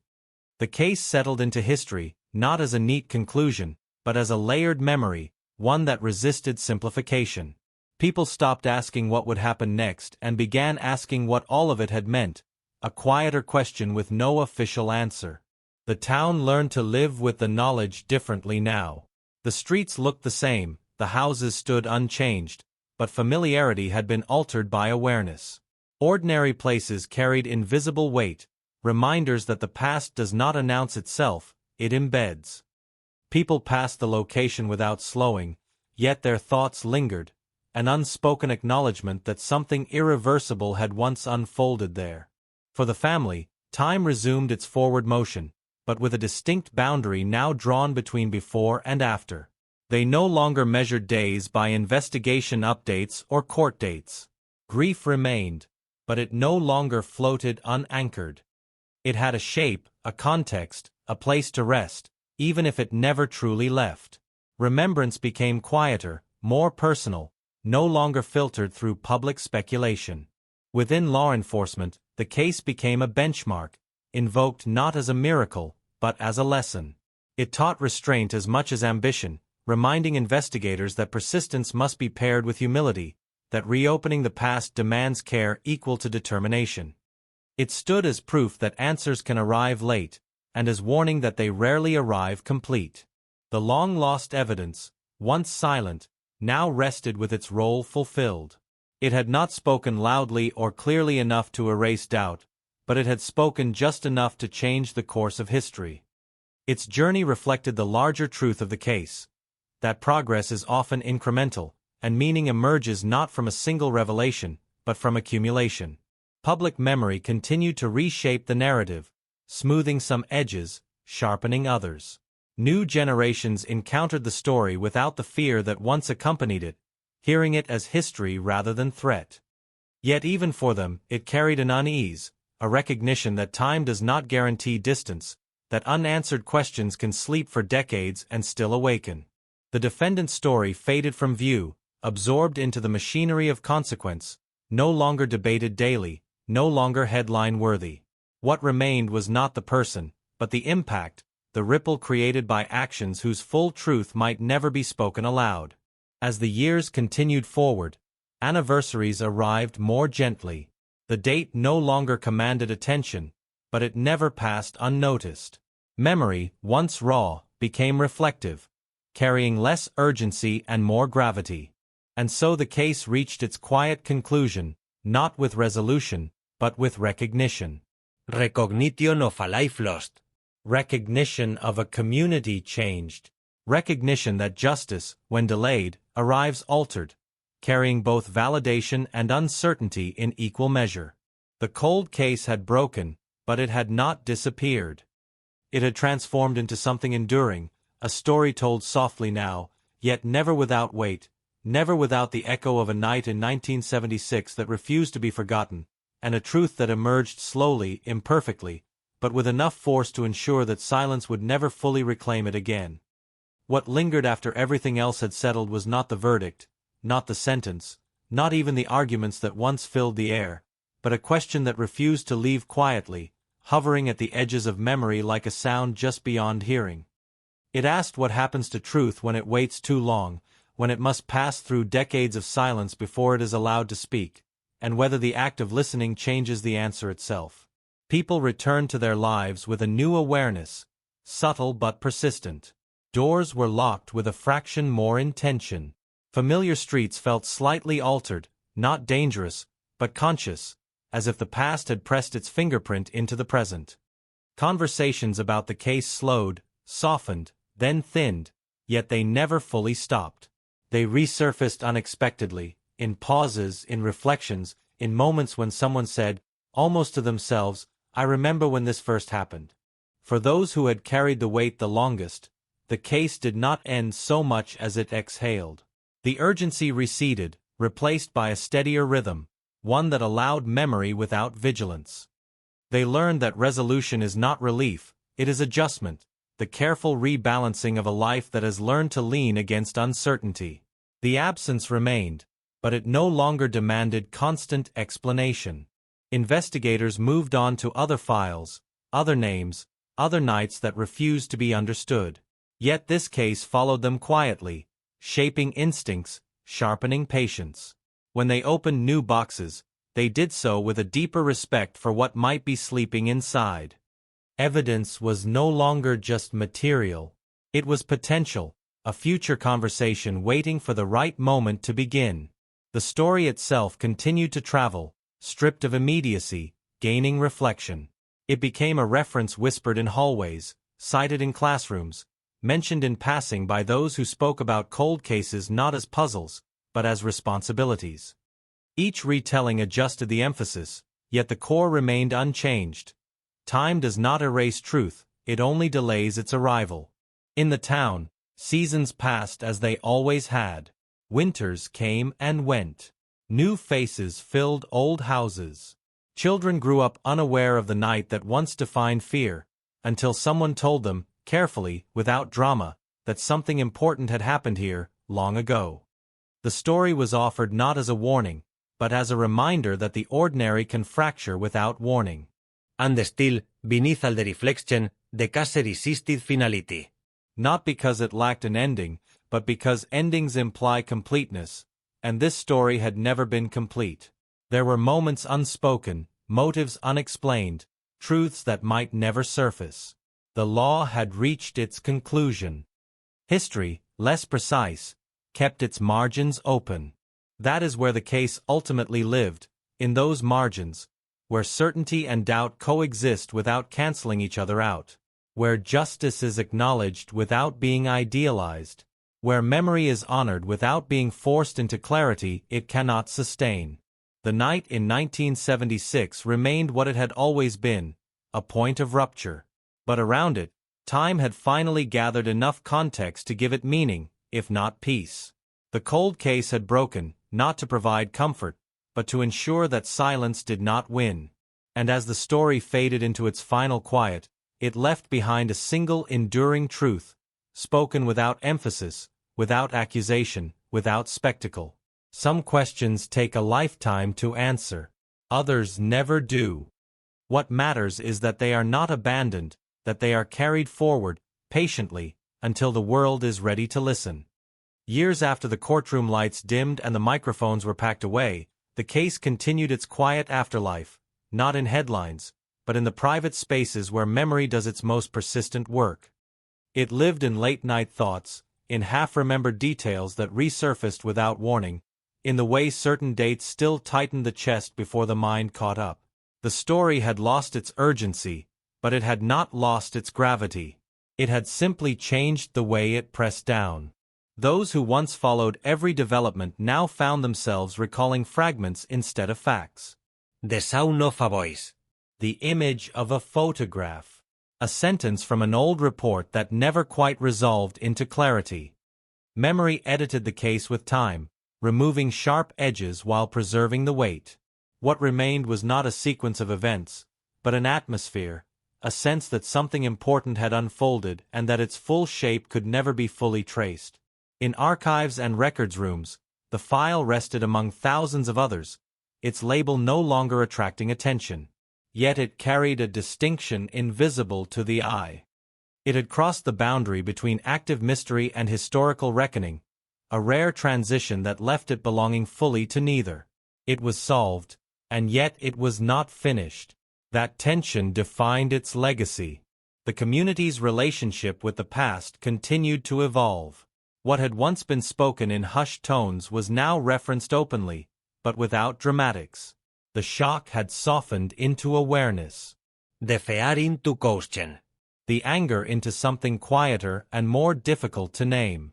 The case settled into history, not as a neat conclusion, but as a layered memory, one that resisted simplification. People stopped asking what would happen next and began asking what all of it had meant, a quieter question with no official answer. The town learned to live with the knowledge differently now. The streets looked the same, the houses stood unchanged, but familiarity had been altered by awareness. Ordinary places carried invisible weight, reminders that the past does not announce itself, it embeds. People passed the location without slowing, yet their thoughts lingered, an unspoken acknowledgement that something irreversible had once unfolded there. For the family, time resumed its forward motion, but with a distinct boundary now drawn between before and after. They no longer measured days by investigation updates or court dates. Grief remained, but it no longer floated unanchored. It had a shape, a context, a place to rest, even if it never truly left. Remembrance became quieter, more personal, no longer filtered through public speculation. Within law enforcement, the case became a benchmark, invoked not as a miracle, but as a lesson. It taught restraint as much as ambition, reminding investigators that persistence must be paired with humility, that reopening the past demands care equal to determination. It stood as proof that answers can arrive late, and as warning that they rarely arrive complete. The long-lost evidence, once silent, now rested with its role fulfilled. It had not spoken loudly or clearly enough to erase doubt, but it had spoken just enough to change the course of history. Its journey reflected the larger truth of the case, that progress is often incremental, and meaning emerges not from a single revelation, but from accumulation. Public memory continued to reshape the narrative, smoothing some edges, sharpening others. New generations encountered the story without the fear that once accompanied it, hearing it as history rather than threat. Yet even for them, it carried an unease, a recognition that time does not guarantee distance, that unanswered questions can sleep for decades and still awaken. The defendant's story faded from view, absorbed into the machinery of consequence, no longer debated daily, no longer headline-worthy. What remained was not the person, but the impact, the ripple created by actions whose full truth might never be spoken aloud. As the years continued forward, anniversaries arrived more gently. The date no longer commanded attention, but it never passed unnoticed. Memory, once raw, became reflective, carrying less urgency and more gravity. And so the case reached its quiet conclusion, not with resolution, but with recognition. Recognition of a life lost. Recognition of a community changed. Recognition that justice, when delayed, arrives altered, carrying both validation and uncertainty in equal measure. The cold case had broken, but it had not disappeared. It had transformed into something enduring, a story told softly now, yet never without weight, never without the echo of a night in 1976 that refused to be forgotten, and a truth that emerged slowly, imperfectly, but with enough force to ensure that silence would never fully reclaim it again. What lingered after everything else had settled was not the verdict, not the sentence, not even the arguments that once filled the air, but a question that refused to leave quietly, hovering at the edges of memory like a sound just beyond hearing. It asked what happens to truth when it waits too long, when it must pass through decades of silence before it is allowed to speak, and whether the act of listening changes the answer itself. People returned to their lives with a new awareness, subtle but persistent. Doors were locked with a fraction more intention. Familiar streets felt slightly altered, not dangerous, but conscious, as if the past had pressed its fingerprint into the present. Conversations about the case slowed, softened, then thinned, yet they never fully stopped. They resurfaced unexpectedly, in pauses, in reflections, in moments when someone said, almost to themselves, "I remember when this first happened." For those who had carried the weight the longest, the case did not end so much as it exhaled. The urgency receded, replaced by a steadier rhythm, one that allowed memory without vigilance. They learned that resolution is not relief, it is adjustment, the careful rebalancing of a life that has learned to lean against uncertainty. The absence remained, but it no longer demanded constant explanation. Investigators moved on to other files, other names, other nights that refused to be understood. Yet this case followed them quietly, shaping instincts, sharpening patience. When they opened new boxes, they did so with a deeper respect for what might be sleeping inside. Evidence was no longer just material. It was potential, a future conversation waiting for the right moment to begin. The story itself continued to travel, stripped of immediacy, gaining reflection. It became a reference whispered in hallways, cited in classrooms, mentioned in passing by those who spoke about cold cases not as puzzles, but as responsibilities. Each retelling adjusted the emphasis, yet the core remained unchanged. Time does not erase truth, it only delays its arrival. In the town, seasons passed as they always had. Winters came and went. New faces filled old houses. Children grew up unaware of the night that once defined fear, until someone told them, carefully, without drama, that something important had happened here, long ago. The story was offered not as a warning, but as a reminder that the ordinary can fracture without warning. And still, beneath all the reflection, the case resisted finality. Not because it lacked an ending, but because endings imply completeness, and this story had never been complete. There were moments unspoken, motives unexplained, truths that might never surface. The law had reached its conclusion. History, less precise, kept its margins open. That is where the case ultimately lived, in those margins, where certainty and doubt coexist without canceling each other out, where justice is acknowledged without being idealized, where memory is honored without being forced into clarity it cannot sustain. The night in 1976 remained what it had always been, a point of rupture. But around it, time had finally gathered enough context to give it meaning, if not peace. The cold case had broken, not to provide comfort, but to ensure that silence did not win. And as the story faded into its final quiet, it left behind a single enduring truth, spoken without emphasis, without accusation, without spectacle. Some questions take a lifetime to answer. Others never do. What matters is that they are not abandoned, that they are carried forward, patiently, until the world is ready to listen. Years after the courtroom lights dimmed and the microphones were packed away, the case continued its quiet afterlife, not in headlines, but in the private spaces where memory does its most persistent work. It lived in late-night thoughts, in half-remembered details that resurfaced without warning, in the way certain dates still tightened the chest before the mind caught up. The story had lost its urgency, but it had not lost its gravity. It had simply changed the way it pressed down. Those who once followed every development now found themselves recalling fragments instead of facts. The sound of a voice. The image of a photograph. A sentence from an old report that never quite resolved into clarity. Memory edited the case with time, removing sharp edges while preserving the weight. What remained was not a sequence of events, but an atmosphere, a sense that something important had unfolded and that its full shape could never be fully traced. In archives and records rooms, the file rested among thousands of others, its label no longer attracting attention. Yet it carried a distinction invisible to the eye. It had crossed the boundary between active mystery and historical reckoning, a rare transition that left it belonging fully to neither. It was solved, and yet it was not finished. That tension defined its legacy. The community's relationship with the past continued to evolve. What had once been spoken in hushed tones was now referenced openly, but without dramatics. The shock had softened into awareness. The fear into caution. The anger into something quieter and more difficult to name.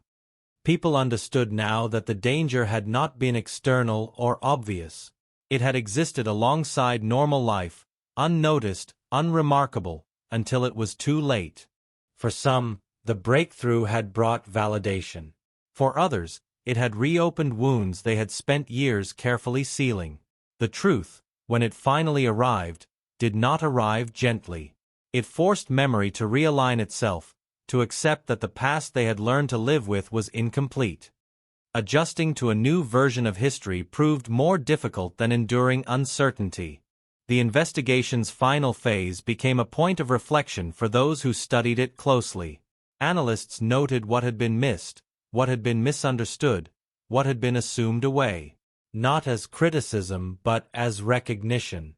People understood now that the danger had not been external or obvious. It had existed alongside normal life, unnoticed, unremarkable, until it was too late. For some, the breakthrough had brought validation. For others, it had reopened wounds they had spent years carefully sealing. The truth, when it finally arrived, did not arrive gently. It forced memory to realign itself, to accept that the past they had learned to live with was incomplete. Adjusting to a new version of history proved more difficult than enduring uncertainty. The investigation's final phase became a point of reflection for those who studied it closely. Analysts noted what had been missed, what had been misunderstood, what had been assumed away. Not as criticism but as recognition.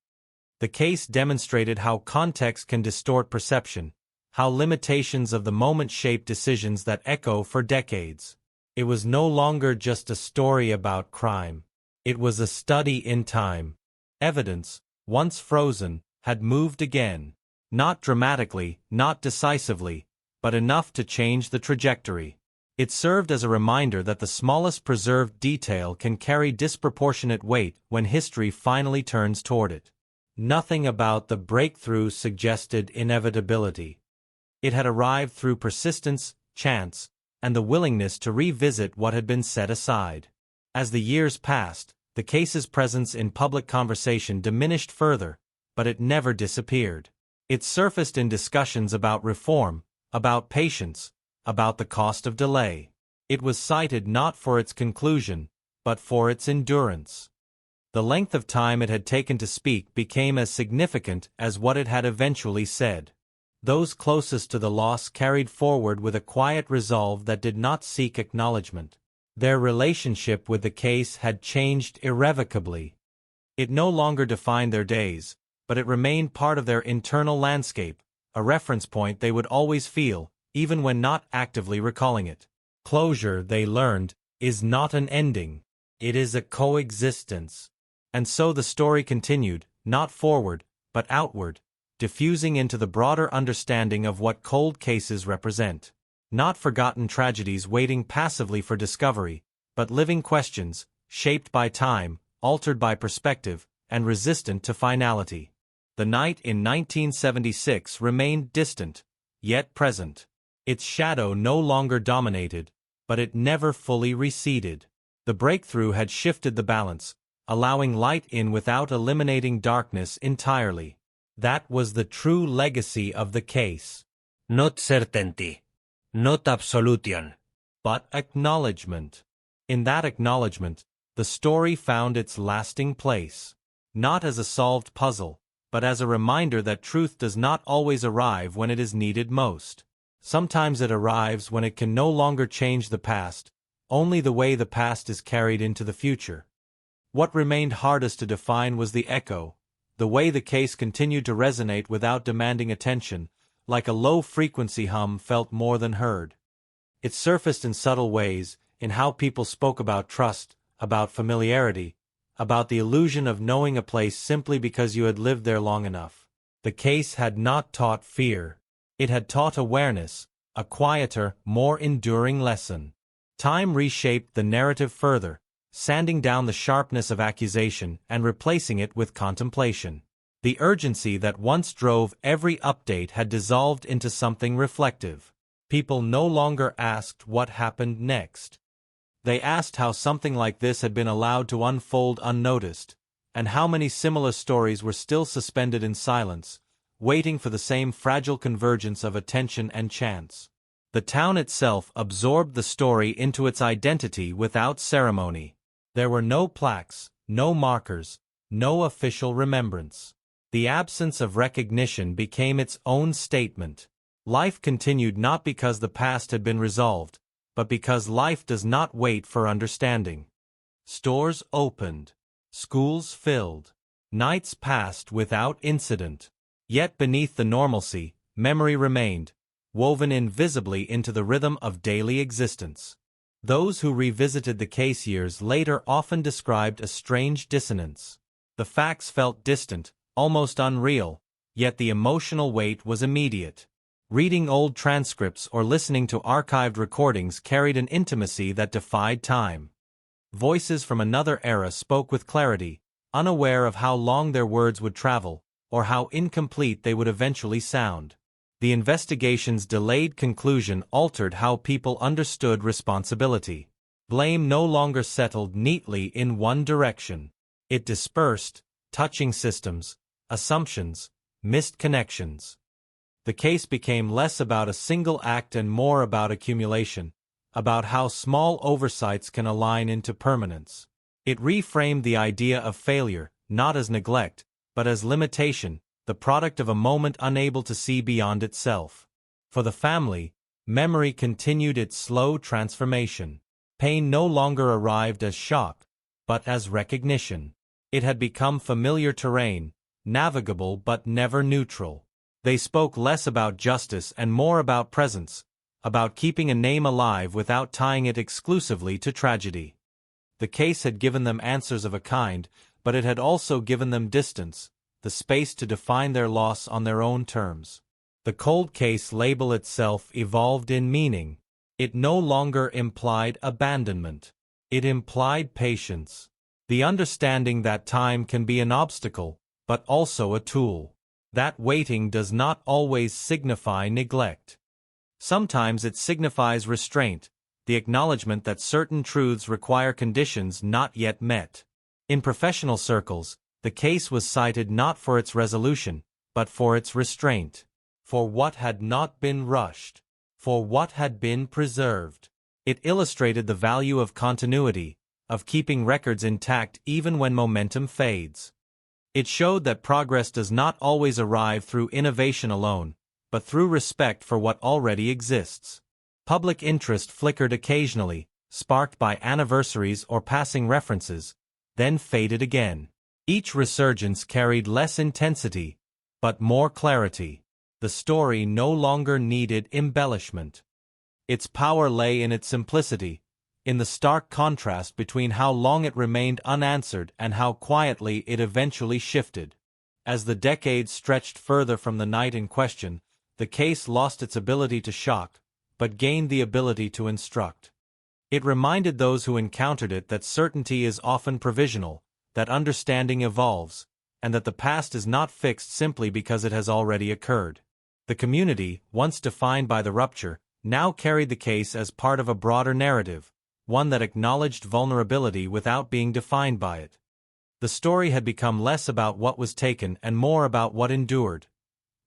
The case demonstrated how context can distort perception, how limitations of the moment shape decisions that echo for decades. It was no longer just a story about crime. It was a study in time. Evidence, once frozen, had moved again. Not dramatically, not decisively, but enough to change the trajectory. It served as a reminder that the smallest preserved detail can carry disproportionate weight when history finally turns toward it. Nothing about the breakthrough suggested inevitability. It had arrived through persistence, chance, and the willingness to revisit what had been set aside. As the years passed, the case's presence in public conversation diminished further, but it never disappeared. It surfaced in discussions about reform, about patience, about the cost of delay. It was cited not for its conclusion, but for its endurance. The length of time it had taken to speak became as significant as what it had eventually said. Those closest to the loss carried forward with a quiet resolve that did not seek acknowledgement. Their relationship with the case had changed irrevocably. It no longer defined their days, but it remained part of their internal landscape, a reference point they would always feel, even when not actively recalling it. Closure, they learned, is not an ending. It is a coexistence. And so the story continued, not forward, but outward, diffusing into the broader understanding of what cold cases represent. Not forgotten tragedies waiting passively for discovery, but living questions, shaped by time, altered by perspective, and resistant to finality. The night in 1976 remained distant, yet present. Its shadow no longer dominated, but it never fully receded. The breakthrough had shifted the balance, allowing light in without eliminating darkness entirely. That was the true legacy of the case. Not certainty. Not absolution. But acknowledgement. In that acknowledgement, the story found its lasting place. Not as a solved puzzle, but as a reminder that truth does not always arrive when it is needed most. Sometimes it arrives when it can no longer change the past, only the way the past is carried into the future. What remained hardest to define was the echo, the way the case continued to resonate without demanding attention, like a low-frequency hum felt more than heard. It surfaced in subtle ways, in how people spoke about trust, about familiarity, about the illusion of knowing a place simply because you had lived there long enough. The case had not taught fear. It had taught awareness, a quieter, more enduring lesson. Time reshaped the narrative further, sanding down the sharpness of accusation and replacing it with contemplation. The urgency that once drove every update had dissolved into something reflective. People no longer asked what happened next. They asked how something like this had been allowed to unfold unnoticed, and how many similar stories were still suspended in silence, waiting for the same fragile convergence of attention and chance. The town itself absorbed the story into its identity without ceremony. There were no plaques, no markers, no official remembrance. The absence of recognition became its own statement. Life continued not because the past had been resolved, but because life does not wait for understanding. Stores opened. Schools filled. Nights passed without incident. Yet beneath the normalcy, memory remained, woven invisibly into the rhythm of daily existence. Those who revisited the case years later often described a strange dissonance. The facts felt distant, almost unreal, yet the emotional weight was immediate. Reading old transcripts or listening to archived recordings carried an intimacy that defied time. Voices from another era spoke with clarity, unaware of how long their words would travel, or how incomplete they would eventually sound. The investigation's delayed conclusion altered how people understood responsibility. Blame no longer settled neatly in one direction. It dispersed, touching systems, assumptions, missed connections. The case became less about a single act and more about accumulation, about how small oversights can align into permanence. It reframed the idea of failure, not as neglect, but as limitation, the product of a moment unable to see beyond itself. For the family, memory continued its slow transformation. Pain no longer arrived as shock, but as recognition. It had become familiar terrain, navigable but never neutral. They spoke less about justice and more about presence, about keeping a name alive without tying it exclusively to tragedy. The case had given them answers of a kind, but it had also given them distance, the space to define their loss on their own terms. The cold case label itself evolved in meaning. It no longer implied abandonment. It implied patience. The understanding that time can be an obstacle, but also a tool. That waiting does not always signify neglect. Sometimes it signifies restraint, the acknowledgement that certain truths require conditions not yet met. In professional circles, the case was cited not for its resolution, but for its restraint, for what had not been rushed, for what had been preserved. It illustrated the value of continuity, of keeping records intact even when momentum fades. It showed that progress does not always arrive through innovation alone, but through respect for what already exists. Public interest flickered occasionally, sparked by anniversaries or passing references, then faded again. Each resurgence carried less intensity, but more clarity. The story no longer needed embellishment. Its power lay in its simplicity, in the stark contrast between how long it remained unanswered and how quietly it eventually shifted. As the decades stretched further from the night in question, the case lost its ability to shock, but gained the ability to instruct. It reminded those who encountered it that certainty is often provisional, that understanding evolves, and that the past is not fixed simply because it has already occurred. The community, once defined by the rupture, now carried the case as part of a broader narrative, one that acknowledged vulnerability without being defined by it. The story had become less about what was taken and more about what endured.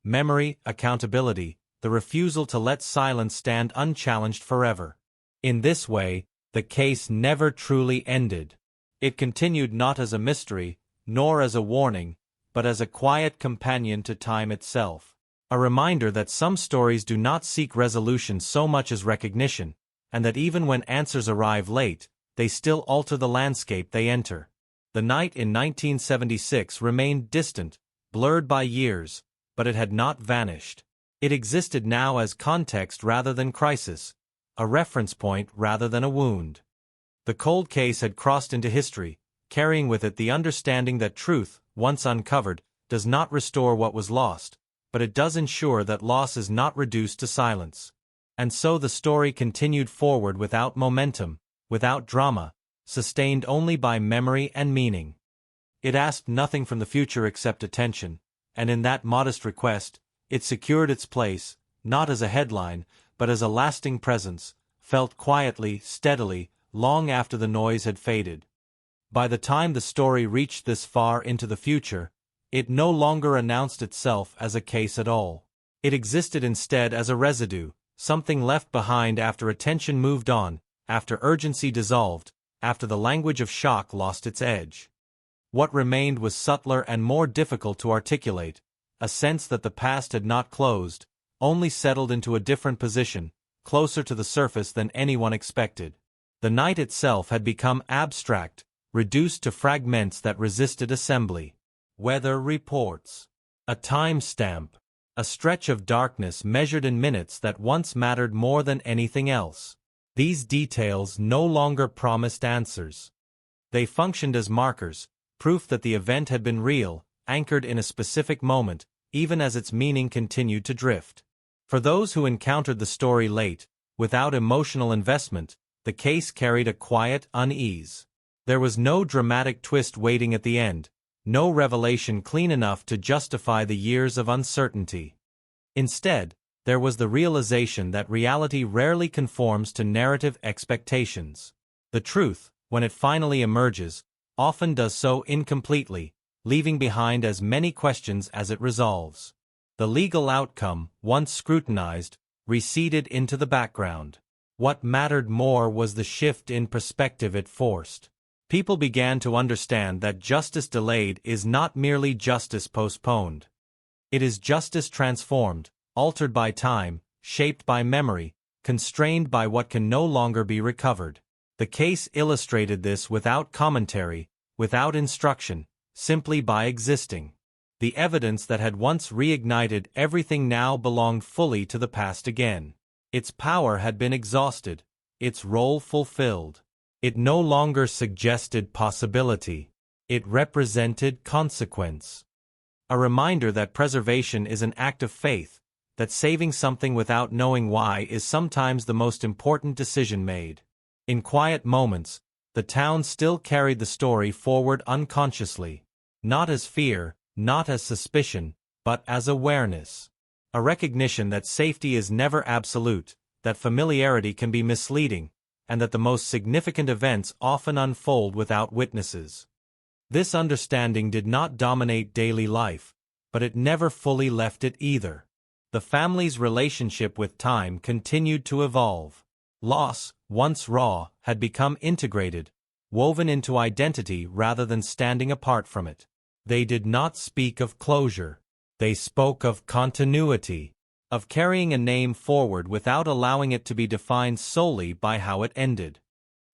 Memory, accountability, the refusal to let silence stand unchallenged forever. In this way, the case never truly ended. It continued not as a mystery, nor as a warning, but as a quiet companion to time itself. A reminder that some stories do not seek resolution so much as recognition, and that even when answers arrive late, they still alter the landscape they enter. The night in 1976 remained distant, blurred by years, but it had not vanished. It existed now as context rather than crisis, a reference point rather than a wound. The cold case had crossed into history, carrying with it the understanding that truth, once uncovered, does not restore what was lost, but it does ensure that loss is not reduced to silence. And so the story continued forward without momentum, without drama, sustained only by memory and meaning. It asked nothing from the future except attention, and in that modest request, it secured its place, not as a headline, but as a lasting presence, felt quietly, steadily, long after the noise had faded. By the time the story reached this far into the future, it no longer announced itself as a case at all. It existed instead as a residue, something left behind after attention moved on, after urgency dissolved, after the language of shock lost its edge. What remained was subtler and more difficult to articulate, a sense that the past had not closed, only settled into a different position, closer to the surface than anyone expected. The night itself had become abstract, reduced to fragments that resisted assembly. Weather reports. A time stamp. A stretch of darkness measured in minutes that once mattered more than anything else. These details no longer promised answers. They functioned as markers, proof that the event had been real, anchored in a specific moment, even as its meaning continued to drift. For those who encountered the story late, without emotional investment, the case carried a quiet unease. There was no dramatic twist waiting at the end, no revelation clean enough to justify the years of uncertainty. Instead, there was the realization that reality rarely conforms to narrative expectations. The truth, when it finally emerges, often does so incompletely, leaving behind as many questions as it resolves. The legal outcome, once scrutinized, receded into the background. What mattered more was the shift in perspective it forced. People began to understand that justice delayed is not merely justice postponed. It is justice transformed, altered by time, shaped by memory, constrained by what can no longer be recovered. The case illustrated this without commentary, without instruction, simply by existing. The evidence that had once reignited everything now belonged fully to the past again. Its power had been exhausted, its role fulfilled. It no longer suggested possibility. It represented consequence. A reminder that preservation is an act of faith, that saving something without knowing why is sometimes the most important decision made. In quiet moments, the town still carried the story forward unconsciously, not as fear, not as suspicion, but as awareness. A recognition that safety is never absolute, that familiarity can be misleading, and that the most significant events often unfold without witnesses. This understanding did not dominate daily life, but it never fully left it either. The family's relationship with time continued to evolve. Loss, once raw, had become integrated, woven into identity rather than standing apart from it. They did not speak of closure. They spoke of continuity, of carrying a name forward without allowing it to be defined solely by how it ended.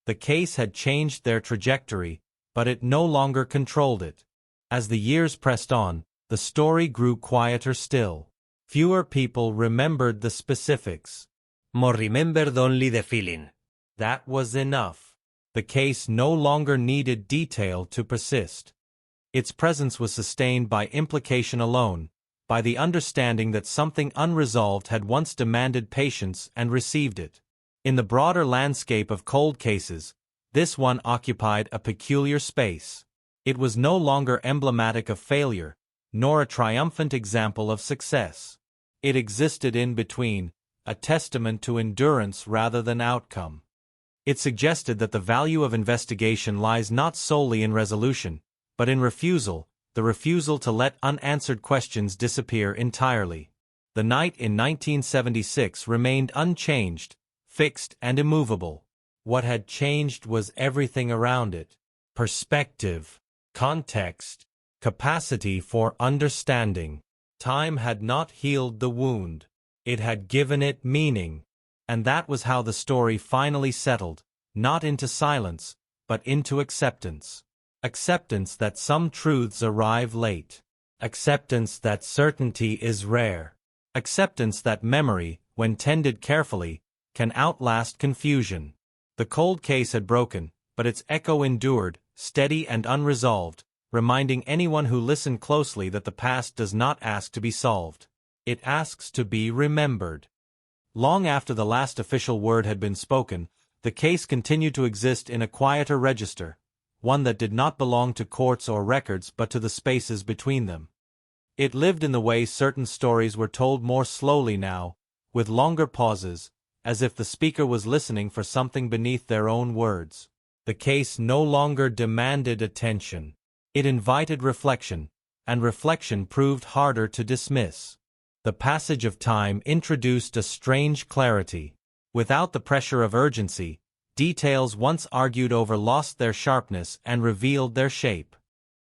The case had changed their trajectory, but it no longer controlled it. As the years pressed on, the story grew quieter still. Fewer people remembered the specifics. More remembered only the feeling. That was enough. The case no longer needed detail to persist. Its presence was sustained by implication alone, by the understanding that something unresolved had once demanded patience and received it. In the broader landscape of cold cases, this one occupied a peculiar space. It was no longer emblematic of failure, nor a triumphant example of success. It existed in between, a testament to endurance rather than outcome. It suggested that the value of investigation lies not solely in resolution, but in refusal, the refusal to let unanswered questions disappear entirely. The night in 1976 remained unchanged, fixed and immovable. What had changed was everything around it. Perspective, context, capacity for understanding. Time had not healed the wound. It had given it meaning. And that was how the story finally settled, not into silence, but into acceptance. Acceptance that some truths arrive late. Acceptance that certainty is rare. Acceptance that memory, when tended carefully, can outlast confusion. The cold case had broken, but its echo endured, steady and unresolved, reminding anyone who listened closely that the past does not ask to be solved. It asks to be remembered. Long after the last official word had been spoken, the case continued to exist in a quieter register, one that did not belong to courts or records but to the spaces between them. It lived in the way certain stories were told more slowly now, with longer pauses, as if the speaker was listening for something beneath their own words. The case no longer demanded attention. It invited reflection, and reflection proved harder to dismiss. The passage of time introduced a strange clarity. Without the pressure of urgency, details once argued over lost their sharpness and revealed their shape.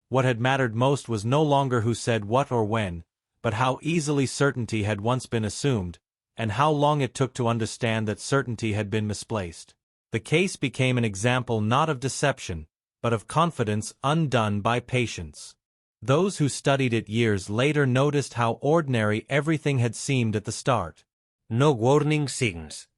What had mattered most was no longer who said what or when, but how easily certainty had once been assumed, and how long it took to understand that certainty had been misplaced. The case became an example not of deception, but of confidence undone by patience. Those who studied it years later noticed how ordinary everything had seemed at the start. No warning signs.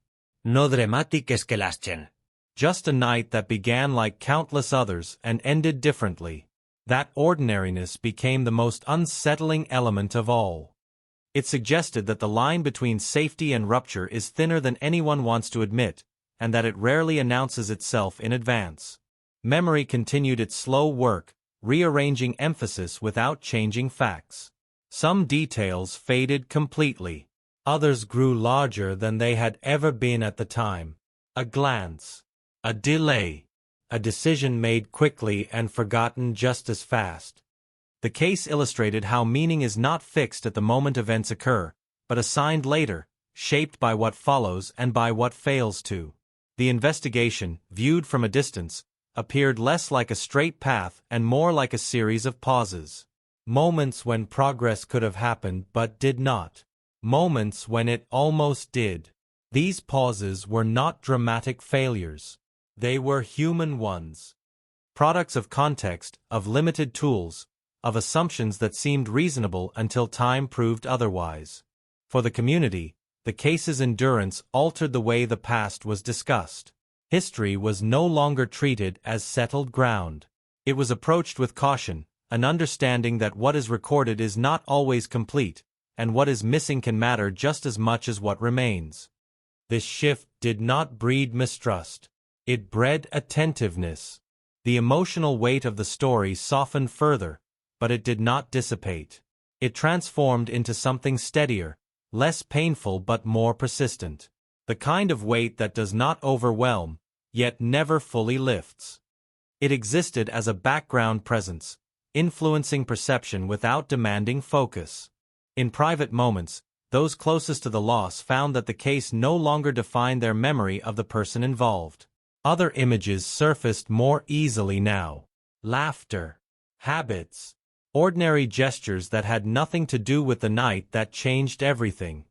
No dramatic escalation. Just a night that began like countless others and ended differently. That ordinariness became the most unsettling element of all. It suggested that the line between safety and rupture is thinner than anyone wants to admit, and that it rarely announces itself in advance. Memory continued its slow work, rearranging emphasis without changing facts. Some details faded completely. Others grew larger than they had ever been at the time. A glance. A delay. a decision made quickly and forgotten just as fast. The case illustrated how meaning is not fixed at the moment events occur, but assigned later, shaped by what follows and by what fails to. The investigation, viewed from a distance, appeared less like a straight path and more like a series of pauses. Moments when progress could have happened but did not. Moments when it almost did. These pauses were not dramatic failures. They were human ones. Products of context, of limited tools, of assumptions that seemed reasonable until time proved otherwise. For the community, the case's endurance altered the way the past was discussed. History was no longer treated as settled ground. It was approached with caution, an understanding that what is recorded is not always complete, and what is missing can matter just as much as what remains. This shift did not breed mistrust. It bred attentiveness. The emotional weight of the story softened further, but it did not dissipate. It transformed into something steadier, less painful but more persistent. The kind of weight that does not overwhelm, yet never fully lifts. It existed as a background presence, influencing perception without demanding focus. In private moments, those closest to the loss found that the case no longer defined their memory of the person involved. Other images surfaced more easily now. Laughter, habits, ordinary gestures that had nothing to do with the night that changed everything.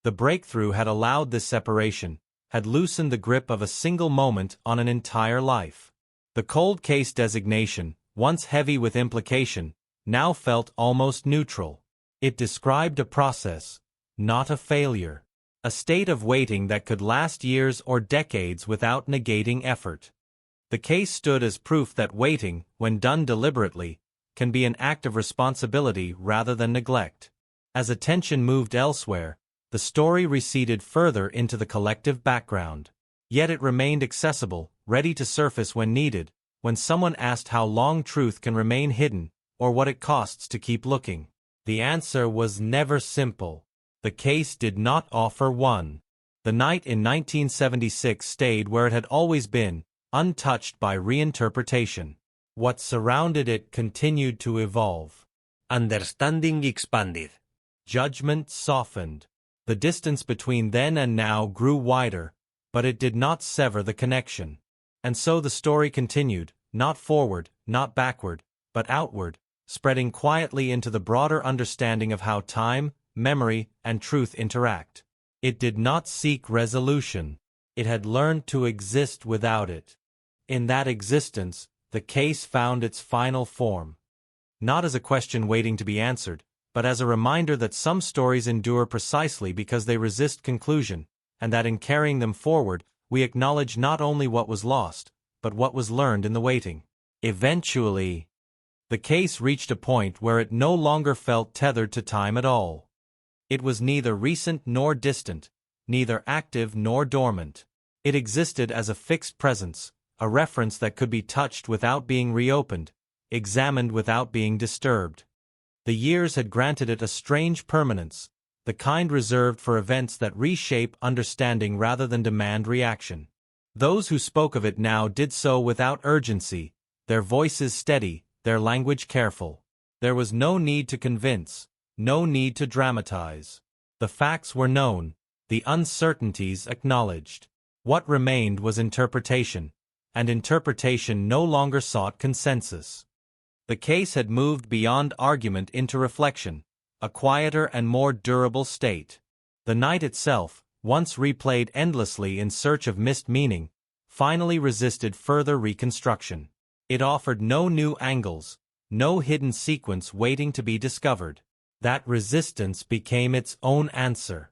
The breakthrough had allowed this separation, had loosened the grip of a single moment on an entire life. The cold case designation, once heavy with implication, now felt almost neutral. It described a process, not a failure. A state of waiting that could last years or decades without negating effort. The case stood as proof that waiting, when done deliberately, can be an act of responsibility rather than neglect. As attention moved elsewhere, the story receded further into the collective background. Yet it remained accessible, ready to surface when needed, when someone asked how long truth can remain hidden, or what it costs to keep looking. The answer was never simple. The case did not offer one. The night in 1976 stayed where it had always been, untouched by reinterpretation. What surrounded it continued to evolve. Understanding expanded. Judgment softened. The distance between then and now grew wider, but it did not sever the connection. And so the story continued, not forward, not backward, but outward, spreading quietly into the broader understanding of how time, memory, and truth interact. It did not seek resolution. It had learned to exist without it. In that existence, the case found its final form. Not as a question waiting to be answered, but as a reminder that some stories endure precisely because they resist conclusion, and that in carrying them forward, we acknowledge not only what was lost, but what was learned in the waiting. Eventually, the case reached a point where it no longer felt tethered to time at all. It was neither recent nor distant, neither active nor dormant. It existed as a fixed presence, a reference that could be touched without being reopened, examined without being disturbed. The years had granted it a strange permanence, the kind reserved for events that reshape understanding rather than demand reaction. Those who spoke of it now did so without urgency, their voices steady, their language careful. There was no need to convince, no need to dramatize. The facts were known, the uncertainties acknowledged. What remained was interpretation, and interpretation no longer sought consensus. The case had moved beyond argument into reflection, a quieter and more durable state. The night itself, once replayed endlessly in search of missed meaning, finally resisted further reconstruction. It offered no new angles, no hidden sequence waiting to be discovered. That resistance became its own answer.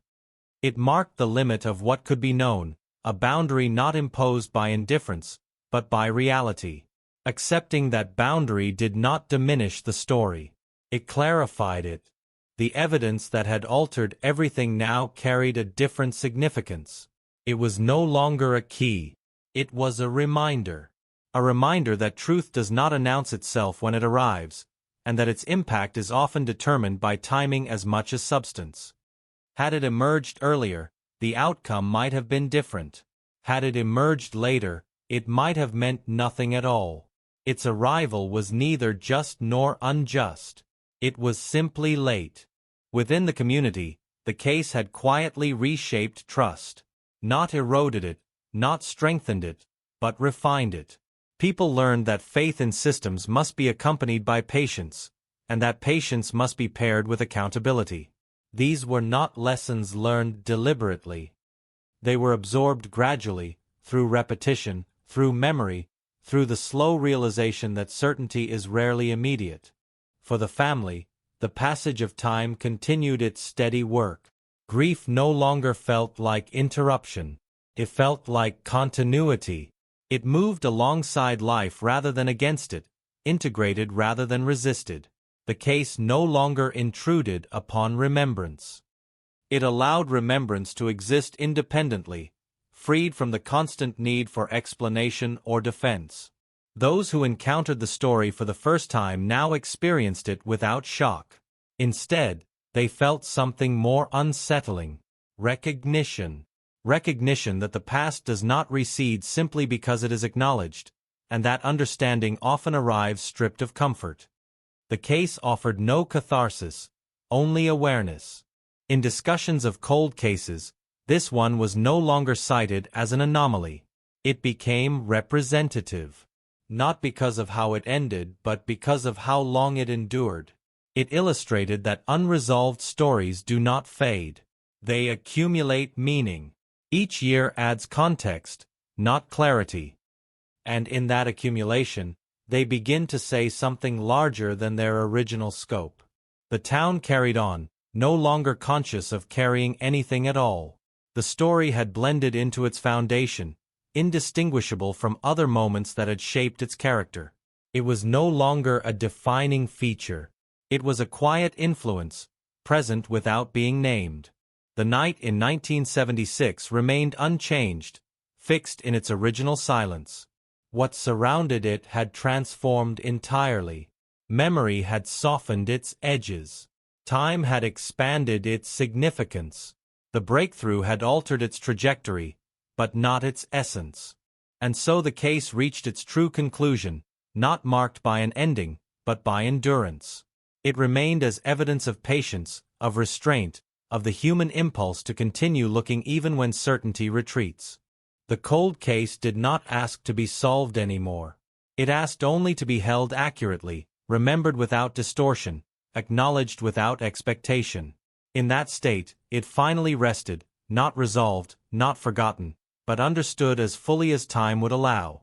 It marked the limit of what could be known, a boundary not imposed by indifference, but by reality. Accepting that boundary did not diminish the story. It clarified it. The evidence that had altered everything now carried a different significance. It was no longer a key. It was a reminder. A reminder that truth does not announce itself when it arrives, and that its impact is often determined by timing as much as substance. Had it emerged earlier, the outcome might have been different. Had it emerged later, it might have meant nothing at all. Its arrival was neither just nor unjust. It was simply late. Within the community, the case had quietly reshaped trust. Not eroded it, not strengthened it, but refined it. People learned that faith in systems must be accompanied by patience, and that patience must be paired with accountability. These were not lessons learned deliberately. They were absorbed gradually, through repetition, through memory, through the slow realization that certainty is rarely immediate. For the family, the passage of time continued its steady work. Grief no longer felt like interruption. It felt like continuity. It moved alongside life rather than against it, integrated rather than resisted. The case no longer intruded upon remembrance. It allowed remembrance to exist independently, freed from the constant need for explanation or defense. Those who encountered the story for the first time now experienced it without shock. Instead, they felt something more unsettling: recognition. Recognition that the past does not recede simply because it is acknowledged, and that understanding often arrives stripped of comfort. The case offered no catharsis, only awareness. In discussions of cold cases, this one was no longer cited as an anomaly. It became representative. Not because of how it ended, but because of how long it endured. It illustrated that unresolved stories do not fade. They accumulate meaning. Each year adds context, not clarity. And in that accumulation, they begin to say something larger than their original scope. The town carried on, no longer conscious of carrying anything at all. The story had blended into its foundation, indistinguishable from other moments that had shaped its character. It was no longer a defining feature. It was a quiet influence, present without being named. The night in 1976 remained unchanged, fixed in its original silence. What surrounded it had transformed entirely. Memory had softened its edges. Time had expanded its significance. The breakthrough had altered its trajectory, but not its essence. And so the case reached its true conclusion, not marked by an ending, but by endurance. It remained as evidence of patience, of restraint, of the human impulse to continue looking even when certainty retreats. The cold case did not ask to be solved anymore. It asked only to be held accurately, remembered without distortion, acknowledged without expectation. In that state, it finally rested, not resolved, not forgotten, but understood as fully as time would allow.